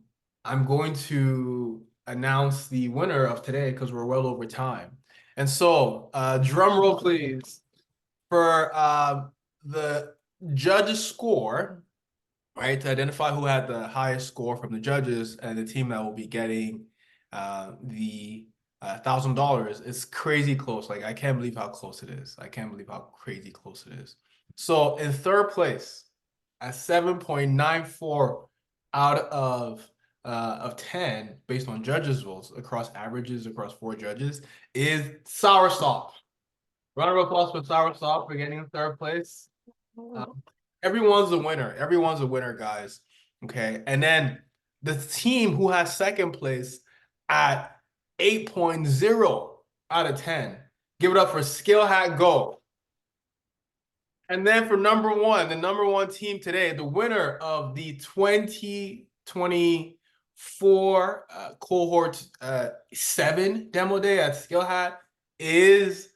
going to announce the winner of today because we're well over time. And so drum roll, please, for the judges' score, right, to identify who had the highest score from the judges and the team that will be getting the $1,000. It's crazy close. Like, I can't believe how close it is. I can't believe how crazy close it is. So in third place at 7.94 out of 10 based on judges' votes across averages across 4 judges is SourSop. Round of applause for SourSop for getting in third place. Everyone's a winner. Everyone's a winner, guys. Okay. And then the team who has second place at 8.0 out of 10. Give it up for SkillHatGo. And then for number 1, the number 1 team today, the winner of the 2024 cohort 7 demo day at SkillHat is,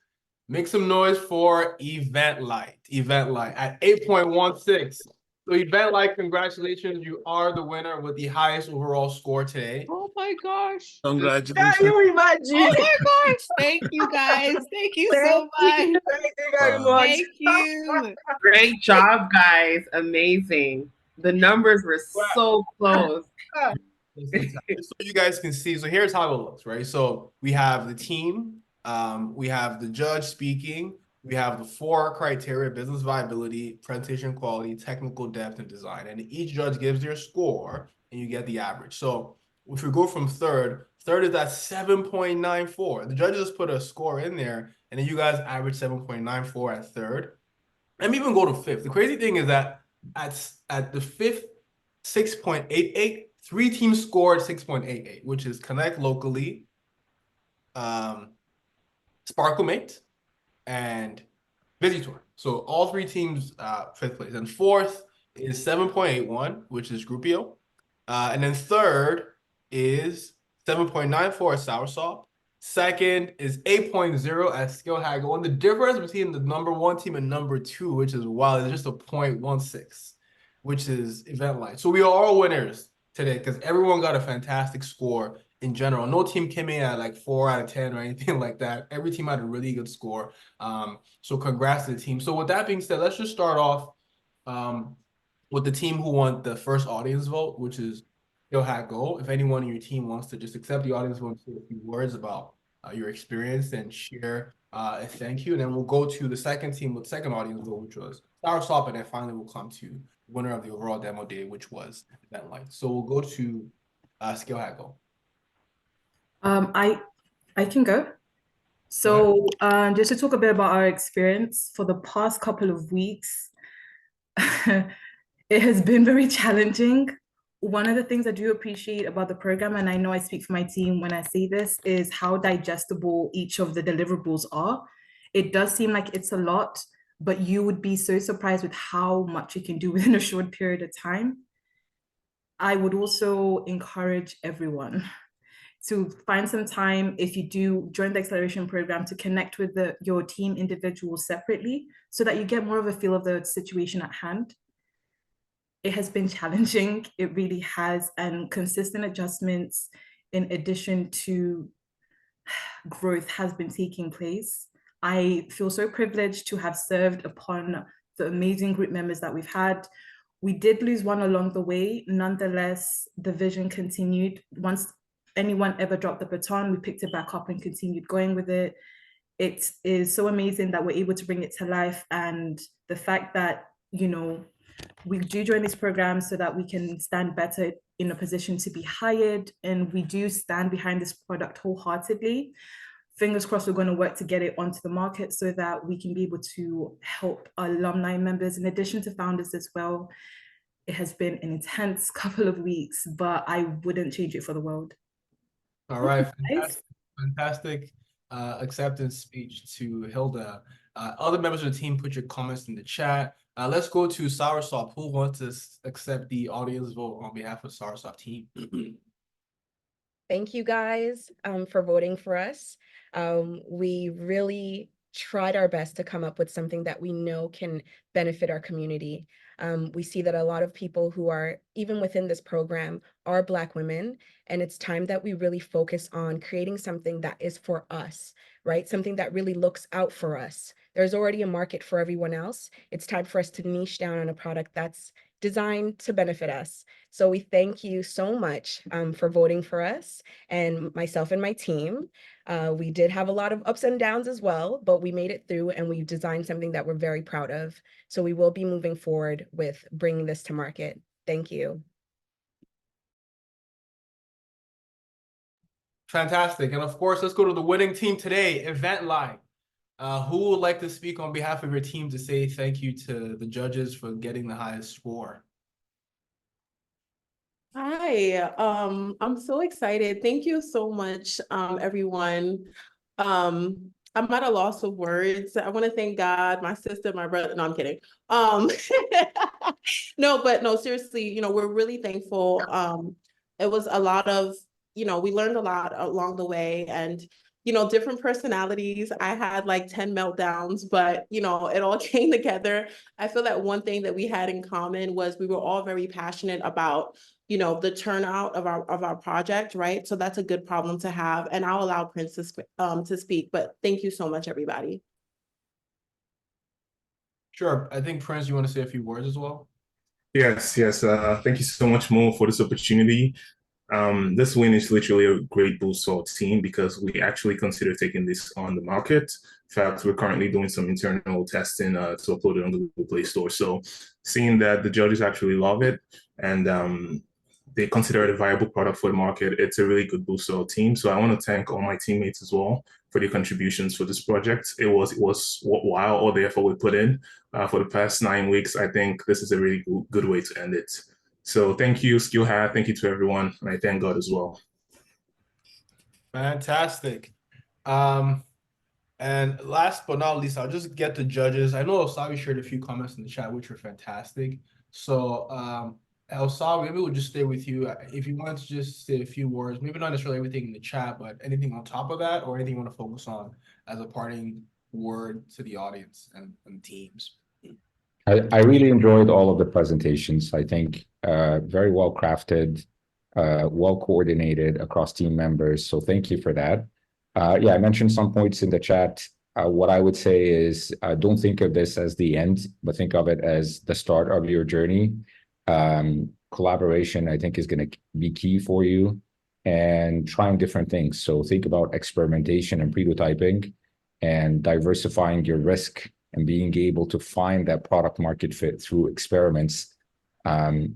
make some noise for Eventlight. Eventlight at 8.16. So Eventlight, congratulations. You are the winner with the highest overall score today. Oh my gosh. Congratulations. Can you imagine? Oh my gosh. Thank you guys. Thank you so much. Thank you very much. Thank you. Great job, guys. Amazing. The numbers were so close. So you guys can see, so here's how it looks, right? So we have the team, we have the judge speaking, we have the 4 criteria: business viability, presentation quality, technical depth, and design. And each judge gives their score and you get the average. So if we go from third is at 7.94. The judges put a score in there and then you guys average 7.94 at third. And we even go to fifth. The crazy thing is that at the fifth, 6.88, 3 teams scored 6.88, which is ConnectLocaly, SparkleMate, and Visitor. So all 3 teams 5th place. And fourth is 7.81, which is Groupio. And then third is 7.94 at SourSop. Second is 8.0 at SkillHatGo. And the difference between the number 1 team and number 2, which is wild, is just a 0.16, which is event light. So we are all winners today because everyone got a fantastic score in general. No team came in at like 4 out of 10 or anything like that. Every team had a really good score. So congrats to the team. So with that being said, let's just start off with the team who won the first audience vote, which is SkillHatGo. If anyone in your team wants to just accept the audience vote and say a few words about your experience and share a thank you. And then we'll go to the second team with second audience vote, which was SourSop, and then finally we'll come to winner of the overall demo day, which was Event Light. So we'll go to SkillHatGo. I can go. So just to talk a bit about our experience for the past couple of weeks, it has been very challenging. One of the things I do appreciate about the program, and I know I speak for my team when I say this, is how digestible each of the deliverables are. It does seem like it's a lot, but you would be so surprised with how much you can do within a short period of time. I would also encourage everyone to find some time, if you do join the acceleration program, to connect with your team individuals separately so that you get more of a feel of the situation at hand. It has been challenging, it really has, and consistent adjustments in addition to growth has been taking place. I feel so privileged to have served upon the amazing group members that we've had. We did lose one along the way. Nonetheless, the vision continued. Once anyone ever dropped the baton, we picked it back up and continued going with it. It is so amazing that we're able to bring it to life, and the fact that, you know, we do join this program so that we can stand better in a position to be hired, and we do stand behind this product wholeheartedly. Fingers crossed we're going to work to get it onto the market so that we can be able to help our alumni members in addition to founders as well. It has been an intense couple of weeks, but I wouldn't change it for the world. All right, fantastic acceptance speech to Hilda. Other members of the team, put your comments in the chat. Let's go to SourSop. Who wants to accept the audience vote on behalf of SourSop team? Thank you guys for voting for us. We really tried our best to come up with something that we know can benefit our community. We see that a lot of people who are even within this program are Black women, and it's time that we really focus on creating something that is for us, right? Something that really looks out for us. There's already a market for everyone else. It's time for us to niche down on a product that's designed to benefit us. So we thank you so much for voting for us, and myself and my team. We did have a lot of ups and downs as well, but we made it through and we designed something that we're very proud of. So we will be moving forward with bringing this to market. Thank you. Fantastic. And of course, let's go to the winning team today, Event Light. Who would like to speak on behalf of your team to say thank you to the judges for getting the highest score? Hi, I'm so excited. Thank you so much, everyone. I'm at a loss of words. I want to thank God, my sister, my brother. No, I'm kidding. No, seriously, you know, we're really thankful. It was a lot of, you know, we learned a lot along the way, and you know, different personalities. I had like 10 meltdowns, but you know, it all came together. I feel that one thing that we had in common was we were all very passionate about, you know, the turnout of our project, right? So that's a good problem to have. And I'll allow Prince to speak, but thank you so much, everybody. Sure. I think, Prince, you want to say a few words as well? Yes. Thank you so much, Mo, for this opportunity. This win is literally a great boost to our team because we actually consider taking this on the market. In fact, we're currently doing some internal testing to upload it on the Google Play Store. So seeing that the judges actually love it and they consider it a viable product for the market, it's a really good boost to our team. So I want to thank all my teammates as well for their contributions for this project. It was worthwhile, all the effort we put in for the past 9 weeks. I think this is a really good way to end it. So thank you, SkillHat. Thank you to everyone. And I thank God as well. Fantastic. And last but not least, I'll just get the judges. I know Osabi shared a few comments in the chat, which were fantastic. So Elsa, maybe we'll just stay with you. If you want to just say a few words, maybe not necessarily everything in the chat, but anything on top of that or anything you want to focus on as a parting word to the audience and teams. I really enjoyed all of the presentations. I think very well crafted, well coordinated across team members. So thank you for that. Yeah, I mentioned some points in the chat. What I would say is don't think of this as the end, but think of it as the start of your journey. Collaboration, I think, is going to be key for you, and trying different things. So think about experimentation and prototyping and diversifying your risk and being able to find that product market fit through experiments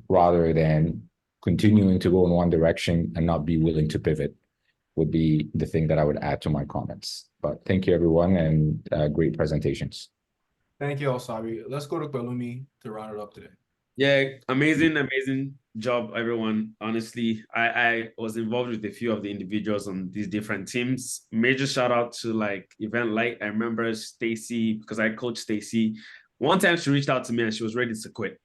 rather than continuing to go in one direction and not be willing to pivot would be the thing that I would add to my comments. But thank you, everyone, and great presentations. Thank you, Osabi. Let's go to Pelumi to round it up today. Yeah, amazing job, everyone. Honestly, I was involved with a few of the individuals on these different teams. Major shout out to like Event Light. I remember Stacy, because I coached Stacy. One time she reached out to me and she was ready to quit.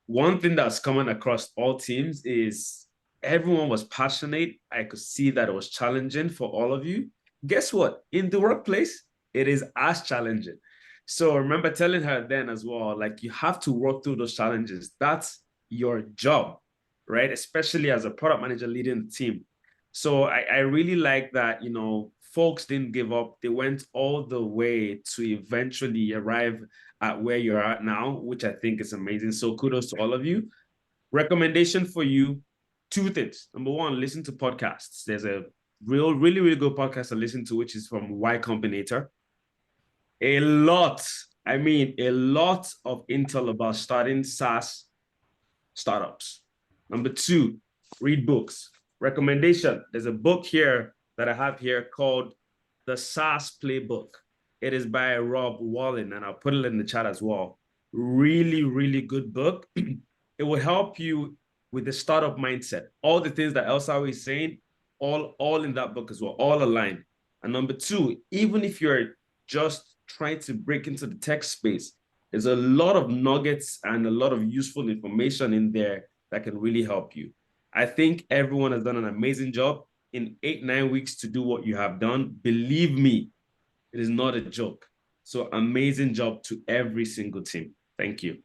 One thing that's common across all teams is everyone was passionate. I could see that it was challenging for all of you. Guess what? In the workplace, it is as challenging. So I remember telling her then as well, like, you have to work through those challenges. That's your job, right? Especially as a product manager leading the team. So I really like that, you know, folks didn't give up. They went all the way to eventually arrive at where you're at now, which I think is amazing. So kudos to all of you. Recommendation for you, two things. Number one, listen to podcasts. There's a really good podcast to listen to, which is from Y Combinator. A lot of intel about starting SaaS startups. Number two, read books. Recommendation, there's a book here that I have here called The SaaS Playbook. It is by Rob Wallen, and I'll put it in the chat as well. Really good book. It will help you with the startup mindset. All the things that Elsa is saying, all in that book as well, all aligned. And number two, even if you're just trying to break into the tech space, there's a lot of nuggets and a lot of useful information in there that can really help you. I think everyone has done an amazing job in 8-9 weeks to do what you have done. Believe me, it is not a joke. So amazing job to every single team. Thank you.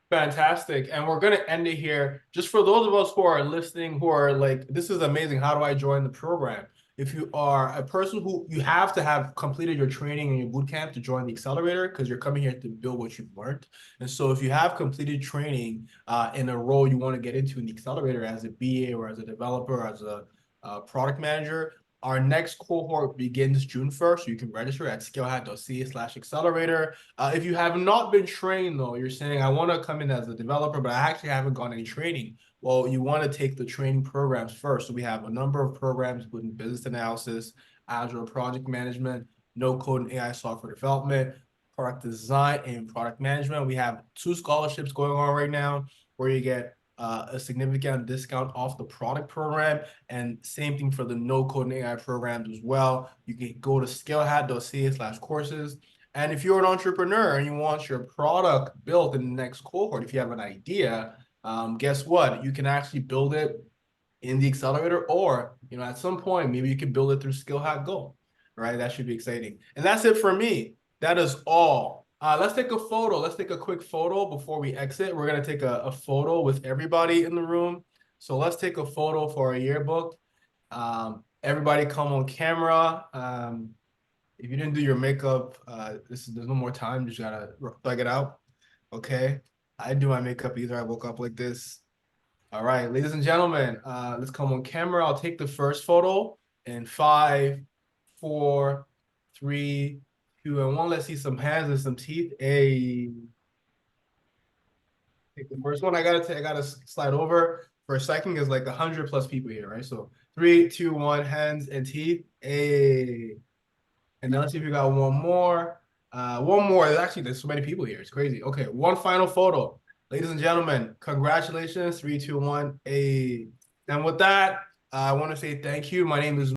Fantastic. And we're going to end it here. Just for those of us who are listening, who are like, this is amazing. How do I join the program? If you are a person who you have to have completed your training and your bootcamp to join the Accelerator, because you're coming here to build what you've learned. And so if you have completed training in a role you want to get into in the Accelerator as a BA or as a developer, or as a product manager, our next cohort begins June 1st. So you can register at skillhat.ca/accelerator. If you have not been trained, though, you're saying, I want to come in as a developer, but I actually haven't gone any training. Well, you want to take the training programs first. So we have a number of programs, including business analysis, Agile project management, no-code and AI software development, product design, and product management. We have 2 scholarships going on right now where you get a significant discount off the product program, and same thing for the no-code and AI programs as well. You can go to skillhat.ca/courses. And if you're an entrepreneur and you want your product built in the next cohort, if you have an idea, guess what? You can actually build it in the Accelerator, or, you know, at some point, maybe you can build it through SkillHatGo, right? That should be exciting. And that's it for me. That is all. Let's take a photo. Let's take a quick photo before we exit. We're going to take a photo with everybody in the room. So let's take a photo for our yearbook. Everybody come on camera. If you didn't do your makeup, there's no more time. Just got to thug it out. Okay. I do my makeup either. I woke up like this. All right, ladies and gentlemen, let's come on camera. I'll take the first photo in 5, 4, 3, 2, and 1. Let's see some hands and some teeth. Hey, take the first one. I gotta slide over for a second. There's like 100+ people here, right? So 3, 2, 1, hands and teeth. Hey, and now let's see if we got one more. One more. There's so many people here. It's crazy. Okay, one final photo. Ladies and gentlemen, congratulations. 3, 2, 1. Hey. And with that, I want to say thank you. My name is